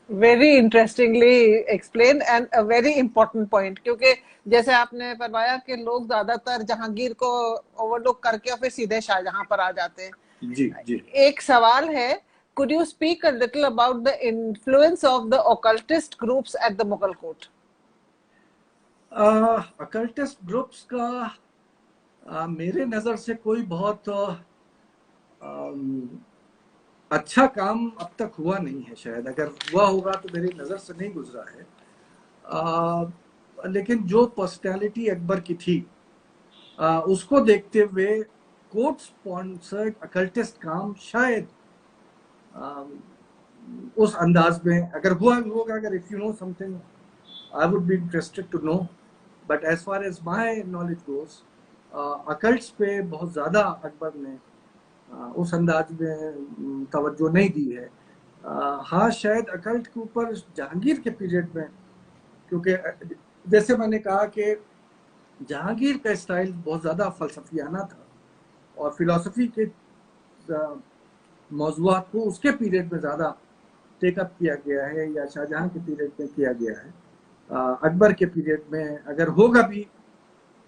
Very interestingly explain and a very important point, क्योंकि जैसे आपने फरमाया कि लोग ज्यादातर जहांगीर को ओवरलुक करके और फिर सीधे शाहजहां पर आ जाते हैं। जी जी। एक सवाल है, could you speak a little about the influence of the occultist groups at the Mughal court? occultist groups का मेरे नजर से कोई बहुत अच्छा काम अब तक हुआ नहीं है, शायद अगर हुआ होगा तो मेरी नजर से नहीं गुजरा है। लेकिन जो पर्सनैलिटी अकबर की थी उसको देखते हुए कोर्ट स्पॉन्सर्ड अकल्टिस्ट काम शायद उस अंदाज में अगर हुआ होगा, अगर if you know something I would be interested to know, but as far as my knowledge goes occults पे बहुत ज्यादा अकबर ने उस अंदाज में तवज्जो नहीं दी है। हाँ शायद अकल्ट के ऊपर जहांगीर के पीरियड में, क्योंकि जैसे मैंने कहा कि जहांगीर का स्टाइल बहुत ज़्यादा फलसफियाना था और फिलॉसफी के मौज़ूआत को उसके पीरियड में ज़्यादा टेकअप किया गया है या शाहजहां के पीरियड में किया गया है। अकबर के पीरियड में अगर होगा भी,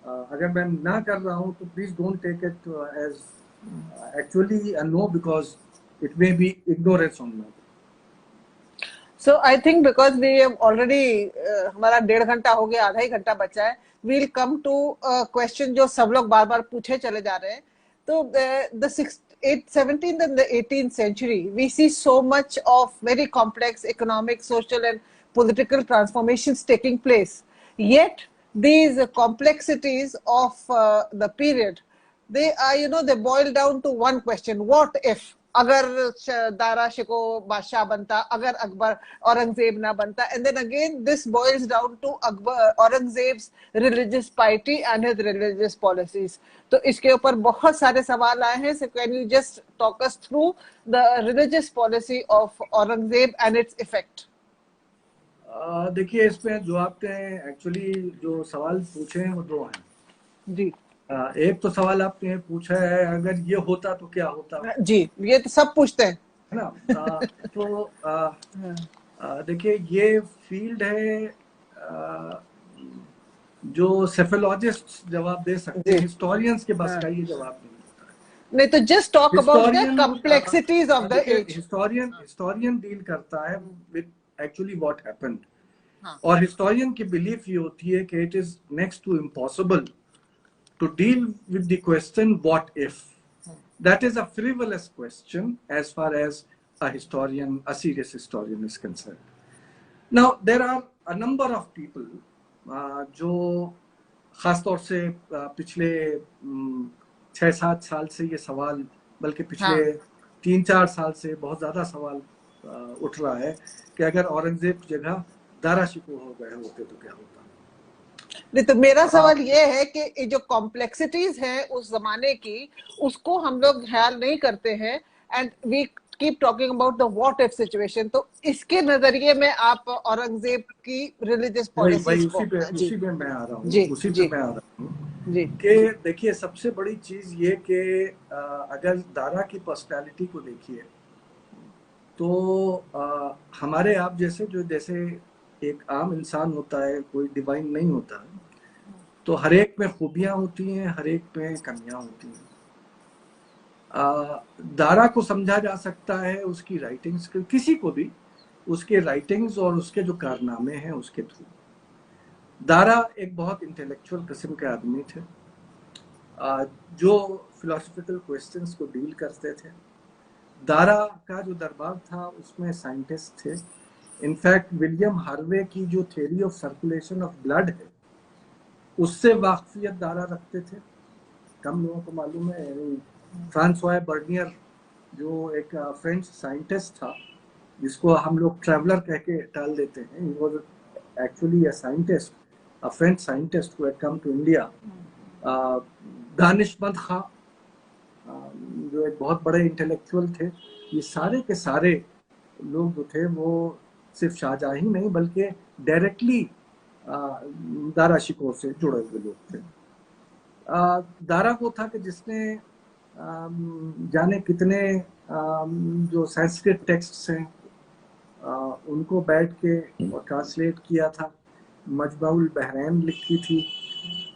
अगर मैं ना कर रहा हूँ तो please don't take it as actually no, because it may be ignorance on my part. So I think because we have already हमारा 1.5 घंटा हो गया, आधा ही घंटा बचा है, we'll come to a question जो सब लोग बार बार पूछे चले जा रहे हैं। तो the 17th and the 18th century we see so much of very complex economic, social and political transformations taking place, yet these complexities of the period, they are, you know, they boil down to one question: what if? अगर दारा शिको बादशाह बनता, अगर अकबर औरंगजेब ना बनता, and then again this boils down to Akbar, Aurangzeb's religious piety and his religious policies. तो इसके ऊपर बहुत सारे सवाल आए हैं. So can you just talk us through the religious policy of Aurangzeb and its effect? देखिए इसमें जो आपने एक्चुअली जो सवाल पूछे हैं वो दो हैं जी. एक तो सवाल आपने पूछा है अगर ये होता तो क्या होता। जी, ये तो सब पूछते हैं, है ना। तो देखिए ये फील्ड है जो सेफोलॉजिस्ट जवाब दे सकते हैं, हिस्टोरियंस के बस का ये जवाब नहीं। तो just talk about the complexities of the age. Historian डील करता है विद एक्चुअली व्हाट हैपेंड, और हिस्टोरियन की बिलीफ ये होती है कि it is next to impossible to deal with the question what if, that is a frivolous question as far as a historian, a serious historian is concerned. Now, there are a number of people जो खासतौर से पिछले 6-7 साल से ये सवाल, बल्कि पिछले 3-4 साल से बहुत ज़्यादा सवाल उठ रहा है कि अगर औरंगजेब की जगह दारा शिकोह हो गए होते तो क्या होता। नहीं, तो मेरा सवाल ये है कि जो कॉम्प्लेक्सिटीज हैं उस जमाने की, उसको हम लोग ख्याल नहीं करते हैं, and we keep talking about the what if situation. तो इसके नजरिए में आप औरंगजेब की रिलीजियस पॉलिसीज को, उसी पे मैं आ रहा हूँ कि देखिए, सबसे बड़ी चीज ये कि अगर दारा की पर्सनालिटी को देखिए तो हमारे आप जैसे, जो जैसे एक आम इंसान होता है, कोई डिवाइन नहीं होता, तो हर एक में खूबियां होती हैं, हर एक में कमियां होती हैं। दारा को समझा जा सकता है उसकी राइटिंग्स, किसी को भी उसके राइटिंग्स और उसके जो कारनामे हैं उसके थ्रू। दारा एक बहुत इंटेलेक्चुअल किस्म के आदमी थे जो फिलोसफिकल क्वेश्चंस को डील करते थे। दारा का जो दरबार था उसमें साइंटिस्ट थे। इनफैक्ट विलियम हार्वे की जो theory of circulation of blood है उससे वाकफियत दारा रखते थे, कम लोगों को मालूम है। फ्रांसोआ बर्नियर जो एक फ्रेंच साइंटिस्ट था जिसको हम लोग ट्रैवलर कह के टाल देते हैं, he was actually a scientist, a French scientist who had come to India. Danishmand Khan जो एक बहुत बड़े इंटेलेक्चुअल थे। ये सारे के सारे लोग जो थे वो सिर्फ शाहजहाँ ही नहीं बल्कि डायरेक्टली दारा शिकोह से जुड़े हुए लोग थे। दारा वो था कि जिसने जाने कितने जो संस्कृत टेक्स्ट्स हैं उनको बैठ के और ट्रांसलेट किया था। मजमुअल बहरैन लिखी थी,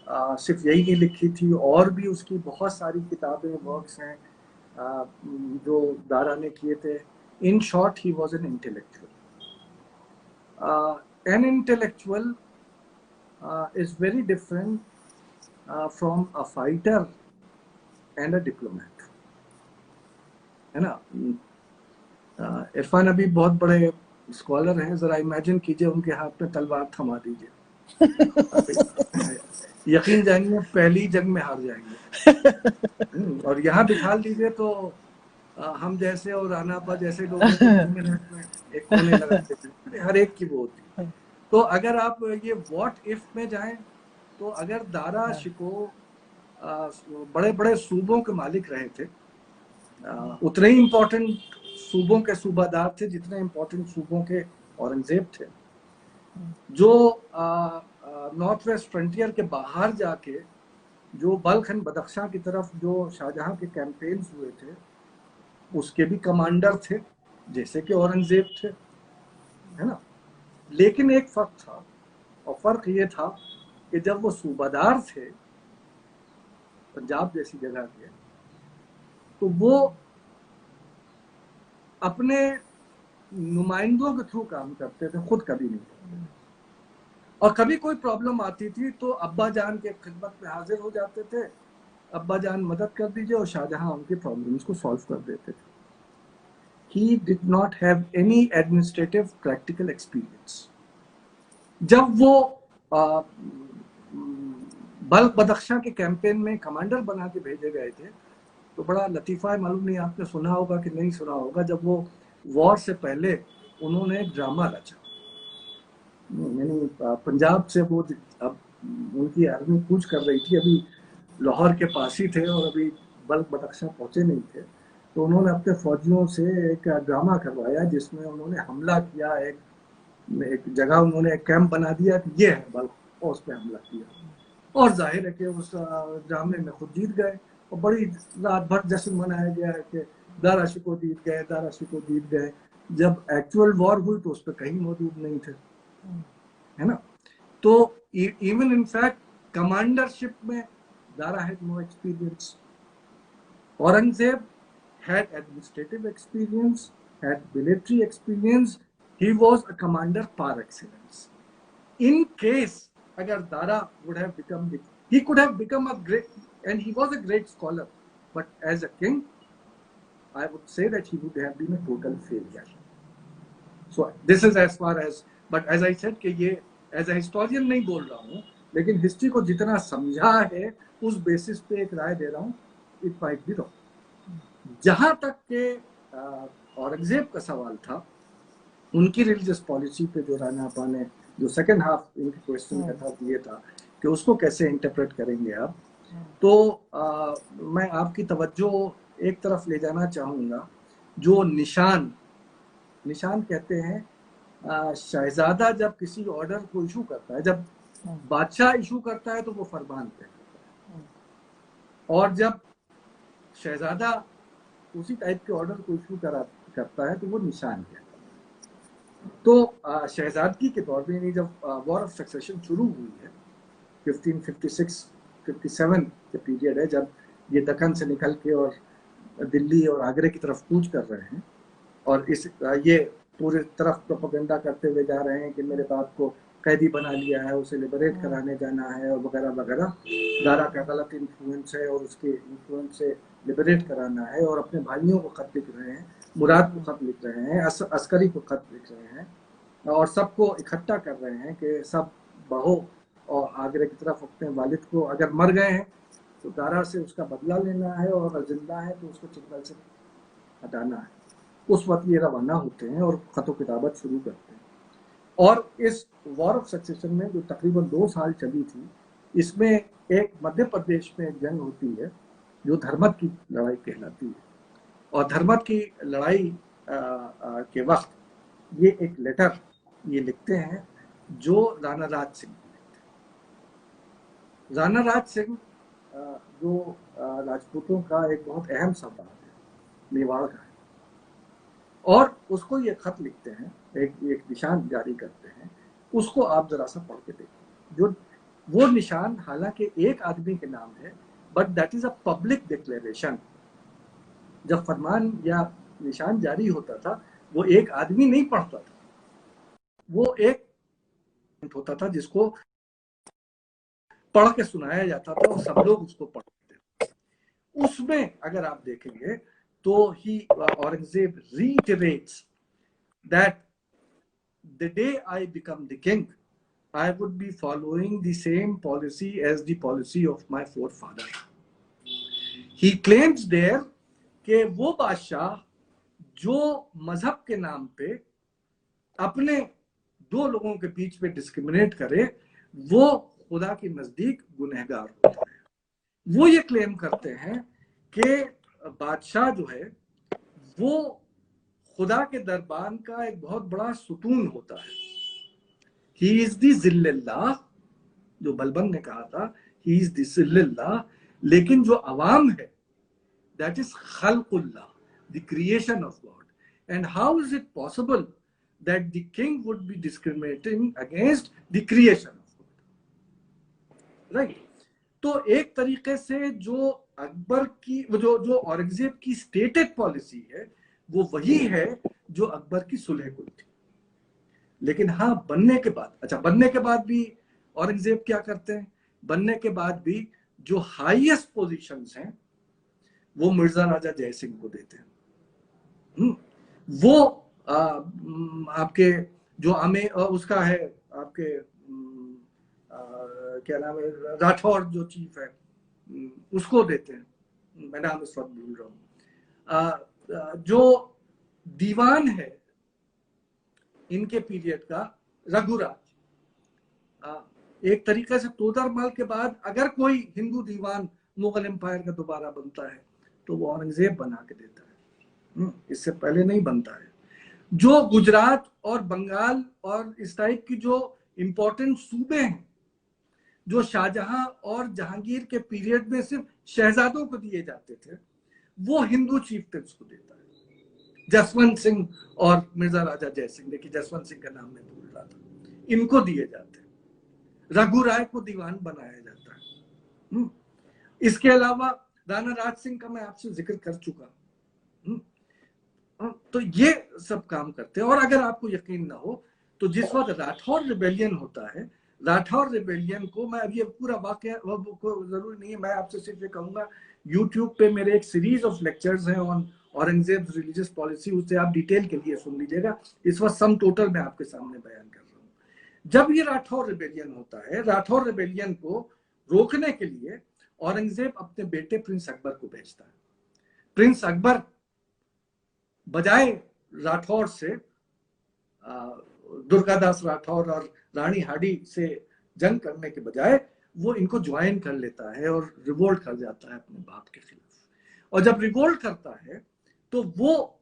सिर्फ यही नहीं लिखी थी, और भी उसकी बहुत सारी किताबें, वर्क्स हैं जो दारा ने किए थे। In short, he was an intellectual. An intellectual is very different from a fighter and a diplomat, है ना। इरफान अभी बहुत बड़े स्कॉलर हैं, जरा इमेजिन कीजिए उनके हाथ में तलवार थमा दीजिए, यकीन जानिए पहली जंग में हार जाएंगे। और यहाँ बिठा लीजिए तो हम जैसे और राना अब्बा जैसे लोग एक कोने लगाते थे, हर एक की वो होती। तो अगर आप ये व्हाट इफ में जाएं तो अगर दारा शिकोह बड़े बड़े सूबों के मालिक रहे थे, उतने ही इम्पोर्टेंट सूबों के सूबादार थे जितने इम्पोर्टेंट सूबों के औरंगजेब थे। जो नॉर्थ वेस्ट फ्रंटियर के बाहर जाके जो बल्ख एंड बदख्शां की तरफ जो शाहजहां के कैंपेन्स हुए थे उसके भी कमांडर थे जैसे कि औरंगजेब थे, है ना। लेकिन एक फर्क था, और फर्क ये था कि जब वो सूबादार थे पंजाब जैसी जगह के, तो वो अपने नुमाइंदों के थ्रू काम करते थे, खुद कभी नहीं करते। और कभी कोई प्रॉब्लम आती थी तो अब्बा जान के खिदमत में हाजिर हो जाते थे, अब्बा जान मदद कर दीजिए, और शाहजहां उनके प्रॉब्लम्स को सॉल्व कर देते थे। He did not have any administrative practical experience. जब वो बल्ख बदख्शां के कैंपेन में कमांडर बना के भेजे गए थे तो बड़ा लतीफ़ा है, मालूम नहीं आपने सुना होगा कि नहीं सुना होगा, जब वो वॉर से पहले उन्होंने एक ड्रामा रचा। यानी पंजाब से वो अब उनकी आर्मी कूच कर रही थी, अभी लाहौर के पास ही थे और अभी बल्ख बदख्शां पहुंचे नहीं थे, तो उन्होंने अपने फौजियों से एक ड्रामा करवाया जिसमें उन्होंने हमला किया। एक जगह उन्होंने एक कैंप बना दिया कि ये है बल्ख, और उस पर हमला किया। और जाहिर है कि उस ड्रामे में खुद जीत गए और बड़ी रात भर जश्न मनाया गया है कि दारा शिकोह जीत गए, दारा शिकोह जीत गए। जब एक्चुअल वॉर हुई तो उस पर कहीं मौजूद नहीं थे, है ना। तो इवन इन फैक्ट कमांडरशिप में Dara had no experience. Aurangzeb had administrative experience, had military experience. He was a commander par excellence. In case agar Dara would have become, he could have become a great, and he was a great scholar. but as a king, I would say that he would have been a total failure. So this is as far as, but as I said कि ये as a historian नहीं बोल रहा हूँ, लेकिन history को जितना समझा है उस बेसिस पे एक राय दे रहा हूँ. It might be wrong. जहां तक के औरंगजेब का सवाल था, उनकी रिलीजियस पॉलिसी पे जो राणा आपा ने जो सेकंड हाफ इनके क्वेश्चन का था ये था कि उसको कैसे इंटरप्रेट करेंगे आप. तो मैं आपकी तवज्जो एक तरफ ले जाना चाहूँगा. जो निशान कहते हैं, शहजादा जब किसी ऑर्डर को इशू करता है, जब बादशाह इशू करता है तो वो फरमान तय करता है, और जब शहजादा उसी टाइप के ऑर्डर को इशू करता है तो वो निशान कहता है. तो शहजादगी के दौर में, जब वॉर ऑफ सक्सेशन शुरू हुई है 1556-57 के पीरियड है, जब ये दक्कन से निकल के और दिल्ली और आगरे की तरफ कूच कर रहे हैं और ये पूरे तरफ प्रोपेगेंडा करते हुए जा रहे हैं कि मेरे बाप को कैदी बना लिया है, उसे लिबरेट कराने जाना है और वगैरह वगैरह. दारा का गलत इन्फ्लुएंस है और उसके इन्फ्लुएंस से लिबरेट कराना है, और अपने भाइयों को खत लिख रहे हैं, मुराद को खत लिख रहे हैं, अस्करी को खत लिख रहे हैं, और सबको इकट्ठा कर रहे हैं कि सब बहो और आगरे की तरफ अपने वालिद को, अगर मर गए हैं तो दारा से उसका बदला लेना है, और अगर जिंदा है तो उसको चिंतल से हटाना है. उस वक्त ये रवाना होते हैं और खतो किताबत शुरू करते हैं. और इस वॉर ऑफ सक्सेशन में जो तकरीबन 2 साल चली थी, इसमें एक मध्य प्रदेश में एक जंग होती है जो धर्मत की लड़ाई कहलाती है. और धर्मत की लड़ाई के वक्त ये एक लेटर ये लिखते हैं जो राणा राज सिंह लिखते हैं. राणा राज सिंह जो राजपूतों का एक बहुत अहम सरदार है, मेवाड़ का है, और उसको ये खत लिखते हैं, एक निशान जारी करते हैं. उसको आप जरा सा पढ़ के देखिए. जो वो निशान हालांकि एक आदमी के नाम है, but that is a public declaration. जब फरमान या निशान जारी होता था, वो एक आदमी नहीं पढ़ता था, वो एक होता था जिसको पढ़ के सुनाया जाता था और सब लोग उसको पढ़ते थे. उसमें अगर आप देखेंगे तो ही Aurangzeb reiterates that the day I become the king, I would be following the same policy as the policy of my forefather. He claims there कि वो बादशाह जो मजहब के नाम पे अपने 2 लोगों के बीच में डिस्क्रिमिनेट करे, वो खुदा के नजदीक गुनहगार होता है. वो ये क्लेम करते हैं कि बादशाह जो है वो खुदा के दरबार का एक बहुत बड़ा सुतून होता है. ही इज द जिल्लल्लाह, जो बलबन ने कहा था, ही इज द जिल्लल्लाह. लेकिन जो अवाम है, दैट इज खल्कुल्लाह, the creation of God. And how is it possible that the king would be discriminating against the creation of God, right? तो एक तरीके से जो अकबर की, जो औरंगजेब की स्टेटेड पॉलिसी है, वो वही है जो अकबर की सुलह कुल थी. लेकिन हाँ, बनने के बाद भी औरंगजेब क्या करते हैं? बनने के बाद भी जो हाईएस्ट पोजीशंस हैं वो मिर्जा राजा जय सिंह को देते हैं. वो आपके जो उसका है, आपके क्या नाम है, राठौर जो चीफ है, उसको देते हैं. मैं नाम इस वक्त भूल रहा हूँ. जो दीवान है इनके पीरियड का, रघुराज, एक तरीके से तोदरमल के बाद अगर कोई हिंदू दीवान मुगल एम्पायर का दोबारा बनता है तो वो औरंगजेब बना के देता है. इससे पहले नहीं बनता है. जो गुजरात और बंगाल और इस टाइप की जो इंपॉर्टेंट सूबे हैं, जो शाहजहां और जहांगीर के पीरियड में सिर्फ शहजादों को दिए जाते थे, वो हिंदू चीफ्टेंस को देता है. जसवंत सिंह और मिर्जा राजा जय सिंह, देखिए जसवंत सिंह का नाम मैं भूल रहा था, इनको दिए जाते हैं. रघु राय को दीवान बनाया जाता है. इसके अलावा राणा राज सिंह का मैं आपसे जिक्र कर चुका. तो ये सब काम करते हैं. और अगर आपको यकीन ना हो तो जिस वक्त राठौर रिबेलियन होता है, राठौर रिबेलियन को, मैं अब ये पूरा वाकया को जरूरी नहीं है, मैं आपसे सिर्फ ये कहूंगा यूट्यूब पे मेरे एक सीरीज ऑफ लेक्चर्स हैं ऑन औरंगजेब रिलीजियस पॉलिसी, उसे आप डिटेल के लिए सुन लीजिएगा। इस वक्त सम टोटल मैं आपके सामने बयान कर रहा हूँ। जब ये राठौर रिबेलियन होता है, राठौर रिबेलियन को रोकने के लिए औरंगजेब अपने बेटे प्रिंस अकबर को भेजता है। प्रिंस अकबर बजाय राठौर से, दुर्गादास राठौर और रानी हाडी से जंग करने के बजाय वो इनको ज्वाइन कर लेता है और रिवोल्ट कर जाता है अपने बाप के खिलाफ। और जब रिवोल्ट करता है तो वो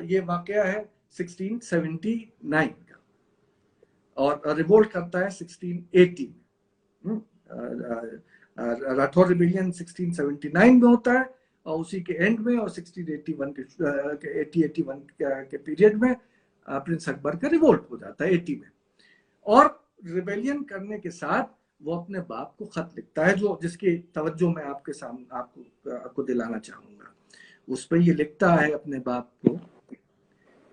ये वाकया है 1679 का, और रिवोल्ट करता है 1680 में। राठौर रिबेलियन 1679 में होता है और उसी के एंड में, और 1681 के पीरियड में प्रिंस अकबर का रिवोल्ट हो जाता है 80 में। और रिबेलियन करने के साथ वो अपने बाप को खत लिखता है, जो जिसकी तवज्जो मैं आपके सामने आपको दिलाना चाहूंगा। उस पर ये लिखता है अपने बाप को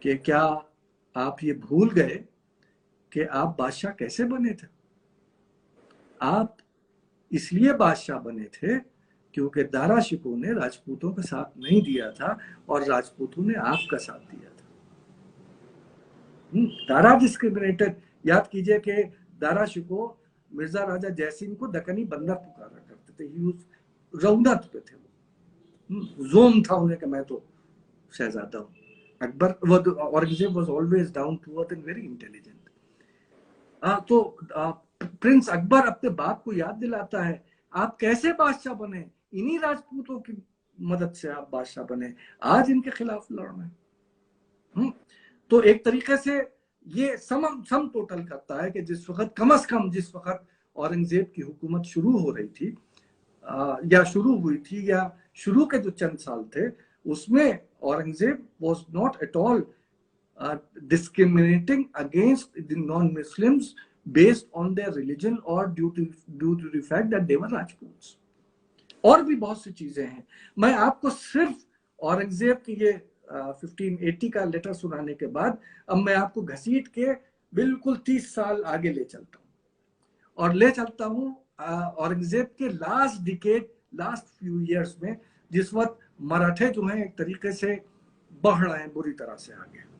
कि क्या आप ये भूल गए कि आप बादशाह कैसे बने थे? आप इसलिए बादशाह बने थे क्योंकि दारा शिकोह ने राजपूतों का साथ नहीं दिया था और राजपूतों ने आपका साथ दिया था। दारा डिस्क्रिमिनेटेड। याद कीजिए कि दारा शिकोह मिर्जा राजा जयसिंह को दक्कनी बंदर पुकारा करते थे। ही रौनत पे थे वो, जोम था उन्हें कि मैं तो शहजादा हूँ। Akbar Aurangzeb was always down to earth and very intelligent. तो प्रिंस अकबर अपने बाप को याद दिलाता है, आप कैसे बादशाह बने? इन्हीं राजपूतों की मदद से आप बादशाह बने, आज इनके खिलाफ लड़ना है। तो एक तरीके से ये सम टोटल करता है कि जिस वक्त कम से कम जिस वक्त औरंगजेब की हुकूमत शुरू हो रही थी या शुरू हुई थी, या शुरू के जो चंद साल थे, उसमें Aurangzeb was not at all discriminating against the non-Muslims based on their religion or due to the fact that they were Rajputs। और भी बहुत सी चीजें हैं। मैं आपको सिर्फ औरंगजेब की ये 1580 का लेटर सुनाने के बाद अब मैं आपको घसीट के बिल्कुल 30 साल आगे ले चलता हूँ, और ले चलता हूँ औरंगजेब के last decade, last few years में, जिस वक्त मराठे जो हैं एक तरीके से बढ़ रहे हैं बुरी तरह से आगे।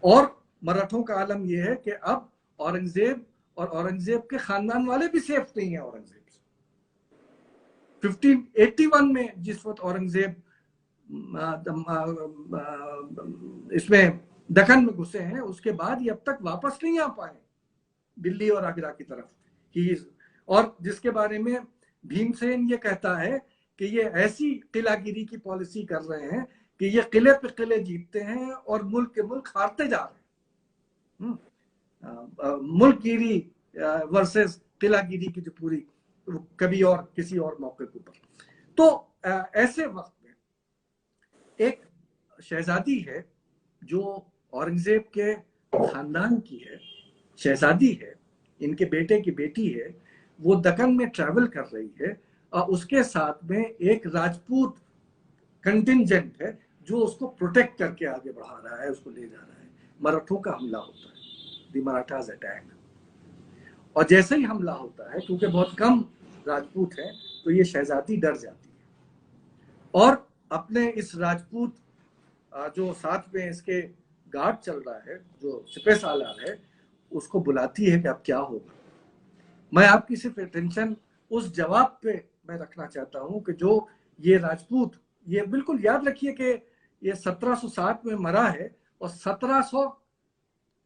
और मराठों का आलम यह है कि अब औरंगजेब और औरंगजेब के खानदान वाले भी सेफ नहीं है औरंगजेब से। 1581 में जिस वक्त औरंगजेब इसमें दक्कन में घुसे हैं, उसके बाद ये अब तक वापस नहीं आ पाए दिल्ली और आगरा की तरफ। और जिसके बारे में भीमसेन ये कहता है कि ये ऐसी किलागिरी की पॉलिसी कर रहे हैं कि ये किले पे किले जीतते हैं और मुल्क के मुल्क हारते जा रहे हैं। मुल्कगिरी वर्सेस किलागिरी की जो पूरी, कभी और किसी और मौके के ऊपर। तो ऐसे वक्त में एक शहजादी है जो औरंगजेब के खानदान की है, शहजादी है, इनके बेटे की बेटी है, वो दक्कन में ट्रैवल कर रही है और उसके साथ में एक राजपूत कंटिंजेंट है जो उसको प्रोटेक्ट करके आगे बढ़ा रहा है, उसको ले जा रहा है। मराठों का हमला होता है, द मराठाज अटैक। और जैसे ही हमला होता है, क्योंकि बहुत कम राजपूत हैं, तो ये शहजादी डर जाती है और अपने इस राजपूत जो साथ में इसके गार्ड चल रहा है, जो सिपह सालार है, उसको बुलाती है कि अब क्या होगा। मैं आपकी सिर्फ अटेंशन उस जवाब पे मैं रखना चाहता हूं कि जो ये राजपूत, ये बिल्कुल याद रखिए कि ये 1707 में मरा है और 1700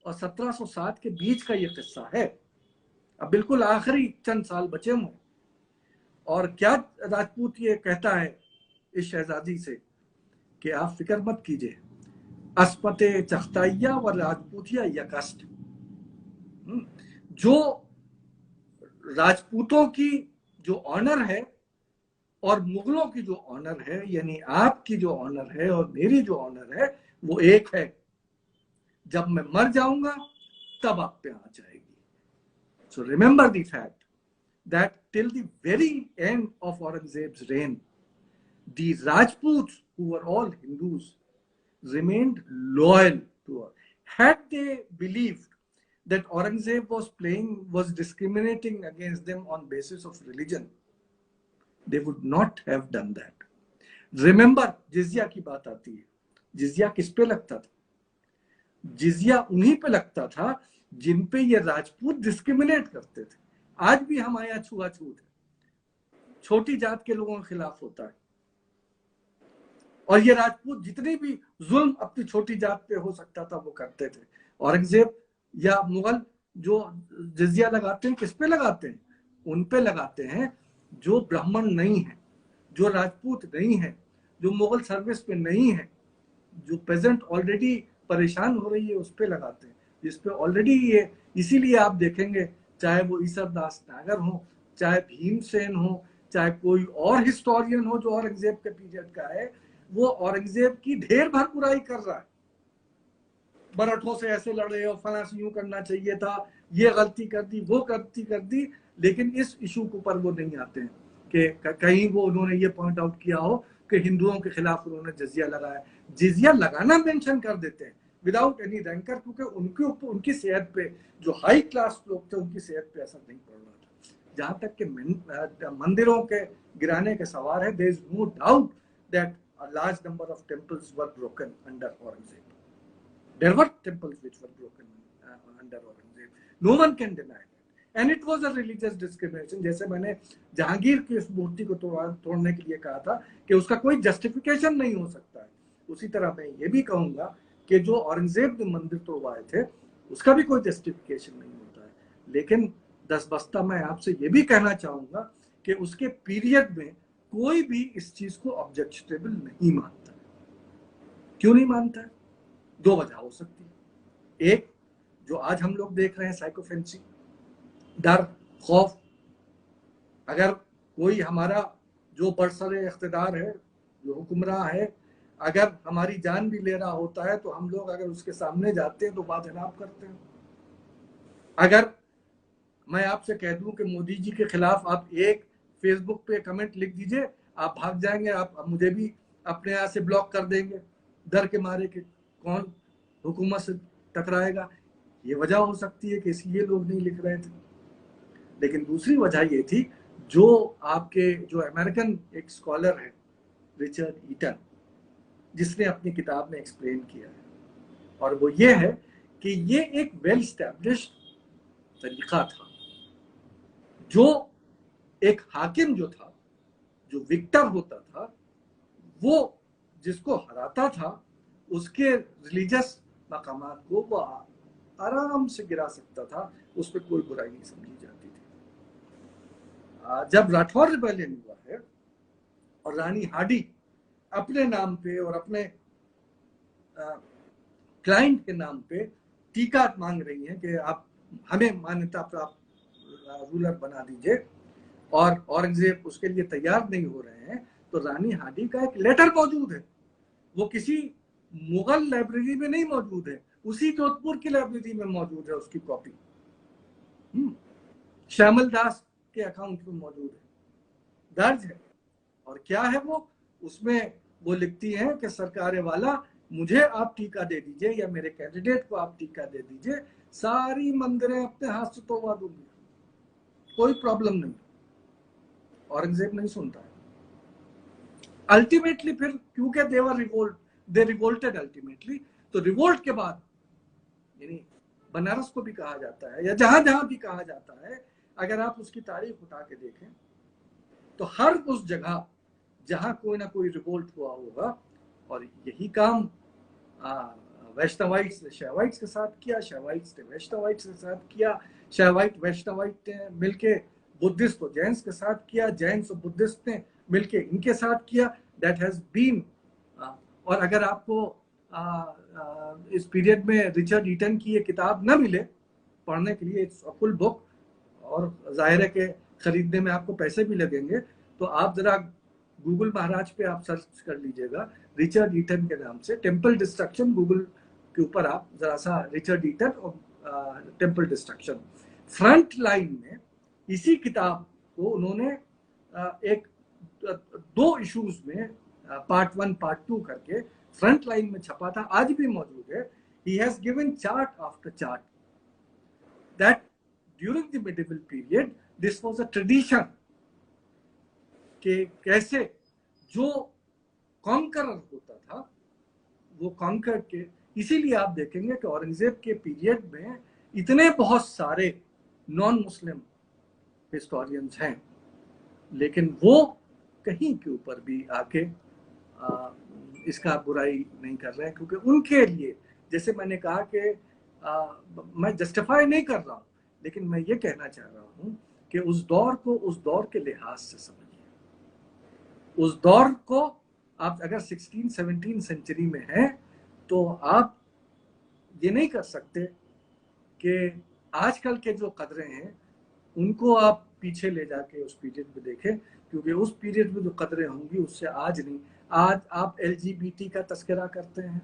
और 1707 के बीच का ये किस्सा है। अब बिल्कुल आखिरी चंद साल बचे हुए। और क्या राजपूत ये कहता है इस शहजादी से कि आप फिक्र मत कीजिए, अस्पते चख्ताइया व राजपूतिया यकस्ट। जो राजपूतों की जो ऑनर है और मुगलों की जो ऑनर है, यानी आपकी जो ऑनर है और मेरी जो ऑनर है, वो एक है। जब मैं मर जाऊंगा तब आप पे आ जाएगी। So remember the fact that till the very end of Aurangzeb's rain, the Rajputs, who were all Hindus, remained loyal to her. Had they believed that Aurangzeb was discriminating against them on basis of religion, they would not have done that. Remember, जिजिया की बात आती है, जिजिया किस पे लगता था? जिजिया उन्हीं पे लगता था जिन पे ये राजपूत डिस्क्रिमिनेट करते थे। आज भी हमारे यहाँ छुआछूत है, छोटी जात के लोगों के खिलाफ होता है, और ये राजपूत जितनी भी जुल्म अपनी छोटी जात पे हो सकता था वो करते थे। औरंगजेब या मुगल जो जिजिया लगाते हैं, किस पे लगाते हैं? उन पे लगाते हैं जो ब्राह्मण नहीं है, जो राजपूत नहीं है, जो मुगल सर्विस पे नहीं है, जो पेजेंट ऑलरेडी परेशान हो रही है उस पे लगाते हैं, जिसपे ऑलरेडी ये। इसीलिए आप देखेंगे चाहे वो ईसरदास नागर हो, चाहे भीमसेन हो, चाहे कोई और हिस्टोरियन हो जो औरंगजेब के पीरियड का है, वो औरंगजेब की ढेर भर बुराई कर रहा है। मराठों से ऐसे लड़े और फला से यूं करना चाहिए था, ये गलती कर दी, वो गलती कर दी, लेकिन इस इशू के ऊपर वो नहीं आते हैं कि कहीं वो उन्होंने ये पॉइंट आउट किया हो कि हिंदुओं के खिलाफ उन्होंने जिजिया लगाया। जिजिया लगाना मेंशन कर देते हैं विदाउट एनी रैंकर, क्योंकि उनके ऊपर, उनकी सेहत पे, जो हाई क्लास लोग थे उनकी सेहत पे असर नहीं पड़ रहा था। जहां तक कि मंदिरों के गिराने के सवाल है, there is no doubt that a large number of temples were broken under Aurangzeb. There were temples which were broken under Aurangzeb. No one can deny that. And it was a religious discrimination. जैसे मैंने जहांगीर की उस मूर्ति को तोड़ने के लिए कहा था कि उसका कोई जस्टिफिकेशन नहीं हो सकता है, उसी तरह मैं ये भी कहूंगा कि जो औरंगजेब ने मंदिर तोड़वाए थे उसका भी कोई जस्टिफिकेशन नहीं होता है। लेकिन दसबस्ता मैं आपसे ये भी कहना चाहूंगा कि उसके पीरियड में कोई भी इस चीज को ऑब्जेक्शनेबल नहीं मानता। क्यों नहीं मानता है? दो वजह हो सकती है। एक, जो आज हम लोग देख रहे हैं साइकोफेंसी, डर, खौफ। अगर कोई हमारा जो बरसरे इख्तिदार है, जो हुक्मरान है, अगर हमारी जान भी ले रहा होता है तो हम लोग अगर उसके सामने जाते हैं तो वादनाब करते हैं। अगर मैं आपसे कह दूं कि मोदी जी के खिलाफ आप एक फेसबुक पे कमेंट लिख दीजिए, आप भाग जाएंगे, आप मुझे भी अपने यहाँ से ब्लॉक कर देंगे डर के मारे कि कौन हुकूमत से टकराएगा। ये वजह हो सकती है कि इसलिए लोग नहीं लिख रहे थे। लेकिन दूसरी वजह ये थी, जो आपके जो अमेरिकन एक स्कॉलर है रिचर्ड ईटन, जिसने अपनी किताब में एक्सप्लेन किया है, और वो ये है कि ये एक वेल एस्टैब्लिश्ड तरीका था। जो एक हाकिम जो था, जो विक्टर होता था, वो जिसको हराता था उसके रिलीजियस मकामात को वो आराम से गिरा सकता था, उस पर कोई बुराई नहीं समझी जाती थी। जब राठौर रिबेलियन हुआ है और रानी हार्डी अपने नाम पे और अपने क्लाइंट के नाम पे टीका मांग रही हैं कि आप हमें मान्यता प्राप्त रूलर बना दीजिए, और औरंगजेब उसके लिए तैयार नहीं हो रहे हैं, तो रानी हार्डी का एक लेटर मौजूद है, वो किसी मुगल लाइब्रेरी में नहीं मौजूद है, उसी जोधपुर की लाइब्रेरी में मौजूद है उसकी कॉपी। श्यामल दास के अकाउंट में मौजूद है, दर्ज है। और क्या है वो? उसमें वो लिखती हैं कि सरकार वाला मुझे आप टीका दे दीजिए या मेरे कैंडिडेट को आप टीका दे दीजिए, सारी मंदिरें अपने हाथ से तोड़वा दूंगी, कोई प्रॉब्लम नहीं। औरंगजेब नहीं सुनता है। अल्टीमेटली फिर क्योंकि दे रिवोल्टेड अल्टीमेटली, तो रिवोल्ट के बाद, यानी बनारस को भी कहा जाता है या जहां जहां भी कहा जाता है, अगर आप उसकी तारीख उठा के देखें तो हर उस जगह जहां कोई ना कोई रिवोल्ट हुआ होगा, और यही काम वैष्णवाइट्स ने शैवाइट्स के साथ किया, शैवाइट्स ने वैष्णवाइट्स के साथ किया, शैवाइट वैष्णवाइट ने मिलके बुद्धिस्ट और जैन्स के साथ किया, जैन्स और बुद्धिस्ट ने मिलके इनके साथ किया। That has been. और अगर आपको इस पीरियड में रिचर्ड ईटन की ये किताब ना मिले पढ़ने के लिए, इट्स अ फुल बुक, और जाहिर है कि खरीदने में आपको पैसे भी लगेंगे, तो आप जरा गूगल महाराज पे आप सर्च कर लीजिएगा रिचर्ड ईटन के नाम से, टेम्पल डिस्ट्रक्शन, गूगल के ऊपर आप जरा सा रिचर्ड ईटन और टेम्पल डिस्ट्रक्शन। फ्रंट लाइन में इसी किताब को उन्होंने एक 2 इश्यूज में पार्ट 1 पार्ट 2 करके फ्रंट लाइन में छपा था, आज भी मौजूद है। He has given chart after chart that during the medieval period this was a tradition कि कैसे जो कॉन्करर होता था वो कॉन्कर के, इसीलिए आप देखेंगे कि औरंगजेब के पीरियड में इतने बहुत सारे नॉन मुस्लिम हिस्टोरियंस हैं, लेकिन वो कहीं के ऊपर भी आके इसका बुराई नहीं कर रहे हैं, क्योंकि उनके लिए, जैसे मैंने कहा कि मैं जस्टिफाई नहीं कर रहा हूँ, लेकिन मैं ये कहना चाह रहा हूँ कि उस दौर को उस दौर के लिहाज से समझिए। उस दौर को आप अगर 16-17 सेंचुरी में हैं तो आप ये नहीं कर सकते कि आजकल के जो कदरें हैं उनको आप पीछे ले जाके उस पीरियड में देखें, क्योंकि उस पीरियड में जो कदरें होंगी उससे आज नहीं। आज आप LGBT का तस्करा करते हैं,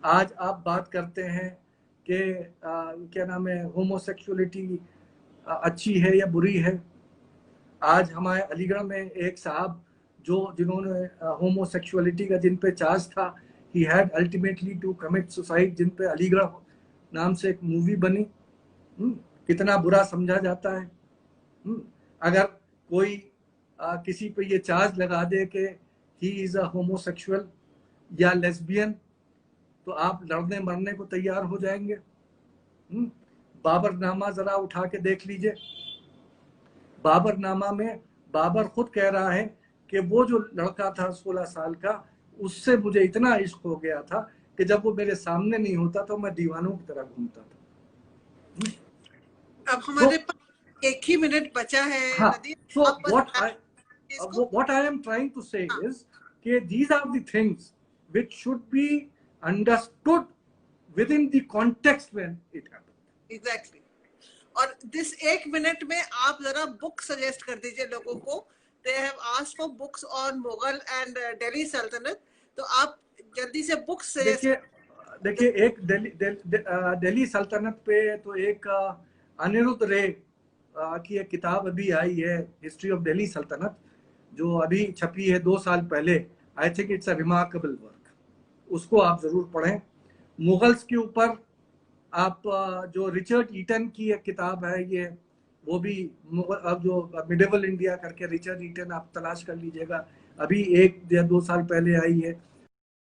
आज आप बात करते हैं कि क्या नाम है, होमोसेक्सुअलिटी अच्छी है या बुरी है। आज हमारे अलीगढ़ में एक साहब जिन्होंने होमोसेक्सुअलिटी का जिन पे चार्ज था, he had ultimately to commit suicide, जिन पे अलीगढ़ नाम से एक मूवी बनी। कितना बुरा समझा जाता है। अगर कोई किसी पे ये चार्ज लगा दे कि ही इज अ होमोसेक्सुअल या लेस्बियन, तो आप लड़ने मरने को तैयार हो जाएंगे। बाबरनामा जरा उठा के देख लीजिए। बाबरनामा में बाबर खुद कह रहा है कि वो जो लड़का था 16 साल का, उससे मुझे इतना इश्क हो गया था कि जब वो मेरे सामने नहीं होता तो मैं दीवानों की तरह घूमता था। अब हमारे पास 1 ही मिनट बचा है। हाँ, Nadeem, so what I am trying to say is कि these are the things which should be understood within the context when it happened. Exactly. और दिस 1 मिनट में आप जरा बुक सजेस्ट कर दीजिए लोगों को। They have asked for books on Mughal and Delhi सल्तनत, तो आप जल्दी से बुक्स सजेस्ट। देखिए एक दिल्ली सल्तनत पे तो एक अनिरुद्ध रे की एक किताब अभी आई है, हिस्ट्री ऑफ दिल्ली सल्तनत, जो अभी छपी है 2 साल पहले। I think it's a remarkable work, उसको आप जरूर पढ़ें। मुगल्स के ऊपर आप जो रिचर्ड ईटन की एक किताब है, ये वो भी अब जो मिडेवल इंडिया करके रिचर्ड ईटन, आप तलाश कर लीजिएगा, अभी 1 या 2 साल पहले आई है।